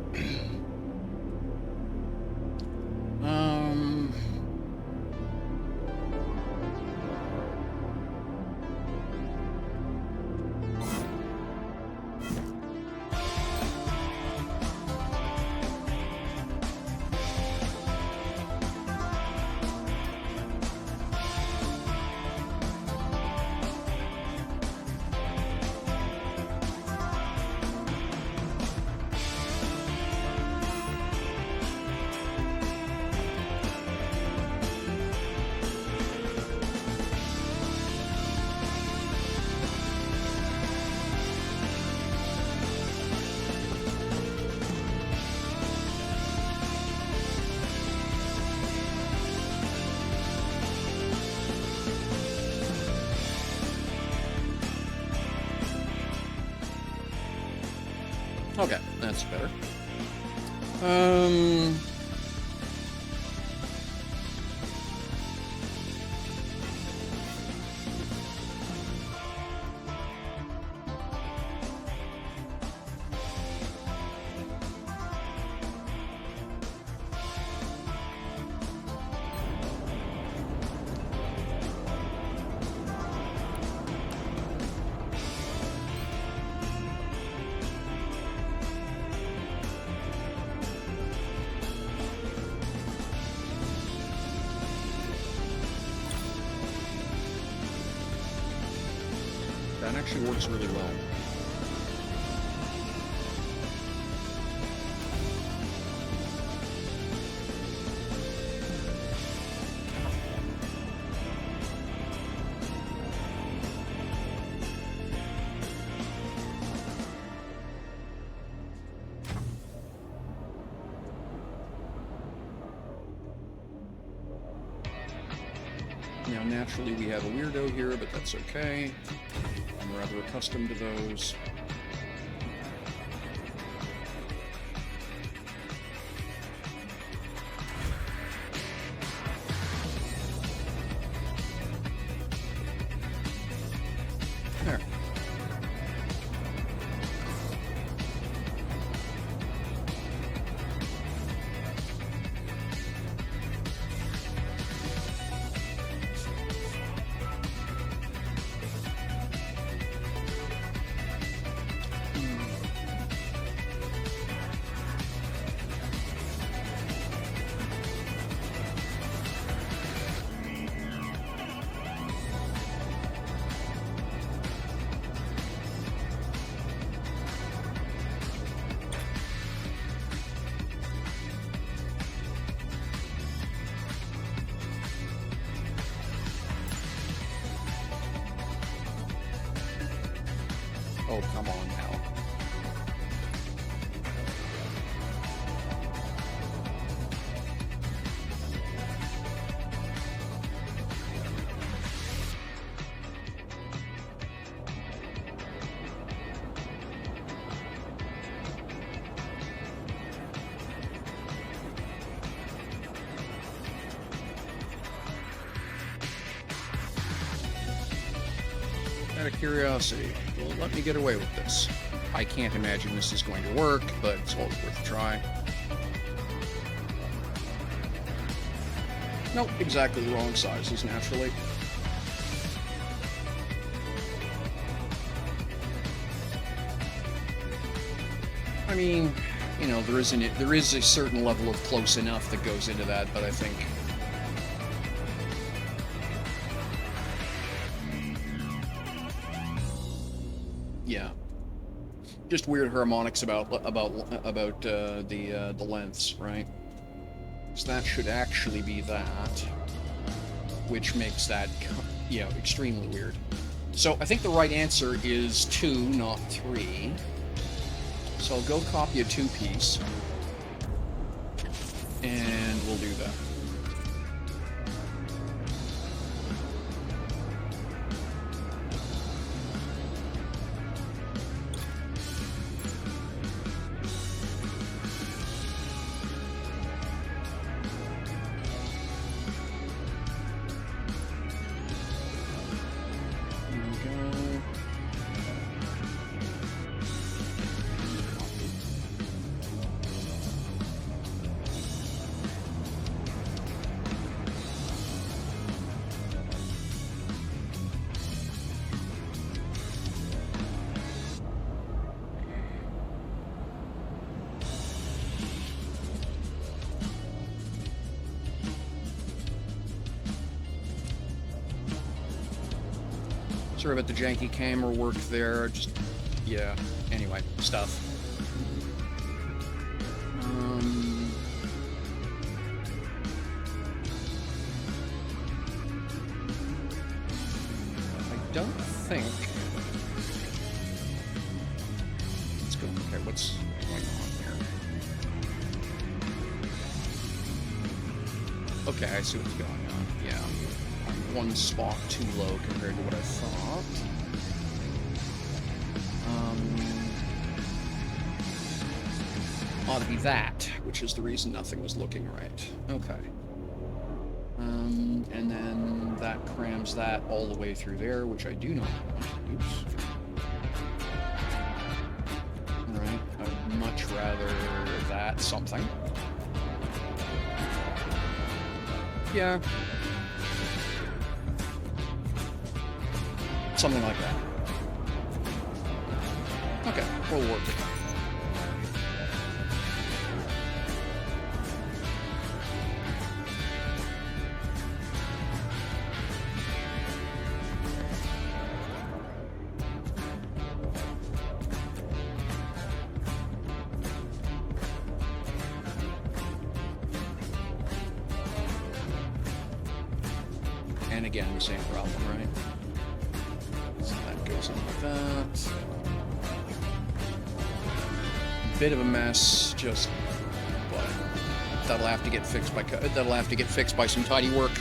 Okay, that's better. That actually works really well. Now, naturally, we have a weirdo here, but that's okay. I'm rather accustomed to those. There. Oh, come on now. Out of curiosity, will it let me get away with this? I can't imagine this is going to work, but it's always worth a try. Nope, exactly the wrong sizes, naturally. I mean, you know, there is a certain level of close enough that goes into that, but I think yeah, just weird harmonics about the lengths, right? So that should actually be that, which makes that, yeah, extremely weird. So I think the right answer is 2, not 3. So I'll go copy a 2-piece, and we'll do that. Sorry about the janky camera work there, just, yeah, anyway, stuff. I don't think... Let's go, okay, what's going on here? Okay, I see what's going on, yeah. One spot too low compared to what I thought. Ought to be that, which is the reason nothing was looking right. Okay. And then that crams that all the way through there, which I do not want. Oops. Alright, I'd much rather that something. Yeah. Something like that. Okay, we'll work it. And again, the same problem, right? So that goes in like that. Bit of a mess, just, but that'll have to get fixed by some tidy work.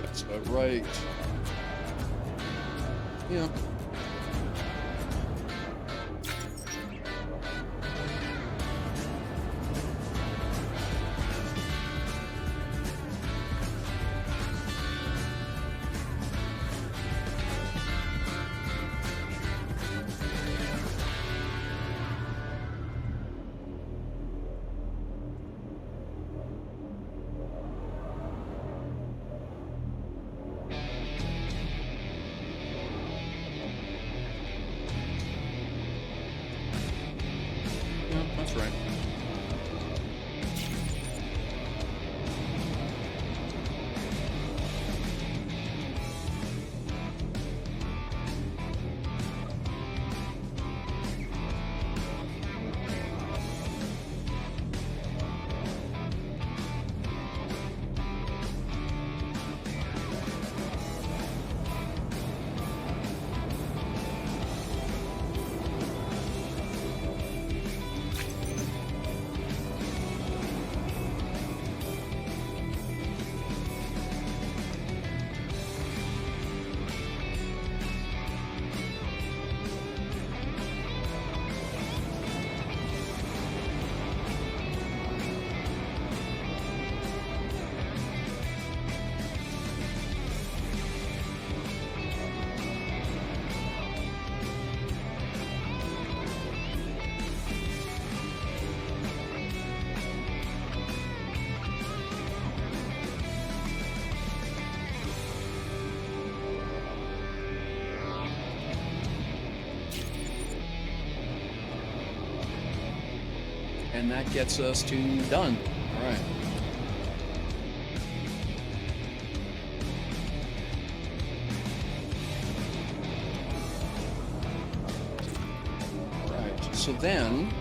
That's about right. Yeah. And that gets us to done. All right. All right. So then...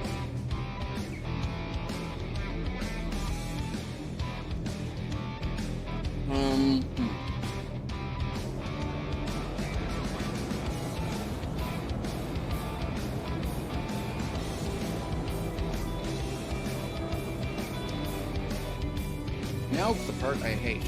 Now the part I hate.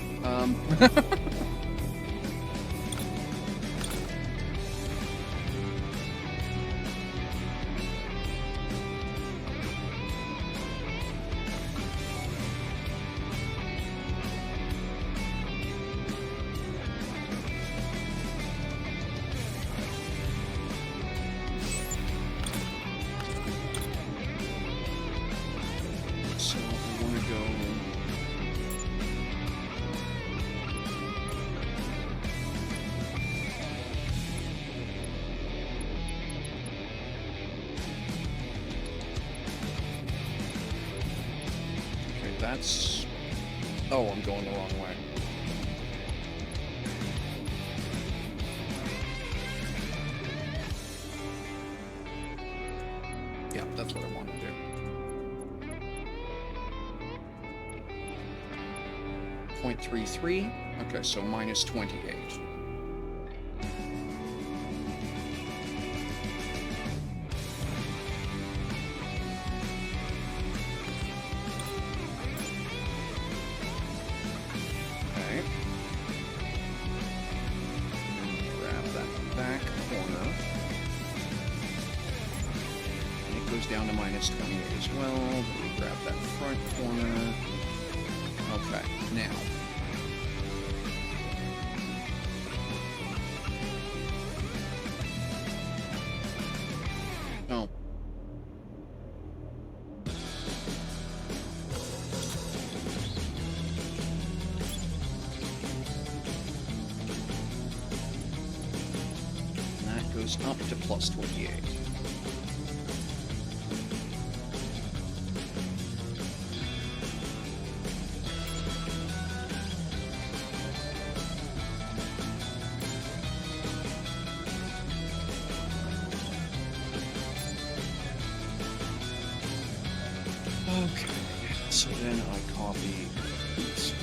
So I want to go... That's... Oh, I'm going the wrong way. Yeah, that's what I want to do. 0.33. Okay, so minus 28. Down to minus 28 as well. Then we grab that front corner. Okay, now. Oh. And that goes up to plus 28. Okay, so then I copy these.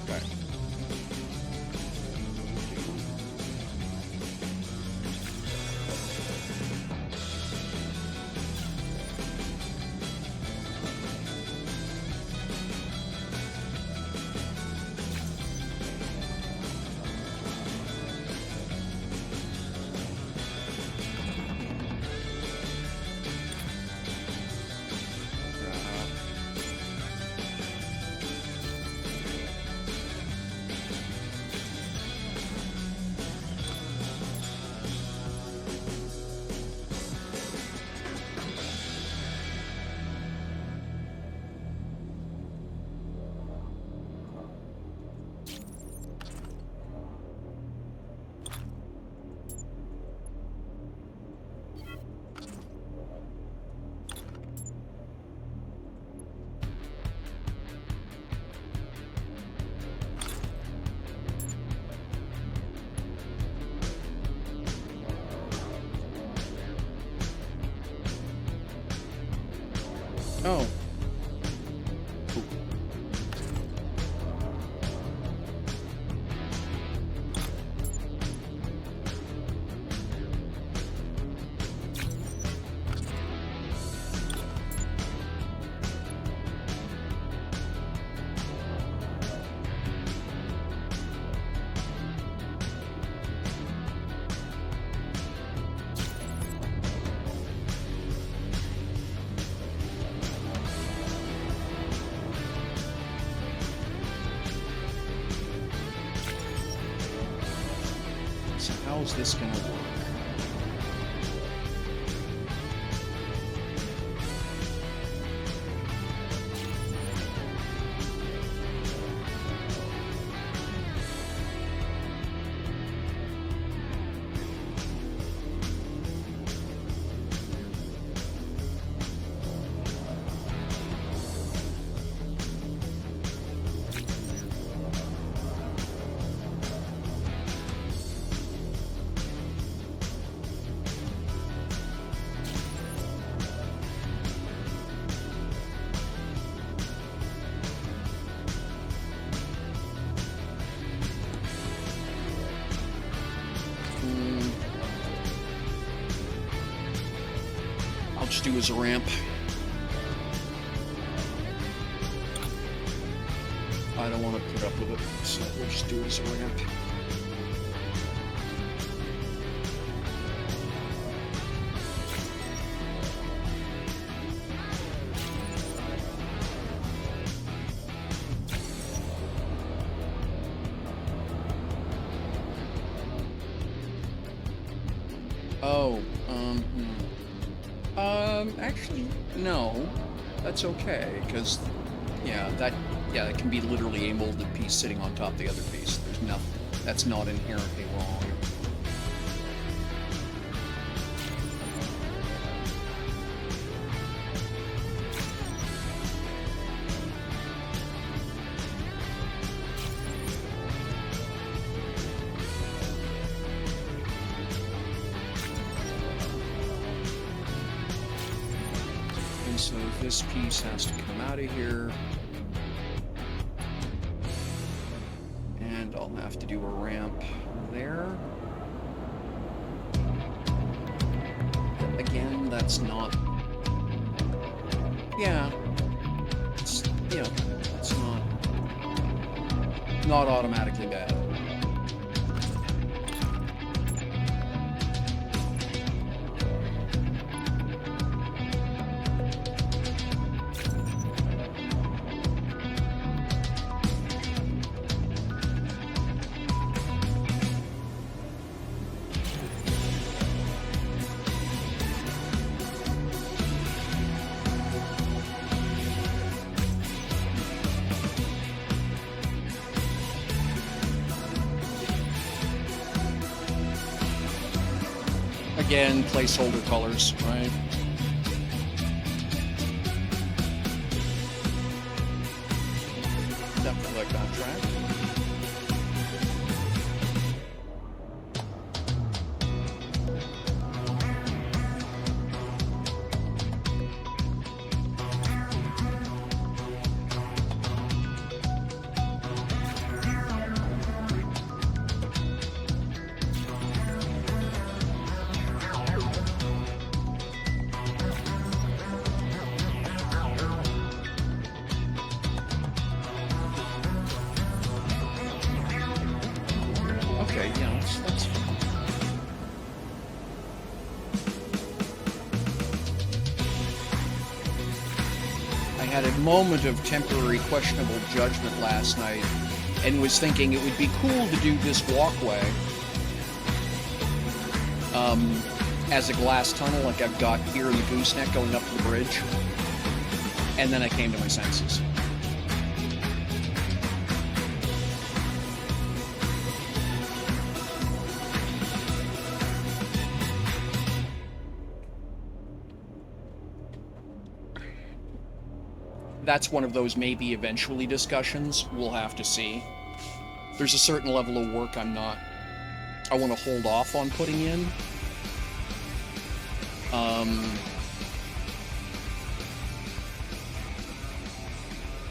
Okay. Oh. Cool. So how's this gonna work? I'll just do as a ramp. I don't want to put up with it, so we'll just do it as a ramp. Oh, actually, no, that's okay, because, yeah, that can be literally a molded piece sitting on top of the other piece. There's nothing, that's not inherently wrong. So this piece has to come out of here. And I'll have to do a ramp there. Again, that's not... Yeah. It's, you know, it's not automatically bad. Again, placeholder colors, right? Definitely like that track. Okay, yeah, that's fine. I had a moment of temporary questionable judgment last night and was thinking it would be cool to do this walkway as a glass tunnel like I've got here in the gooseneck going up to the bridge. And then I came to my senses. That's one of those maybe eventually discussions. We'll have to see. There's a certain level of work I want to hold off on putting in.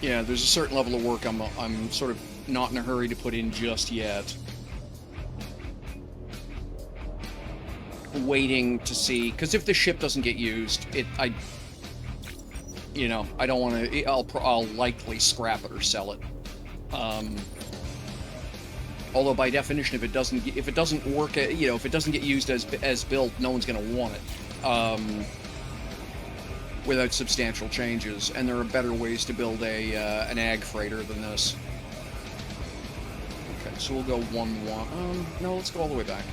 Yeah, there's a certain level of work I'm sort of not in a hurry to put in just yet. Waiting to see, because if the ship doesn't get used, I don't want to. I'll likely scrap it or sell it. Although by definition, if it doesn't work, if it doesn't get used as built, no one's going to want it without substantial changes. And there are better ways to build an AGG freighter than this. Okay. So we'll go 1 wide. No, let's go all the way back.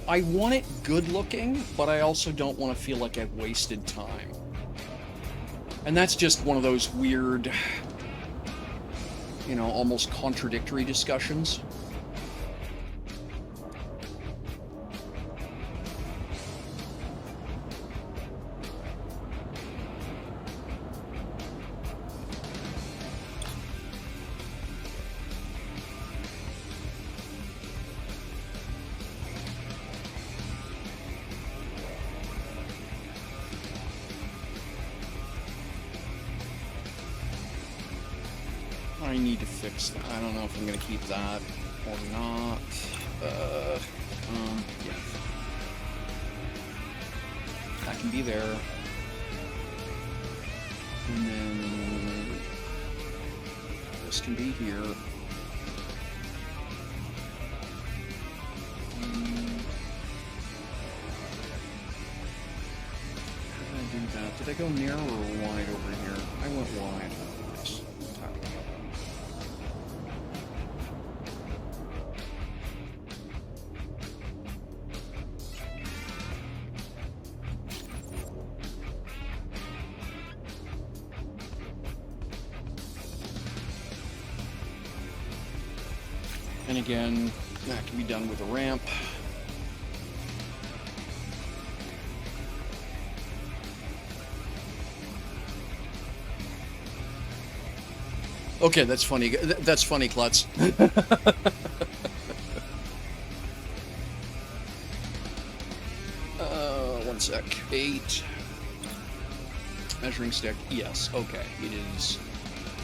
I want it good looking, but I also don't want to feel like I've wasted time. And that's just one of those weird, you know, almost contradictory discussions. I need to fix that. I don't know if I'm going to keep that or not. Yeah. That can be there. And then this can be here. How did I do that? Did I go narrow or wide over here? I went wide. Yes. And again, that can be done with a ramp. Okay, that's funny. That's funny, Klutz. 1 sec. 8. Measuring stick. Yes. Okay. It is.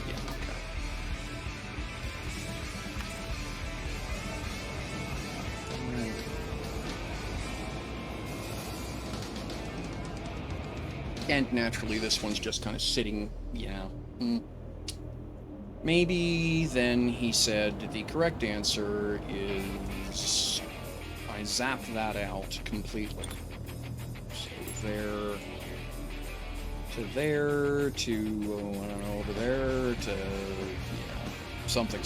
Yeah. Okay. Right. And naturally, this one's just kind of sitting. Yeah. Maybe then he said the correct answer is I zap that out completely. So there to there to, oh, I don't know, over there to, yeah, something.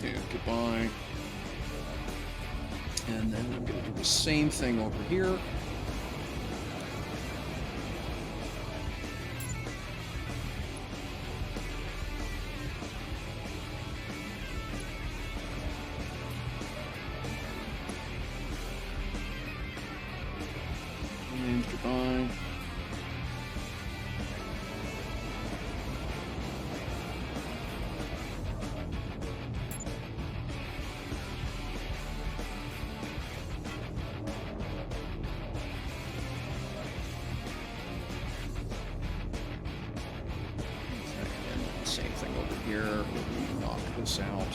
Yeah, goodbye. And then I'm going to do the same thing over here. And goodbye. Same thing over here. We'll knock this out.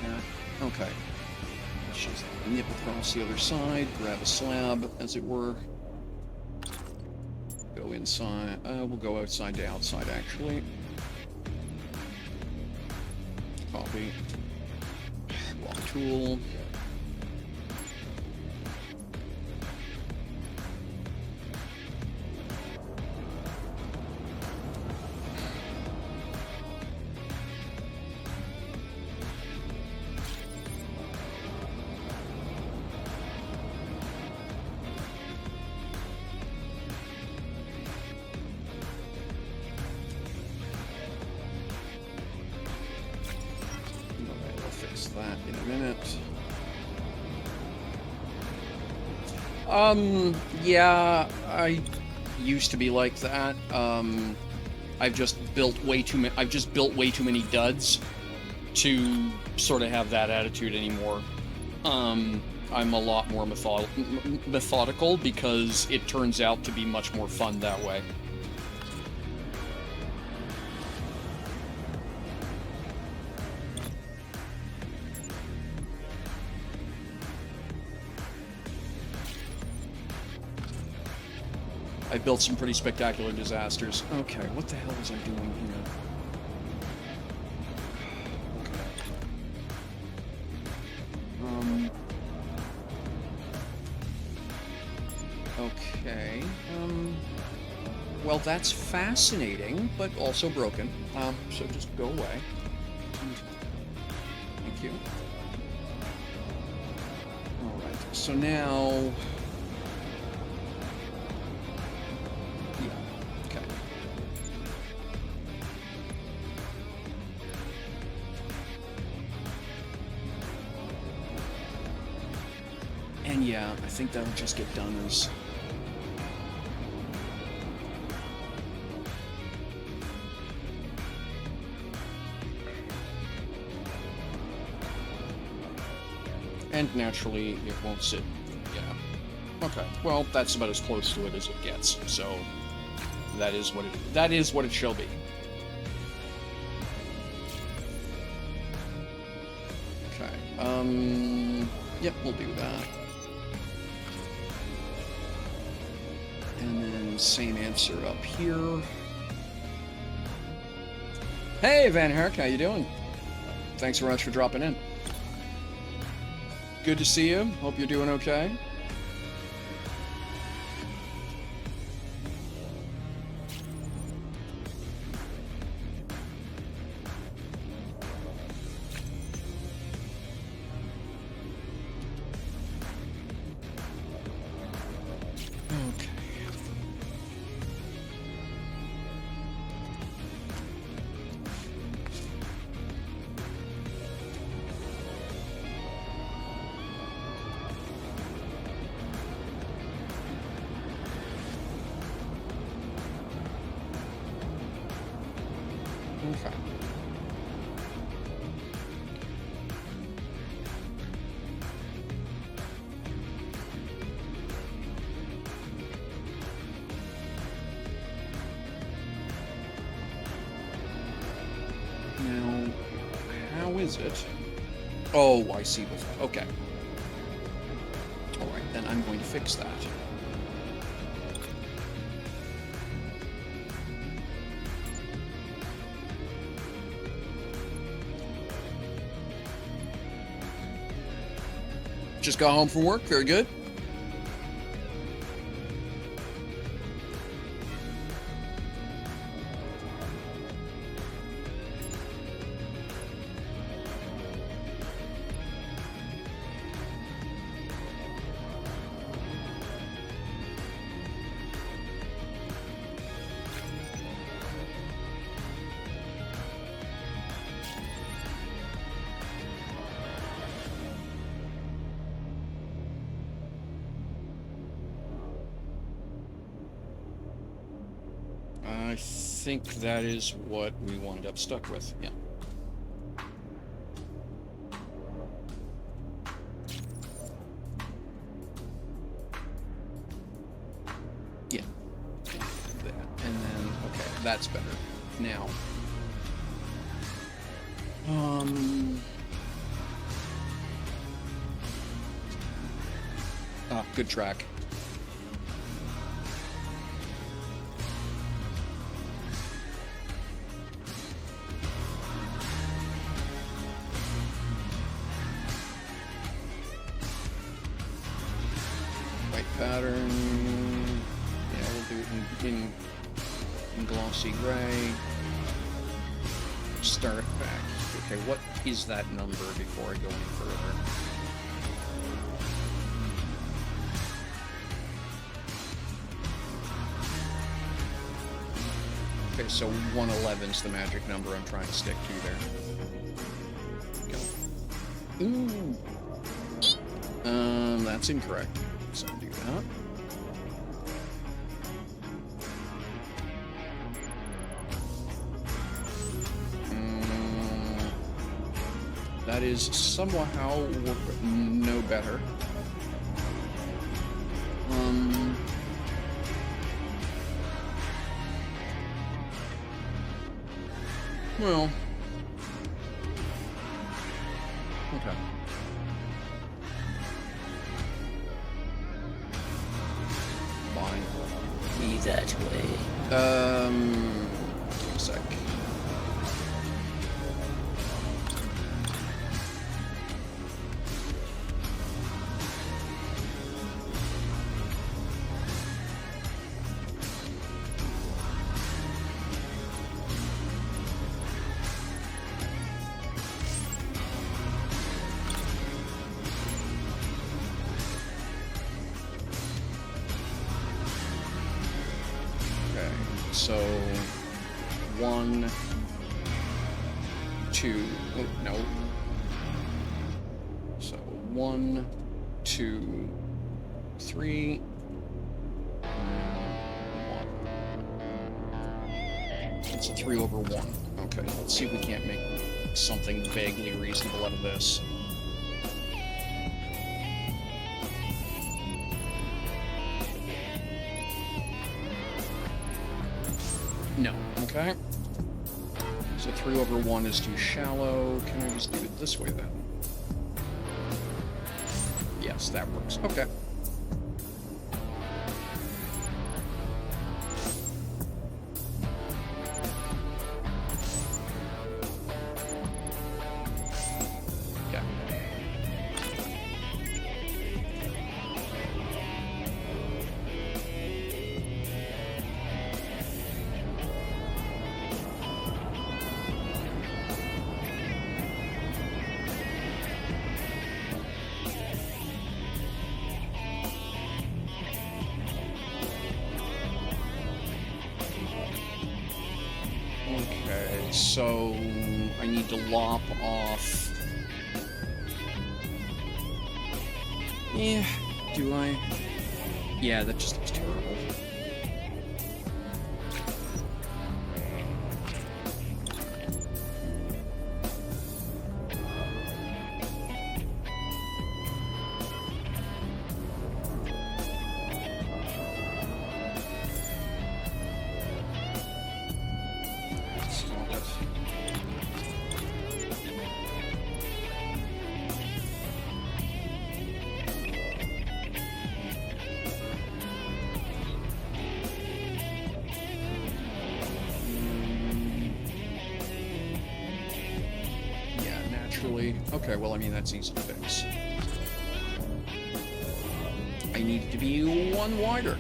There. Okay. Let's just nip across the other side, grab a slab, as it were. Go inside. We'll go outside to outside, actually. Copy. Lock tool. That in a minute. Yeah, I used to be like that. I've just built way too many duds to sort of have that attitude anymore. I'm a lot more methodical because it turns out to be much more fun that way. I built some pretty spectacular disasters. Okay, what the hell was I doing here? Okay. Well, that's fascinating, but also broken. So just go away. Thank you. Alright, so now... Yeah, okay. And yeah, I think that'll just get done as... And naturally, it won't sit. Yeah. Okay. Well, that's about as close to it as it gets. So that is what it shall be. Okay. Yep, we'll do that. And then same answer up here. Hey, Van Herk, how you doing? Thanks very much for dropping in. Good to see you. Hope you're doing okay. Okay. Okay. Now, how is it? Oh, I see. Okay. All right, then I'm going to fix that. Just got home from work. Very good. I think that is what we wound up stuck with. Yeah. Yeah. That. And then, okay, that's better. Now. Ah, good track. Pattern. Yeah, we'll do it in glossy gray. Start back. Okay, what is that number before I go any further? Okay, so 111 is the magic number I'm trying to stick to there. Go. That's incorrect. So do that. That is somehow no better. Well. Okay. Fine. that way. Give me a sec. So, 1, 2, oh, no. So, 1, 2, 3, 1. It's a 3 over 1. Okay, let's see if we can't make something vaguely reasonable out of this. No. Okay. So 3 over 1 is too shallow. Can I just do it this way then? Yes, that works. Okay. Yeah. Okay, so I need to lop off. Yeah, do I? Yeah, that just looks terrible. Stop it. Yeah, naturally. Okay, well, I mean, that's easy to fix. I need it to be 1 wider.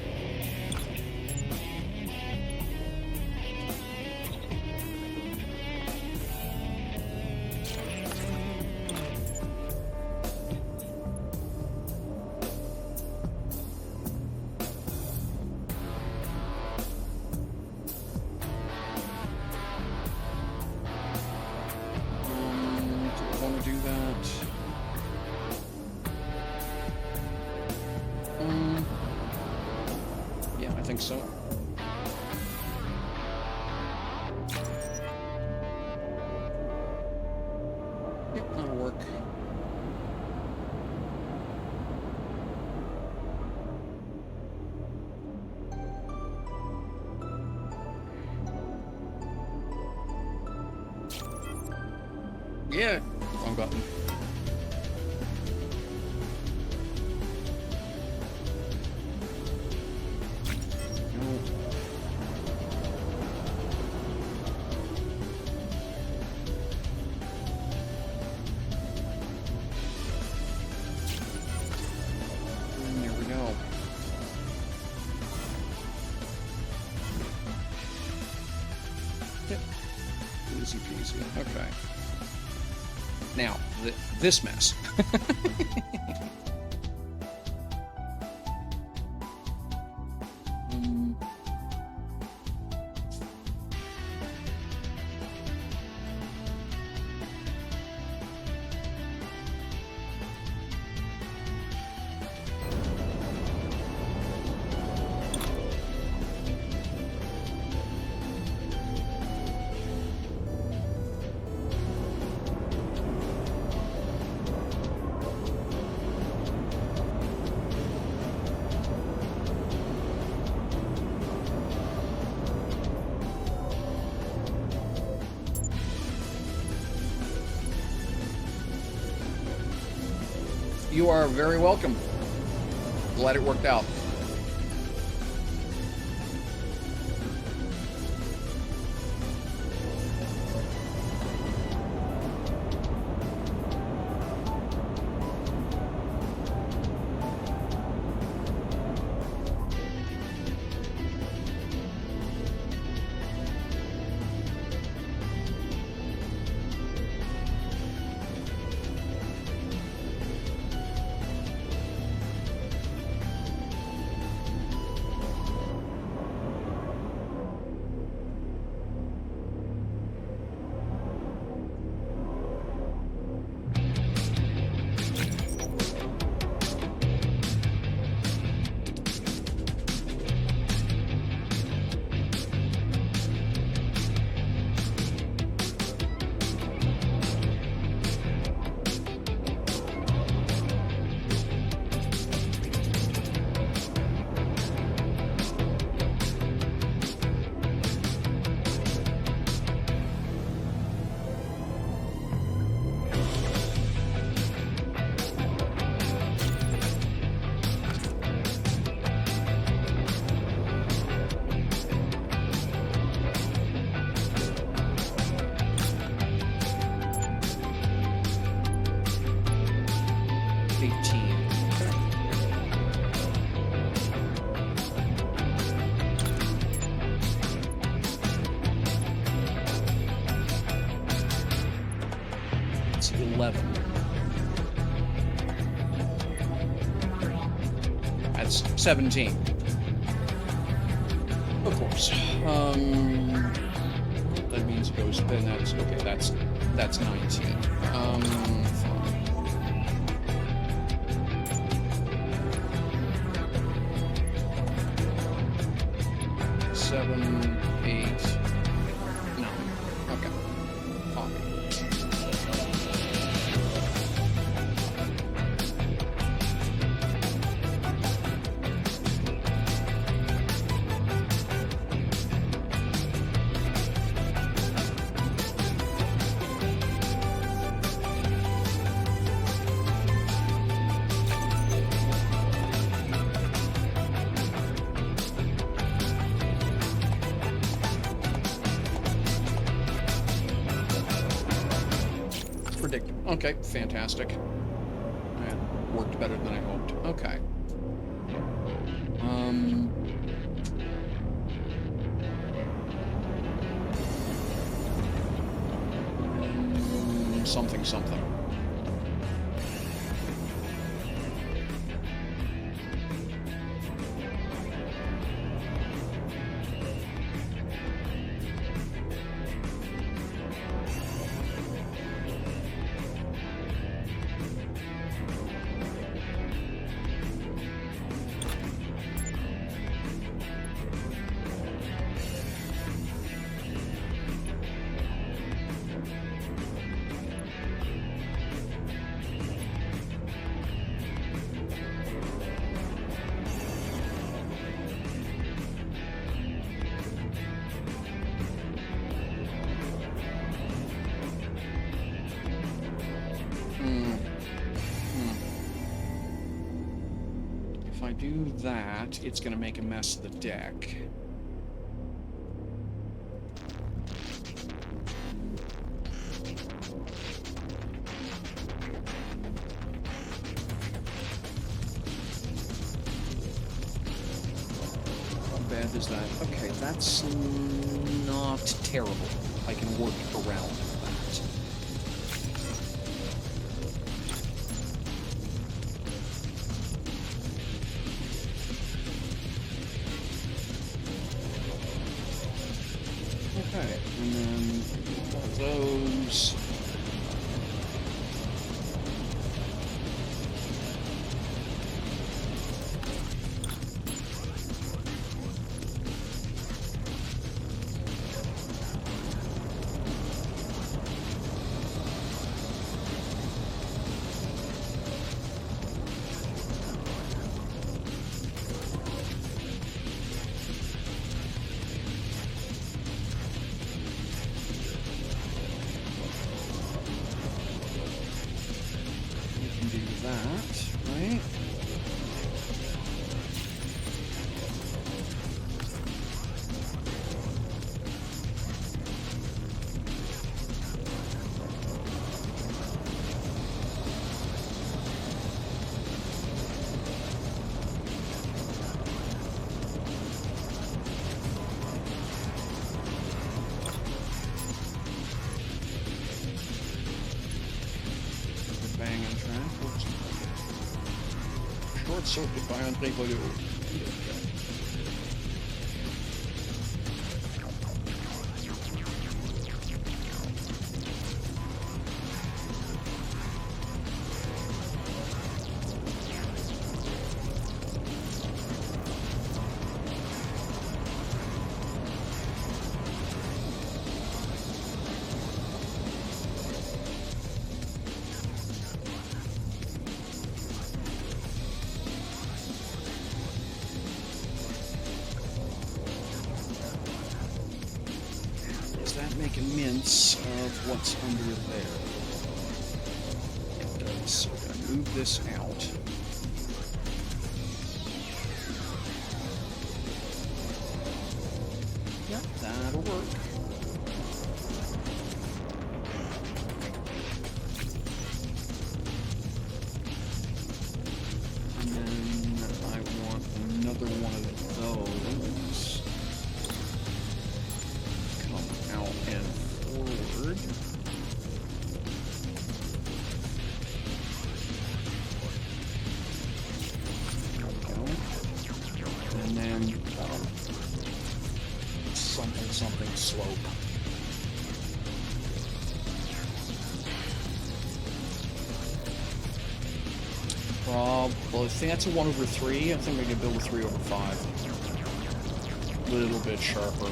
Do I want to do that? Yeah, I think so. Yep, that'll work. Yeah, wrong button. No. And there we go. Yep. Easy peasy. Okay. Now, this mess. Mm. You are very welcome. Glad it worked out. 18. It's 11. That's 17. Of course. That means it goes. Then that's okay. That's 19. Fine. 7, 8, 9. Okay. Fine. Predictable. Okay, fantastic. That worked better than I hoped. Okay. Something, something. If I do that, it's going to make a mess of the deck. How bad is that? Okay, that's not terrible. I can work around that. Okay, and then one of those. That, right? Bang on track. Short circuit by André Boileau. Does that make a mince of what's under there? It does. So I'm going to move this out. Yep, that'll work. slope. Well, I think that's a 1/3. I think we can build a 3/5. A little bit sharper.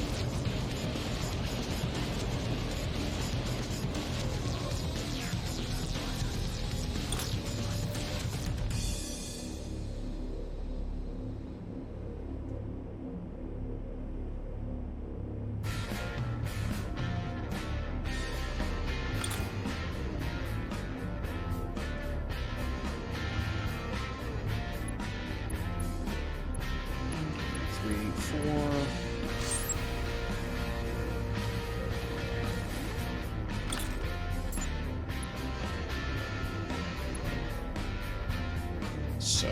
So I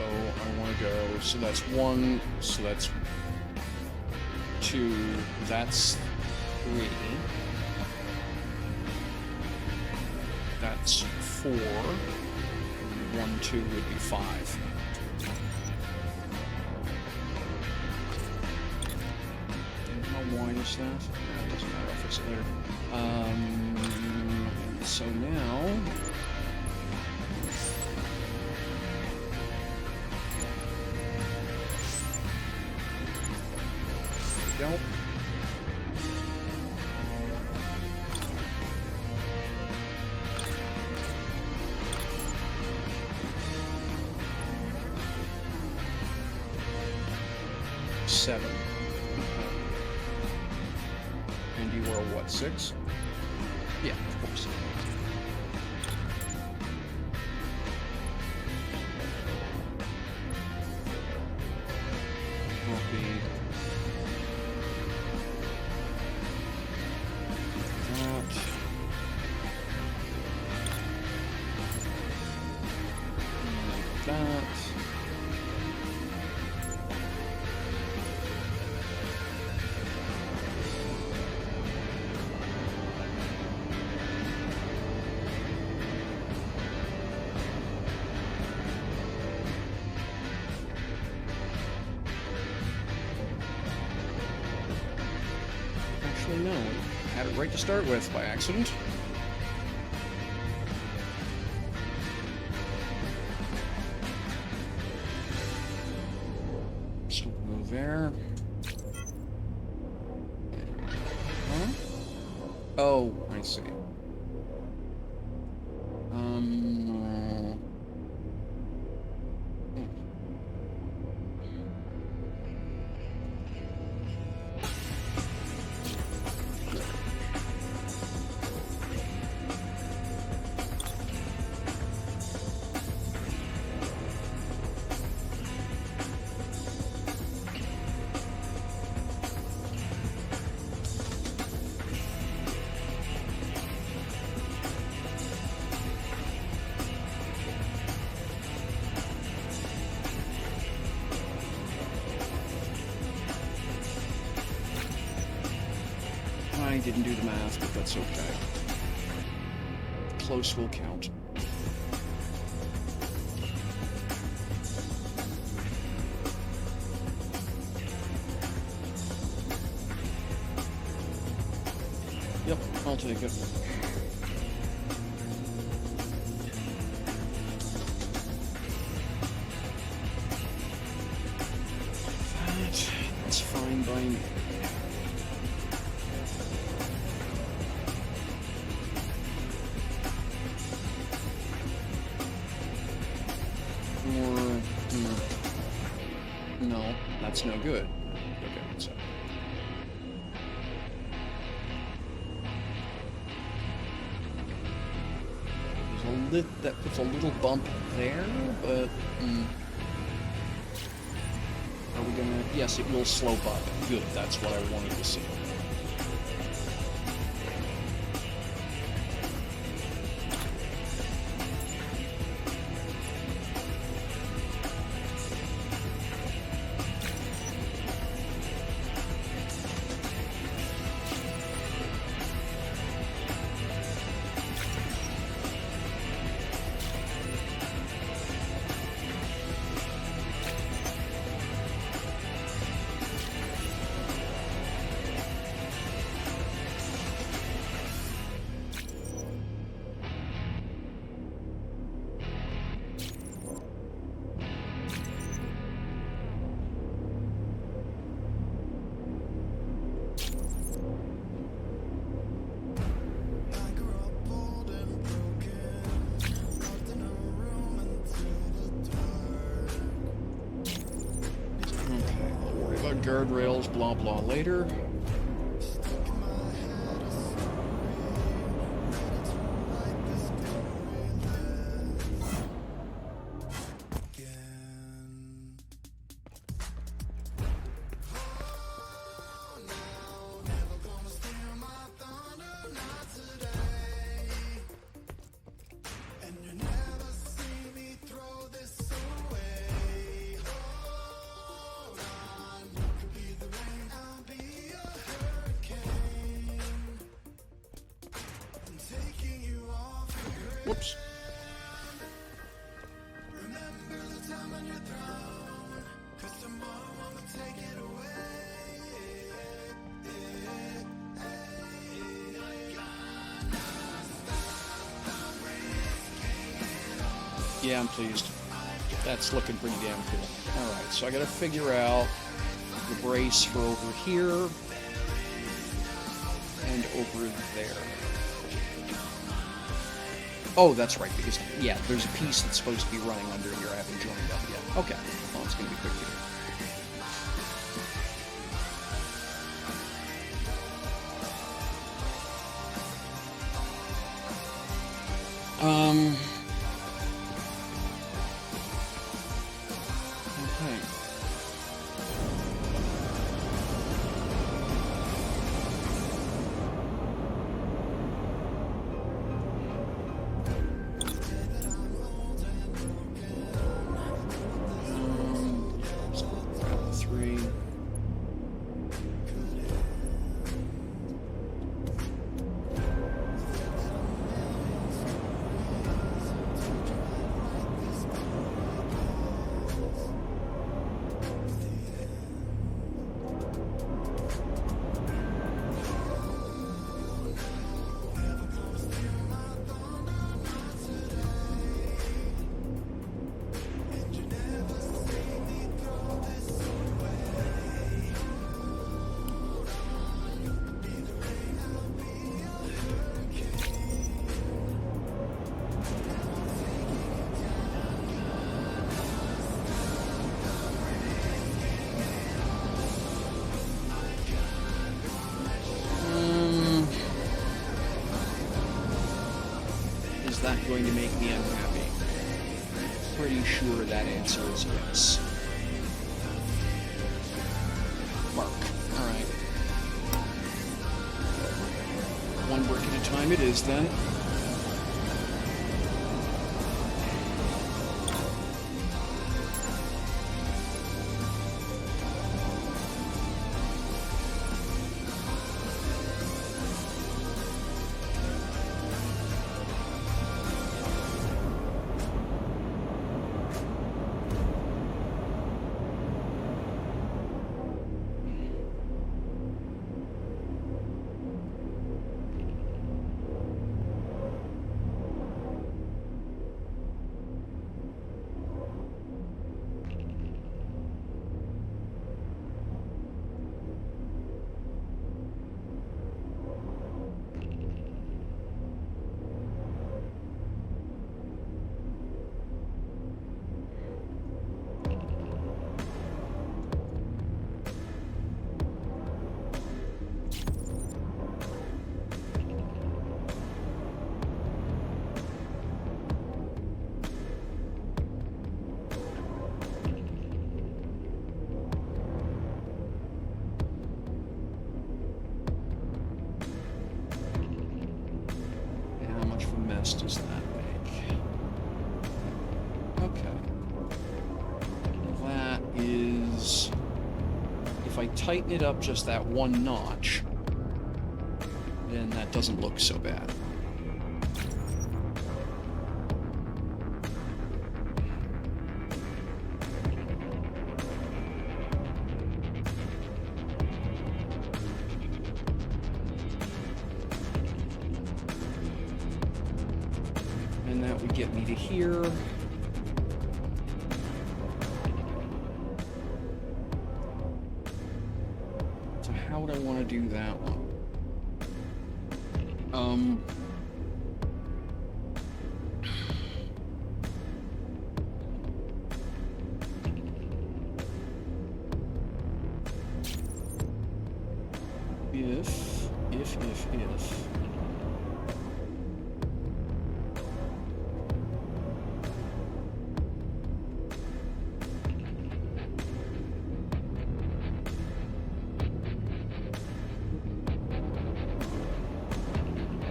want to go, so that's 1, so that's 2, that's 3, that's 4, 1, 2 would be 5. How wide is that? It doesn't matter if it's there. So now... Go. Seven. And you were what, 6? Yeah, of course. Copy. That. Actually, no. Had it right to start with by accident. There. Huh? Oh, I see. I didn't do the math, but that's okay. Close will count. Yep, I'll take it. That's fine by me. No, that's no good. Okay, so. There's that puts a little bump there, but are we gonna? Yes, it will slope up. Good, that's what I wanted to see. guardrails, blah blah later. Whoops. Yeah, I'm pleased. That's looking pretty damn cool. Alright, so I gotta figure out the brace for over here and over there. Oh, that's right, because, yeah, there's a piece that's supposed to be running under here I haven't joined up yet. Okay, well, it's gonna be quick to do. Okay. Three. Is that going to make me unhappy? Pretty sure that answer is yes. Mark. Alright. One brick at a time it is then. Does that make? Okay. That is... If I tighten it up just that one notch, then that doesn't look so bad. And that would get me to here. So how would I want to do that one? if...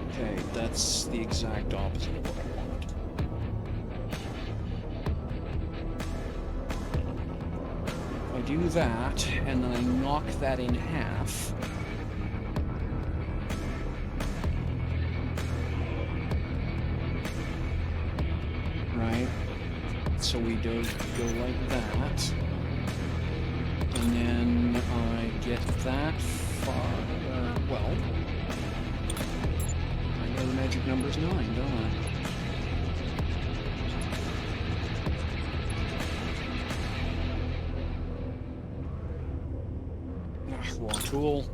Okay, that's the exact opposite of what I wanted. If I do that, and then I knock that in half... Right? So we do go like that. And then I get that far... well... I know the magic number's 9, don't I? Wrong tool.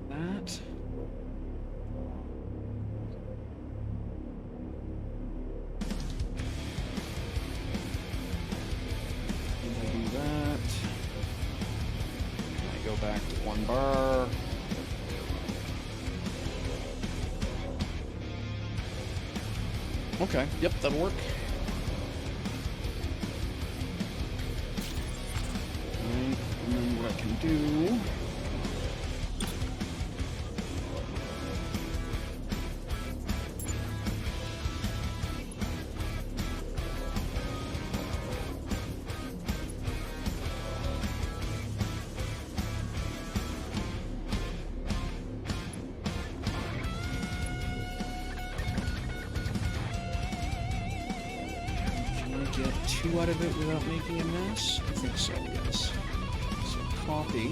That. And I do that. And I go back to 1 bar. Okay, yep, that'll work. Alright, and then what I can do... Get 2 out of it without making a mess? I think so, yes. So copy.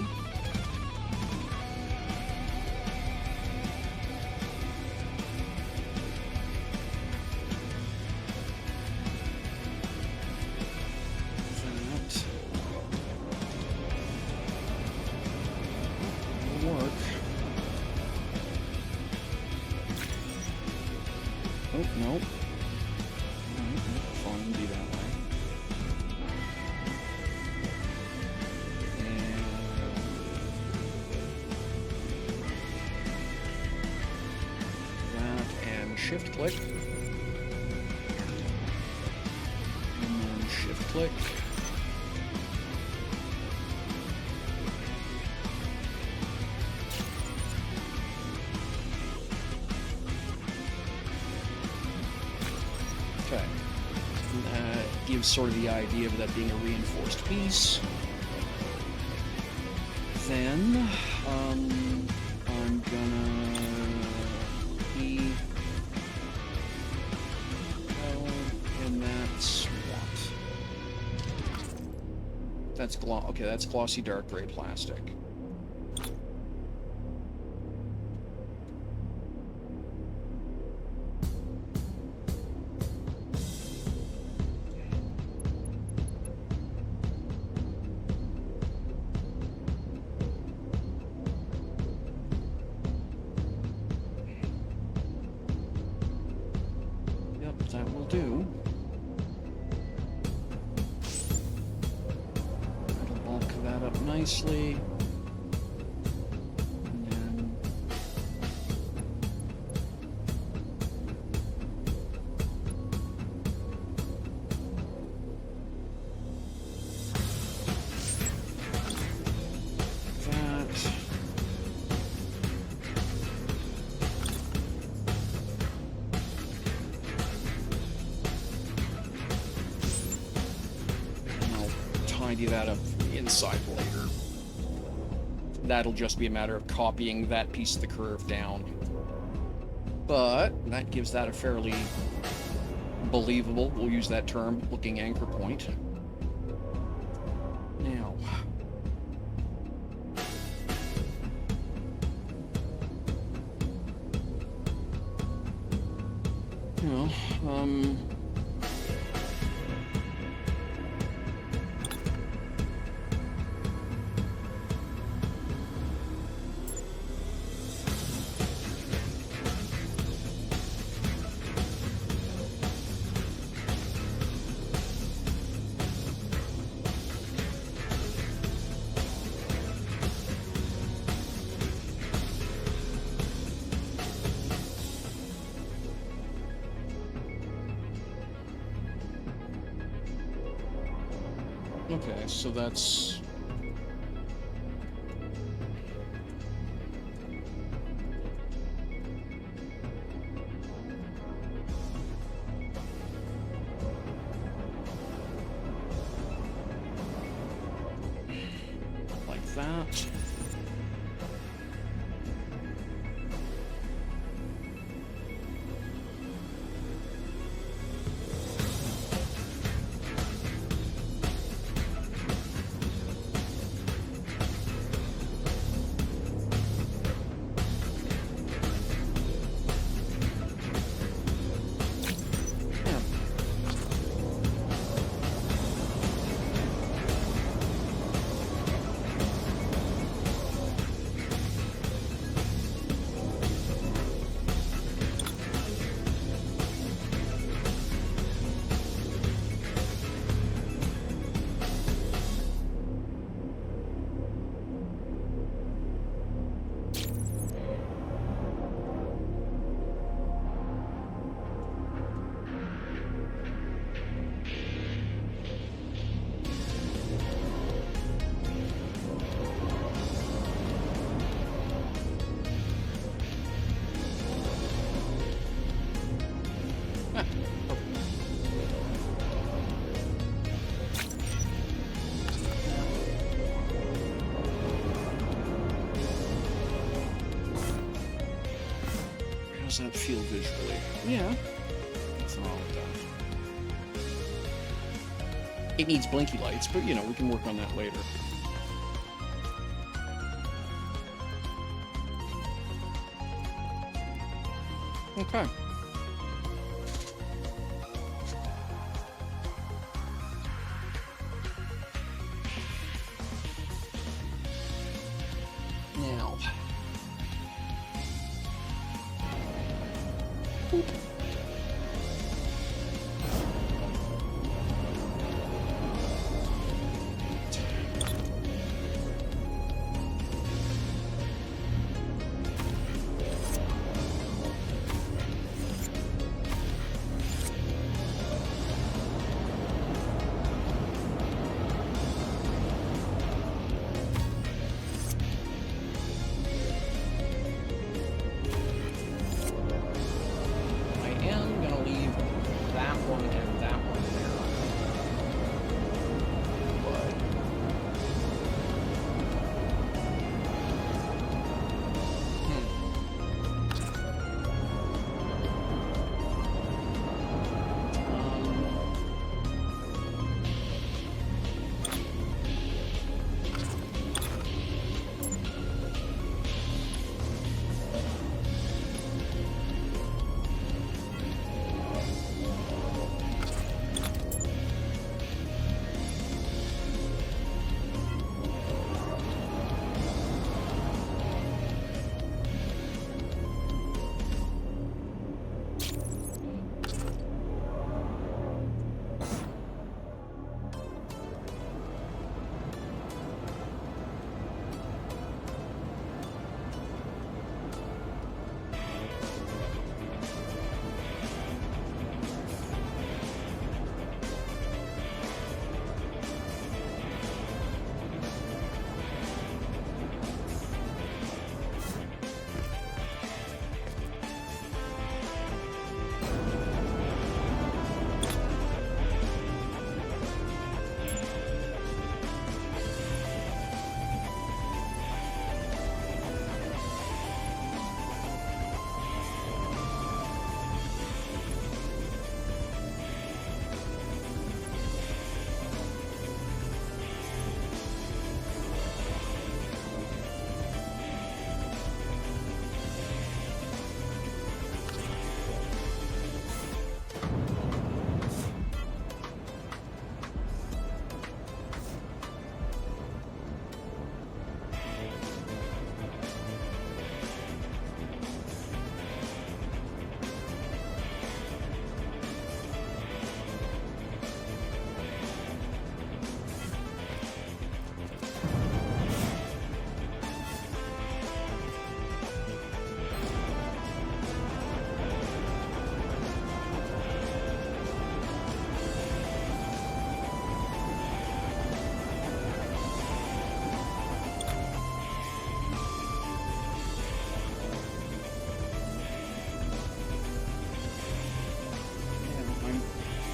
That. Will work. Oh, no. Fine, be that way. Shift click, and then shift click, okay, and that gives sort of the idea of that being a reinforced piece. Then I'm gonna be that's okay, that's glossy dark gray plastic. Yep, that will do. Up nicely, and then that. And I'll tidy that up inside later. That'll just be a matter of copying that piece of the curve down. But that gives that a fairly believable, we'll use that term, looking anchor point. Now, Okay, so that's... like that. Yeah. How does that feel visually? Yeah. Nothing wrong with that. It needs blinky lights, but you know, we can work on that later. Okay. Now. Boop.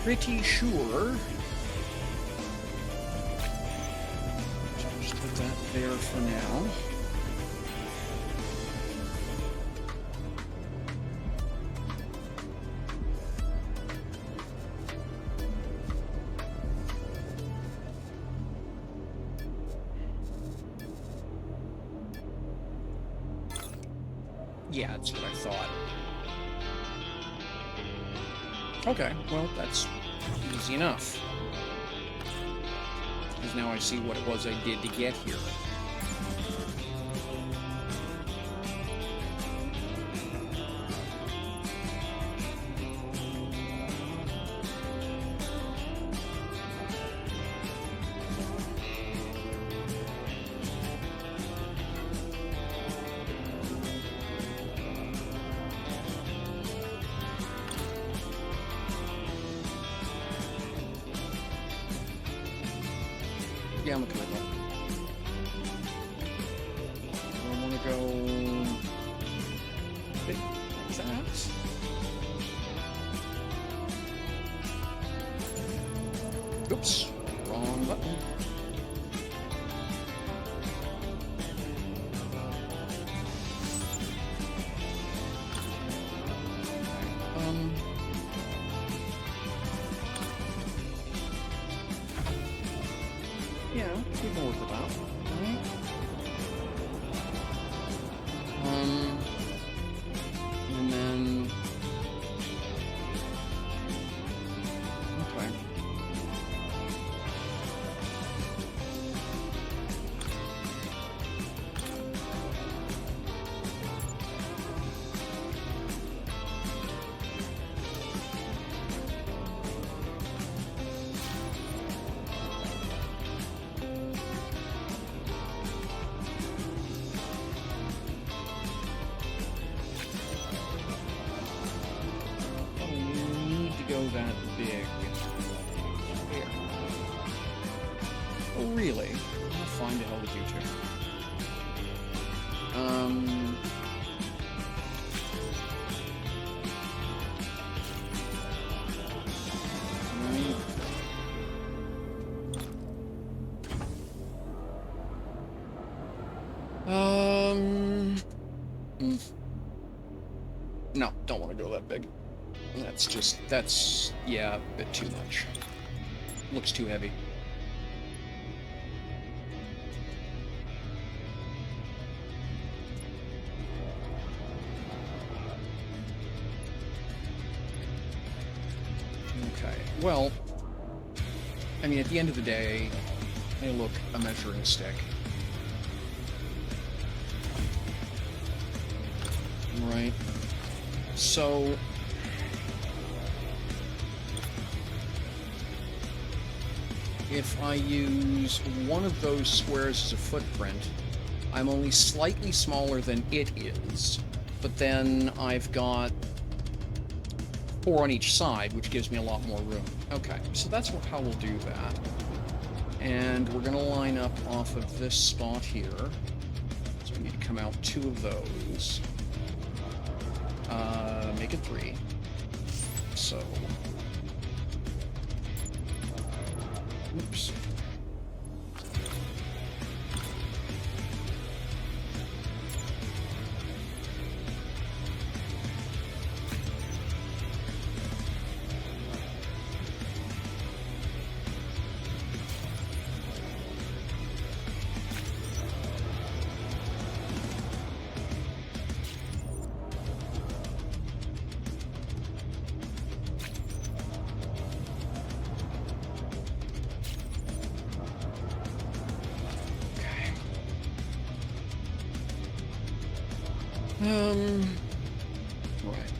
pretty sure. So just put that there for now. Yeah, that's what I thought. Okay, well, that's easy enough. Because now I see what it was I did to get here. Yeah, I'm okay with that. I want to go big like that. Oops, wrong button. Yeah, we can work with that. Right. And then okay. Go that big. Here. Oh, really? I'll find the hell with you two. No, don't want to go that big. That's, yeah, a bit too much. Looks too heavy. Okay, well, I mean, at the end of the day, they look a measuring stick. Right. So if I use one of those squares as a footprint, I'm only slightly smaller than it is, but then I've got 4 on each side, which gives me a lot more room. Okay, so that's how we'll do that. And we're going to line up off of this spot here. So we need to come out 2 of those. Make it 3. So... Oops. Right.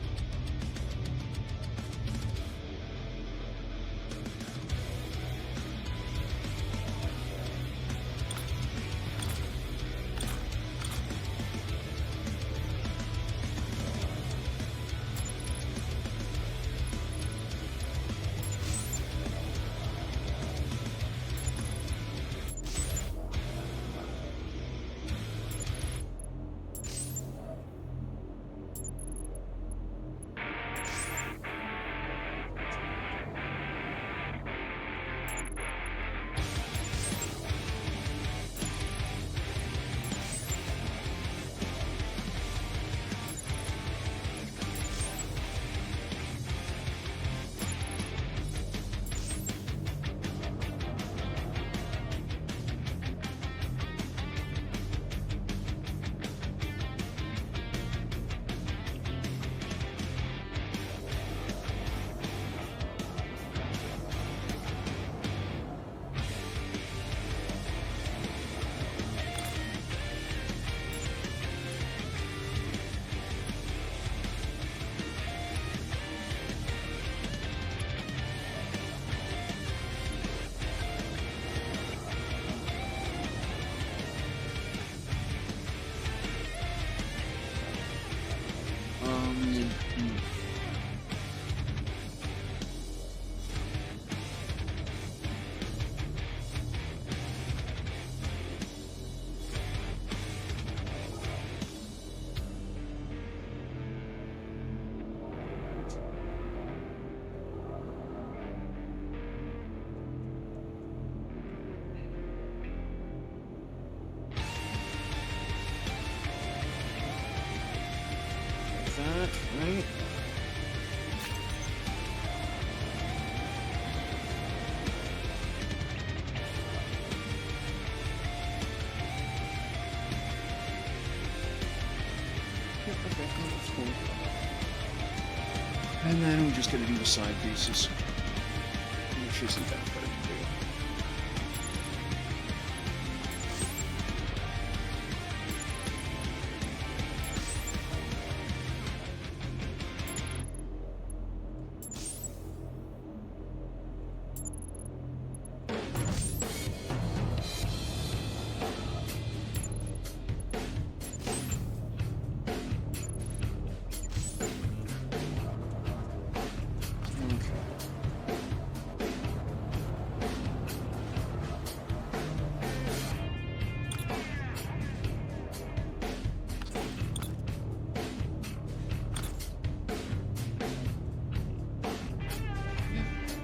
that, right? Yep, okay, that's cool. And then we just gotta do the side pieces, which isn't that hard to do.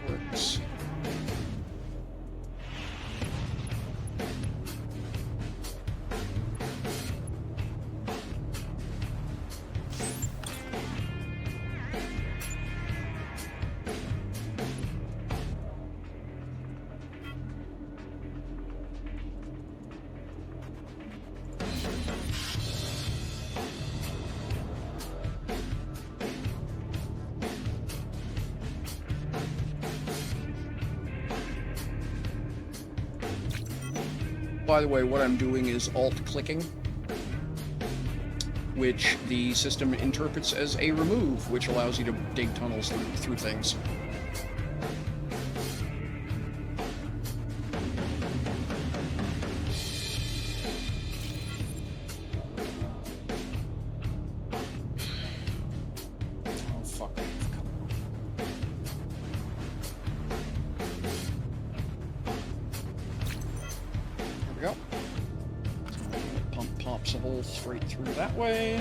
Works. By the way, what I'm doing is alt-clicking, which the system interprets as a remove, which allows you to dig tunnels through things. Oh, fuck. There we go. Pump pops a hole straight through that way.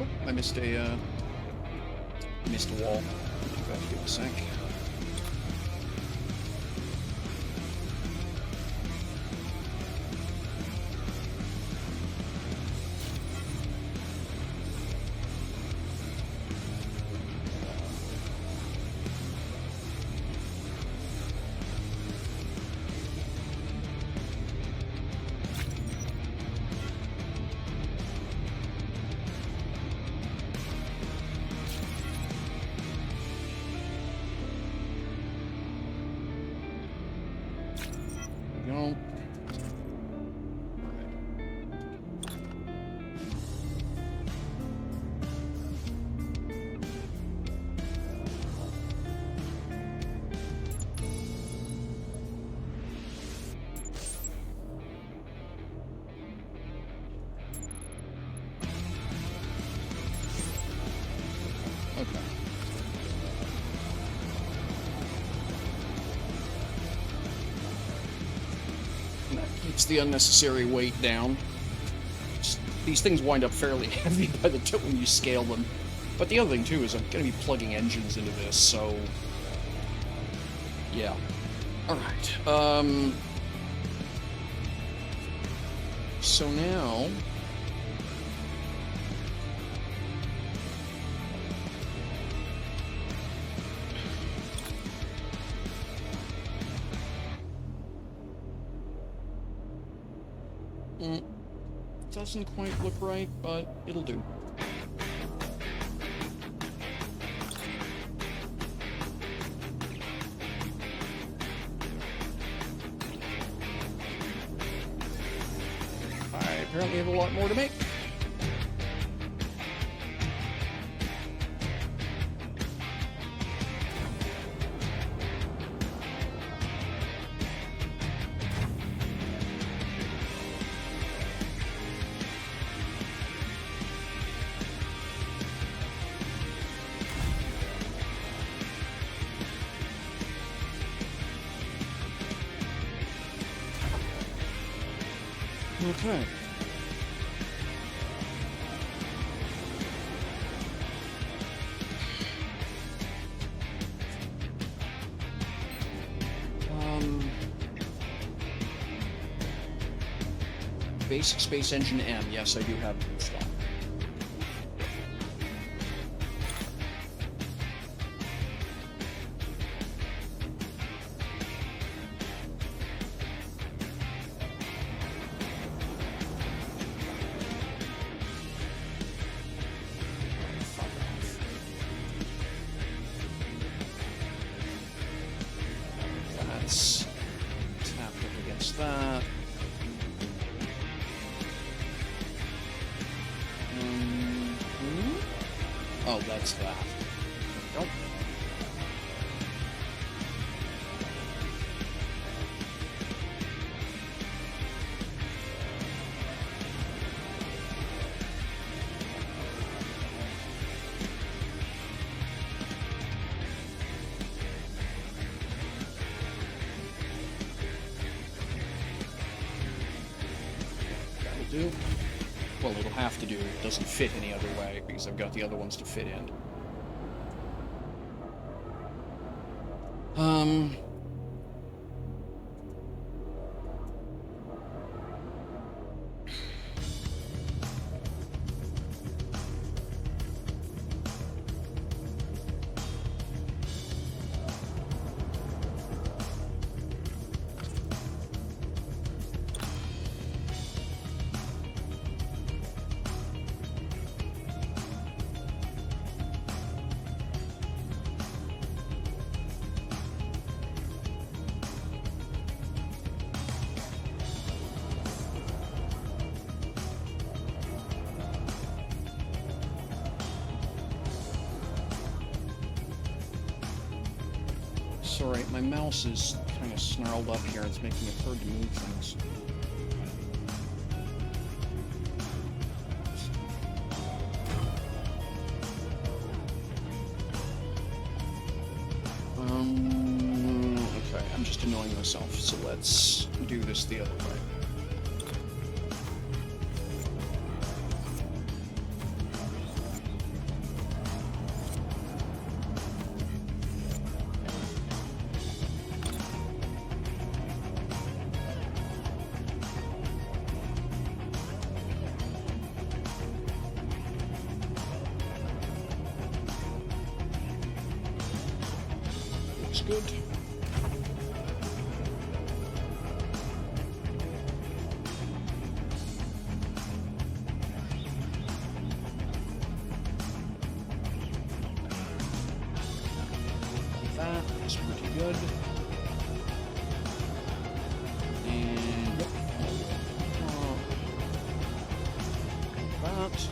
Oh, I missed a wall. Give it a sec. Go. Okay. And that keeps the unnecessary weight down. These things wind up fairly heavy by the time when you scale them. But the other thing too is I'm going to be plugging engines into this, so yeah. All right. So now. Doesn't quite look right, but it'll do. I apparently have a lot more to make. Okay. Basic Space Engine M. Yes, I do have it installed. That's tapped up against that. Oh, that's that. Nope. That'll do. Well, it'll have to do. It doesn't fit any other way because I've got the other ones to fit in. Sorry, my mouse is kind of snarled up here. It's making it hard to move things. Okay, I'm just annoying myself, so let's do this the other way. Looks good. That's pretty good. And yep. That.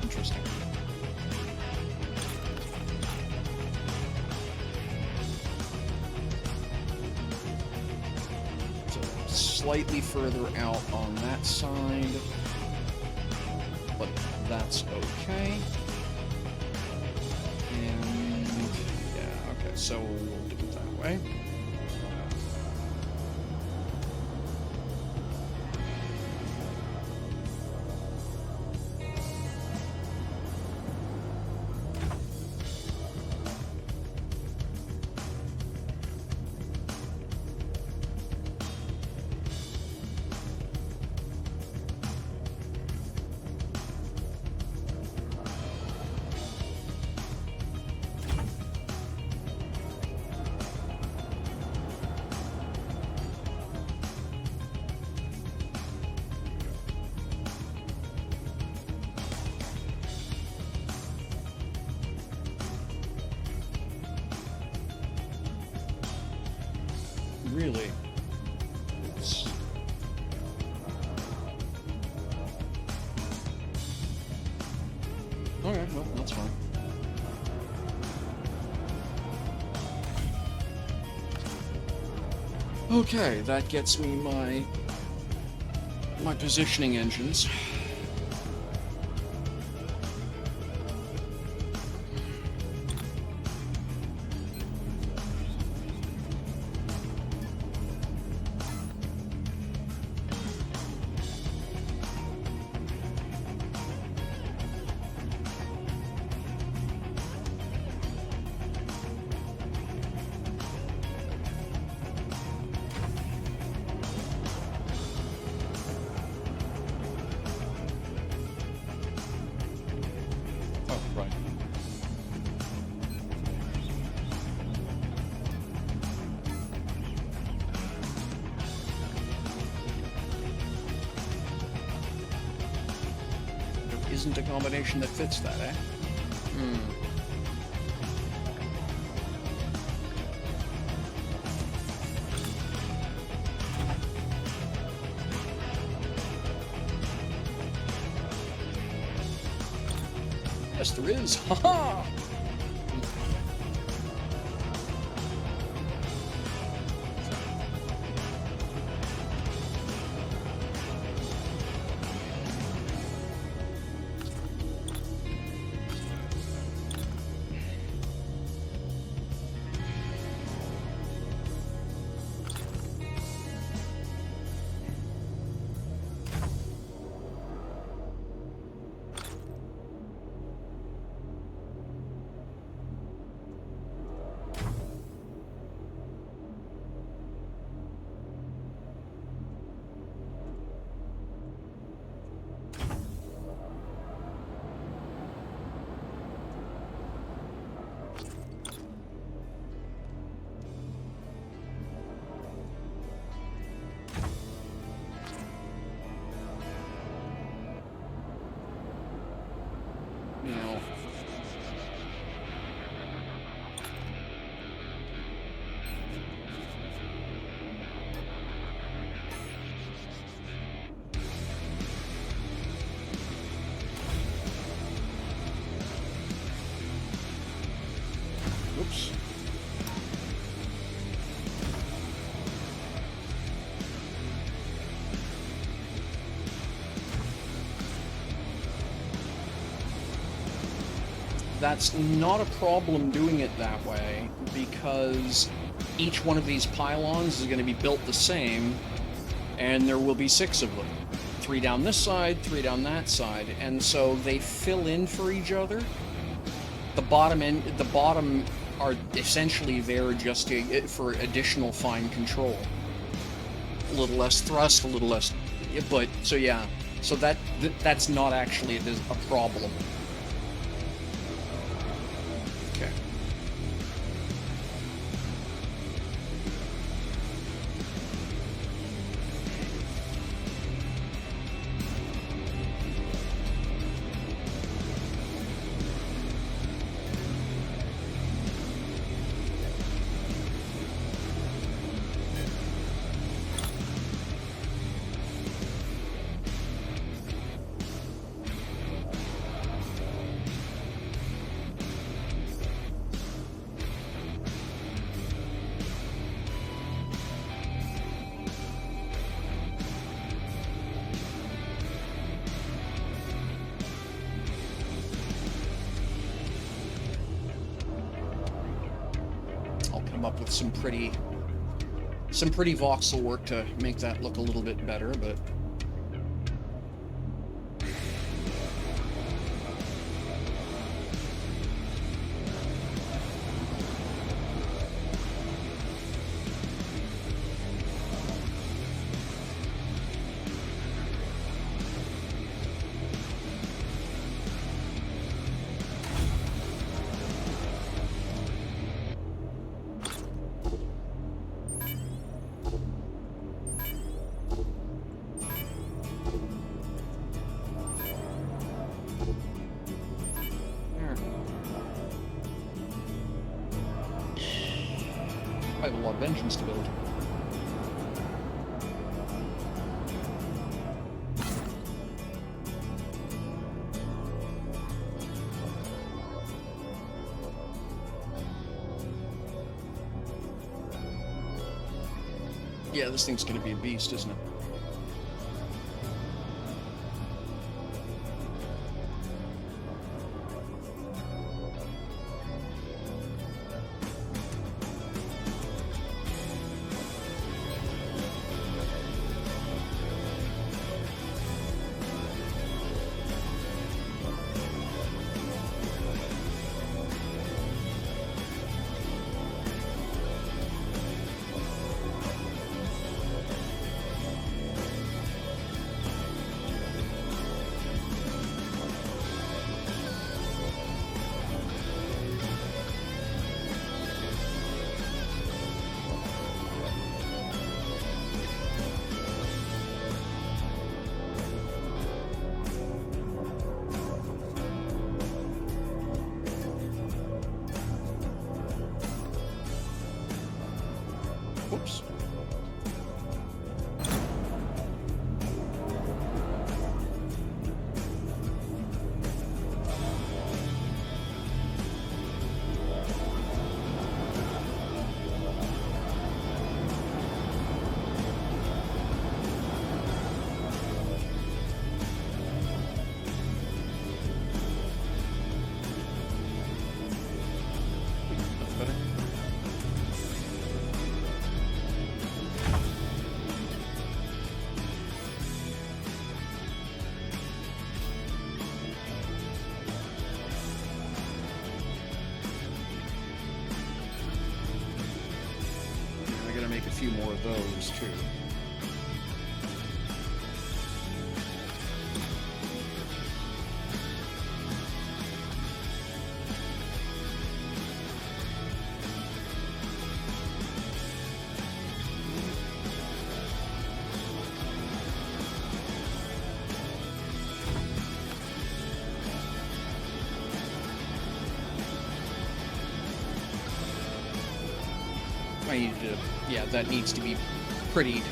Interesting. So slightly further out on that side, but that's okay. And yeah, okay, so we'll do it that way. Really? It's... Okay, well, that's fine. Okay, that gets me my positioning engines. isn't a combination that fits that, eh? Yes, there is. Haha! Now, whoops. That's not a problem doing it that way, because each one of these pylons is going to be built the same, and there will be 6 of them. 3 down this side, 3 down that side, and so they fill in for each other. The bottom are essentially there just for additional fine control. A little less thrust, a little less, but so yeah, so that's not actually a problem. Okay. Up with some pretty voxel work to make that look a little bit better, but I have a lot of engines to build. Yeah, this thing's gonna be a beast, isn't it? few more of those, too. I need to, yeah, that needs to be prettied.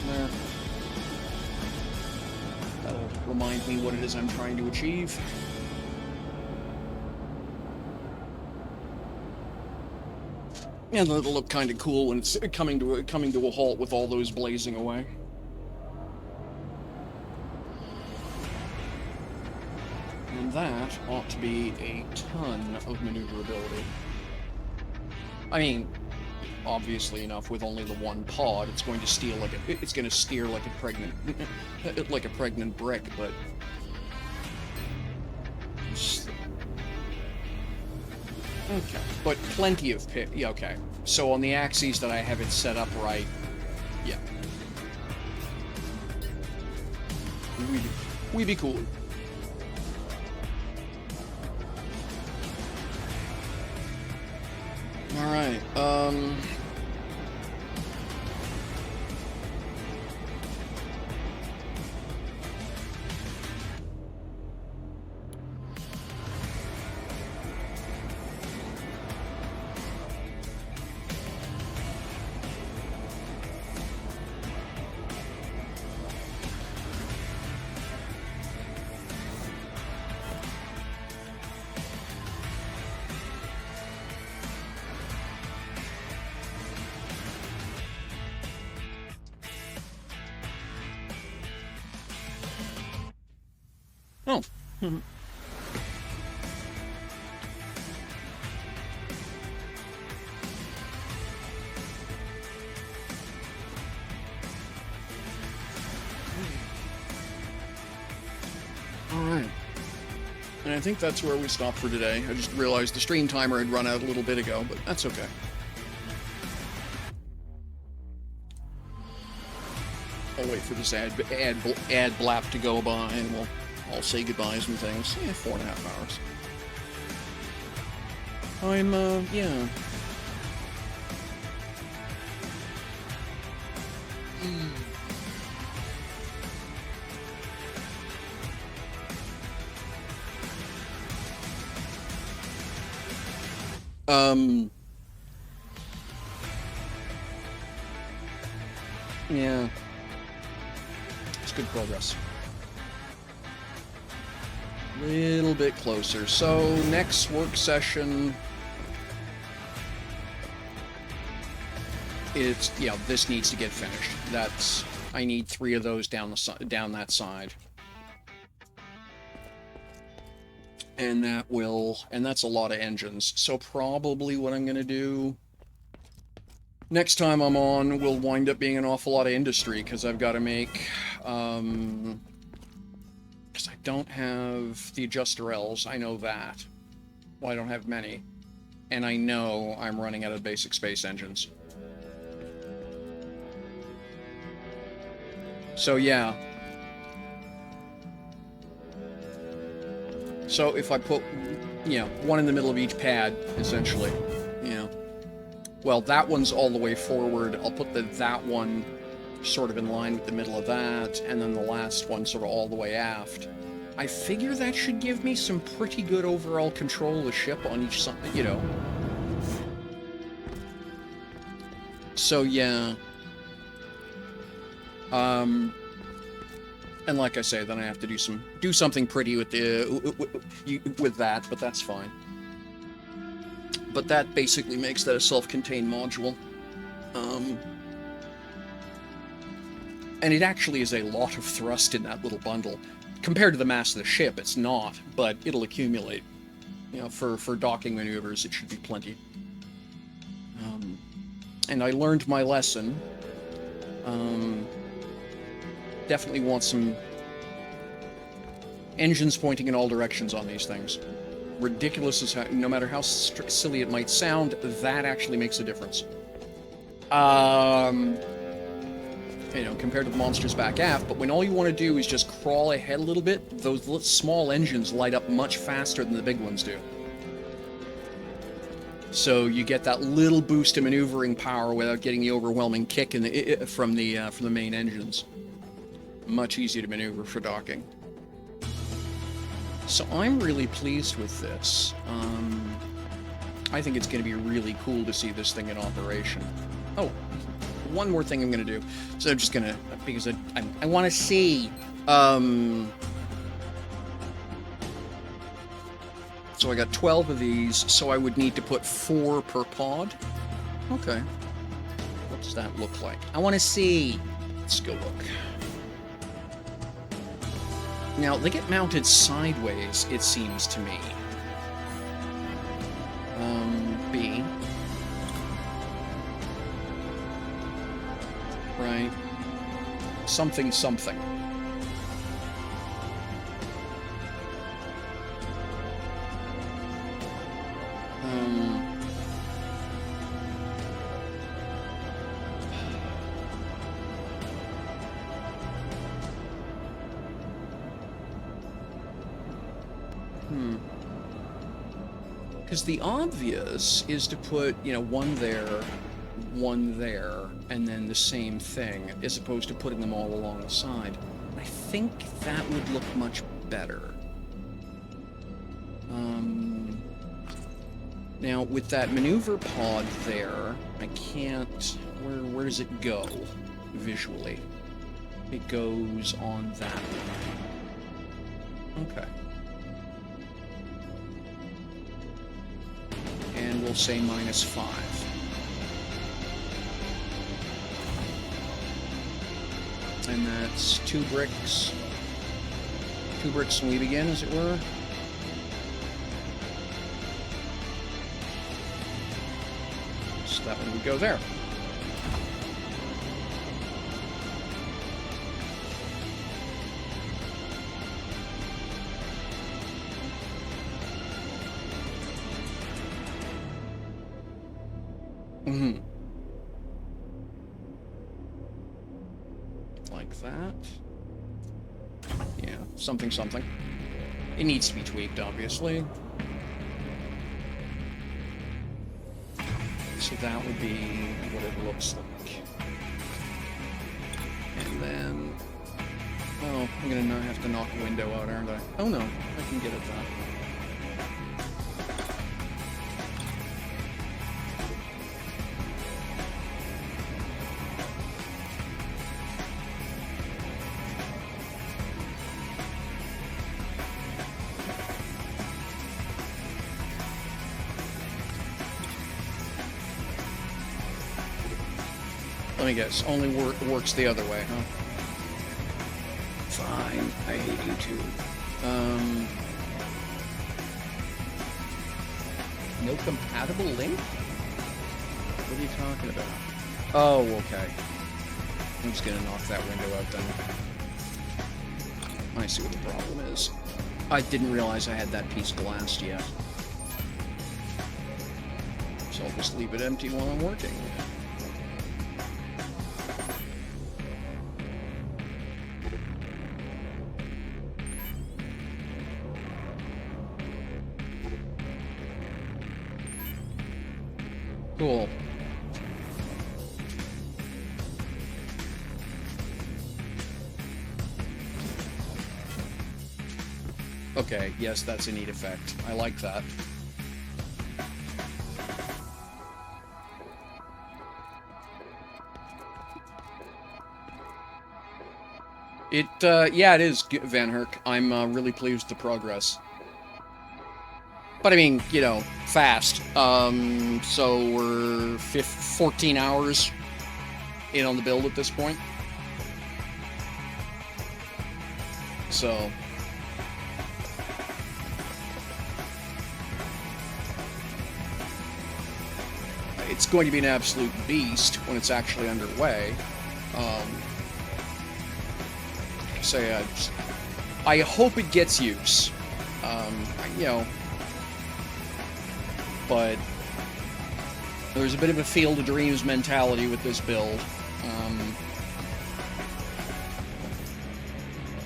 There. That'll remind me what it is I'm trying to achieve. And it'll look kind of cool when it's coming to a halt with all those blazing away. And that ought to be a ton of maneuverability. I mean, obviously enough, with only the one pod, it's going to steer like a pregnant, like a pregnant brick. But okay, but plenty of pit. Yeah, okay. So on the axes that I have it set up right, yeah, we'd be cool. All right. Oh. Alright. And I think that's where we stop for today. I just realized the stream timer had run out a little bit ago, but that's okay. I'll wait for this ad blap to go by, and we'll all say goodbyes and things. Yeah, 4.5 hours. Yeah. Yeah. It's good progress. Little bit closer. So, next work session... this needs to get finished. I need 3 of those down that side. And that's a lot of engines. So probably what I'm going to do next time I'm on will wind up being an awful lot of industry, because I've got to make, because I don't have the adjuster L's, I know that. Well, I don't have many. And I know I'm running out of basic space engines. So yeah. So if I put, one in the middle of each pad, essentially, well, that one's all the way forward. I'll put that one sort of in line with the middle of that, and then the last one sort of all the way aft. I figure that should give me some pretty good overall control of the ship on each side, So yeah. And like I say, then I have to do something pretty with that, but that's fine. But that basically makes that a self-contained module. And it actually is a lot of thrust in that little bundle. Compared to the mass of the ship, it's not, but it'll accumulate. For docking maneuvers, it should be plenty. And I learned my lesson. Definitely want some engines pointing in all directions on these things. Ridiculous as no matter how silly it might sound, that actually makes a difference. Compared to the monsters back aft, but when all you want to do is just crawl ahead a little bit, those small engines light up much faster than the big ones do. So you get that little boost of maneuvering power without getting the overwhelming kick from the main engines. Much easier to maneuver for docking. So I'm really pleased with this. I think it's going to be really cool to see this thing in operation. Oh, one more thing I'm going to do. So I'm just going to, because I want to see. So I got 12 of these, so I would need to put 4 per pod. Okay. What does that look like? I want to see. Let's go look. Now, they get mounted sideways, it seems to me. B. Right. Something. Because the obvious is to put, one there, and then the same thing, as opposed to putting them all along the side. I think that would look much better. Now, with that maneuver pod there, I can't... Where does it go, visually? It goes on that one. Okay. And we'll say -5. And that's 2 bricks. 2 bricks when we begin, as it were. So that one would go there. Like that. Yeah, something. It needs to be tweaked, obviously. So that would be what it looks like. And then... Oh, I'm gonna not have to knock a window out, aren't I? Oh no, I can get at that. Let me guess, only works the other way, huh? Fine, I hate you too. No compatible link? What are you talking about? Oh, okay. I'm just gonna knock that window out then. I see what the problem is. I didn't realize I had that piece glassed yet. So I'll just leave it empty while I'm working. Cool. Okay, yes, that's a neat effect. I like that. Yeah, it is, Van Herk. I'm really pleased with the progress. But I mean, you know, fast. So we're 14 hours in on the build at this point. So it's going to be an absolute beast when it's actually underway. I hope it gets use. You know, but there's a bit of a Field of Dreams mentality with this build.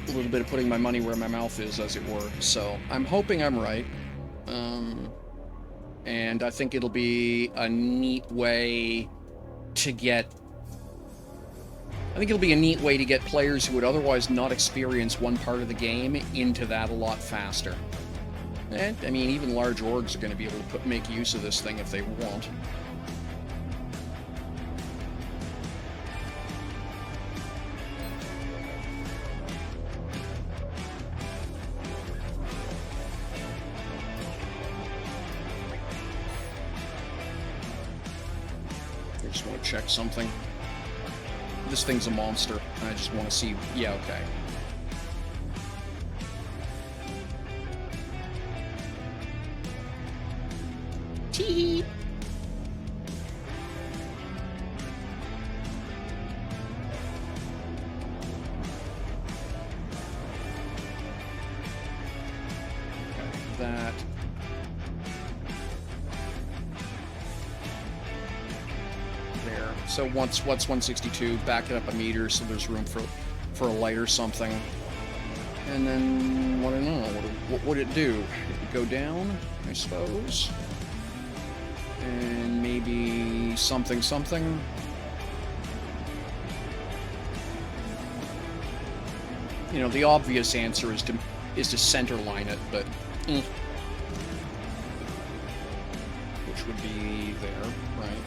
A little bit of putting my money where my mouth is, as it were. So I'm hoping I'm right. And I think it'll be a neat way to get... I think it'll be a neat way to get players who would otherwise not experience one part of the game into that a lot faster. And, I mean, even large orgs are going to be able to make use of this thing if they want. I just want to check something. This thing's a monster. I just want to see... Yeah, okay. Tee. That. There. So what's 162? Back it up a meter so there's room for a light or something. And then, what do I know? What would it do? It would go down, I suppose. And maybe something. You know, the obvious answer is to center line it, but which would be there, right?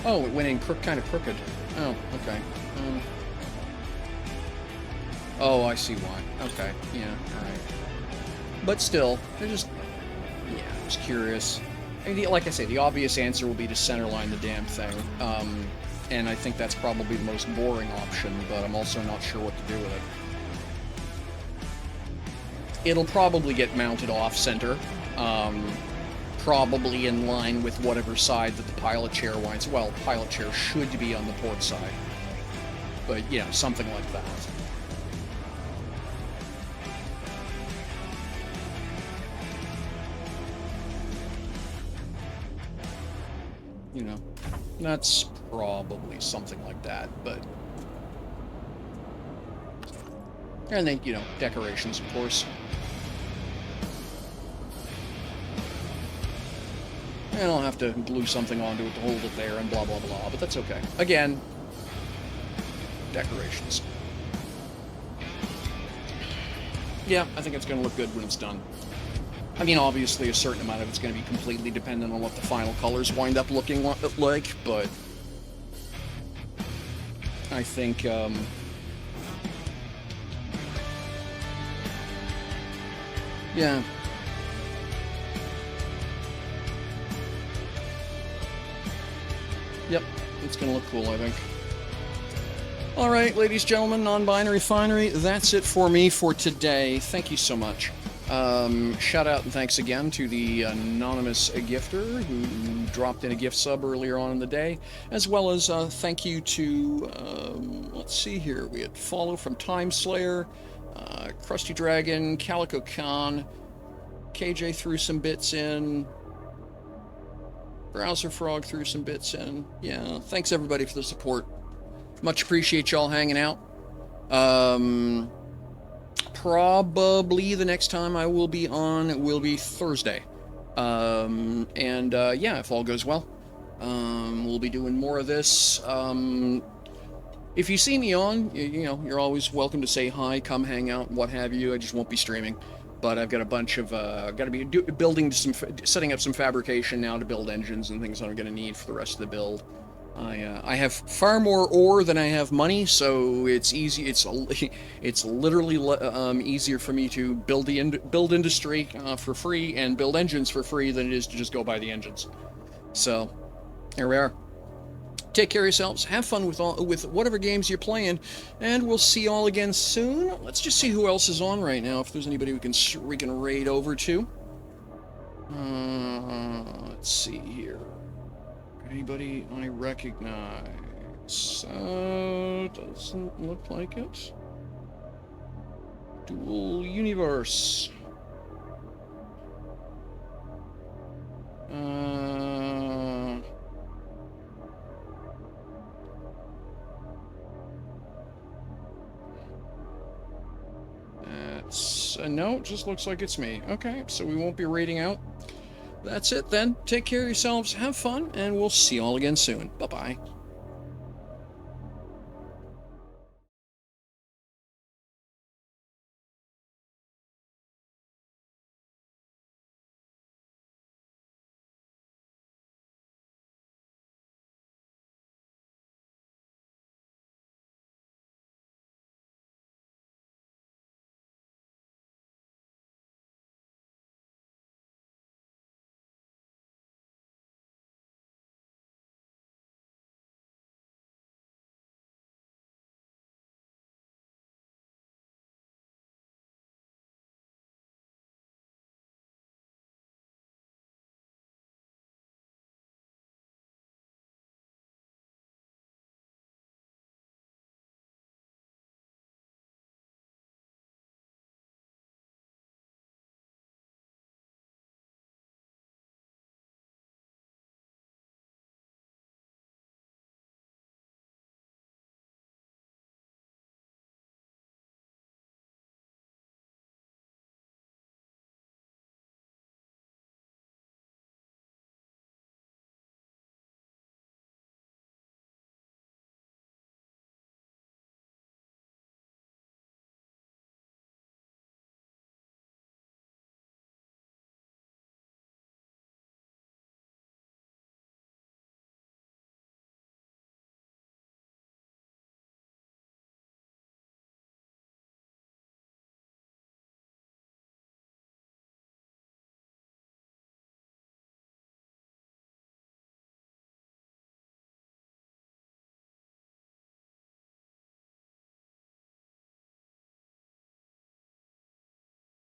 Oh, it went in kind of crooked. Oh, okay. Oh, I see why. Okay, yeah, all right. But still, they're just, yeah, I was curious. I mean, like I say, the obvious answer will be to centerline the damn thing. And I think that's probably the most boring option, but I'm also not sure what to do with it. It'll probably get mounted off-center, probably in line with whatever side that the pilot chair winds. Well, the pilot chair should be on the port side, but, you know, something like that. You know, that's probably something like that, but... And then, you know, decorations, of course. And I'll have to glue something onto it to hold it there and blah, blah, blah, but that's okay. Again, decorations. Yeah, I think it's going to look good when it's done. I mean, obviously, a certain amount of it's going to be completely dependent on what the final colors wind up looking like, but I think, yeah. Yep, it's going to look cool, I think. Alright, ladies, gentlemen, non-binary finery, that's it for me for today. Thank you so much. Shout out and thanks again to the anonymous gifter who dropped in a gift sub earlier on in the day, as well as thank you to, let's see here, we had follow from Time Slayer, Krusty Dragon, Calico Khan, KJ threw some bits in, Browser Frog threw some bits in. Yeah, thanks everybody for the support. Much appreciate y'all hanging out. Probably the next time I will be on will be Thursday. Yeah, if all goes well, we'll be doing more of this. If you see me on, you know, you're always welcome to say hi, come hang out, what have you. I just won't be streaming. But I've got a bunch of, got to be setting up some fabrication now to build engines and things that I'm going to need for the rest of the build. I have far more ore than I have money, so it's easy. It's literally easier for me to build industry for free and build engines for free than it is to just go buy the engines. So here we are. Take care of yourselves. Have fun with whatever games you're playing, and we'll see you all again soon. Let's just see who else is on right now. If there's anybody we can raid over to. Let's see here. Anybody I recognize? Doesn't look like it. Dual Universe. No, it just looks like it's me. Okay, so we won't be raiding out. That's it then. Take care of yourselves, have fun, and we'll see you all again soon. Bye-bye.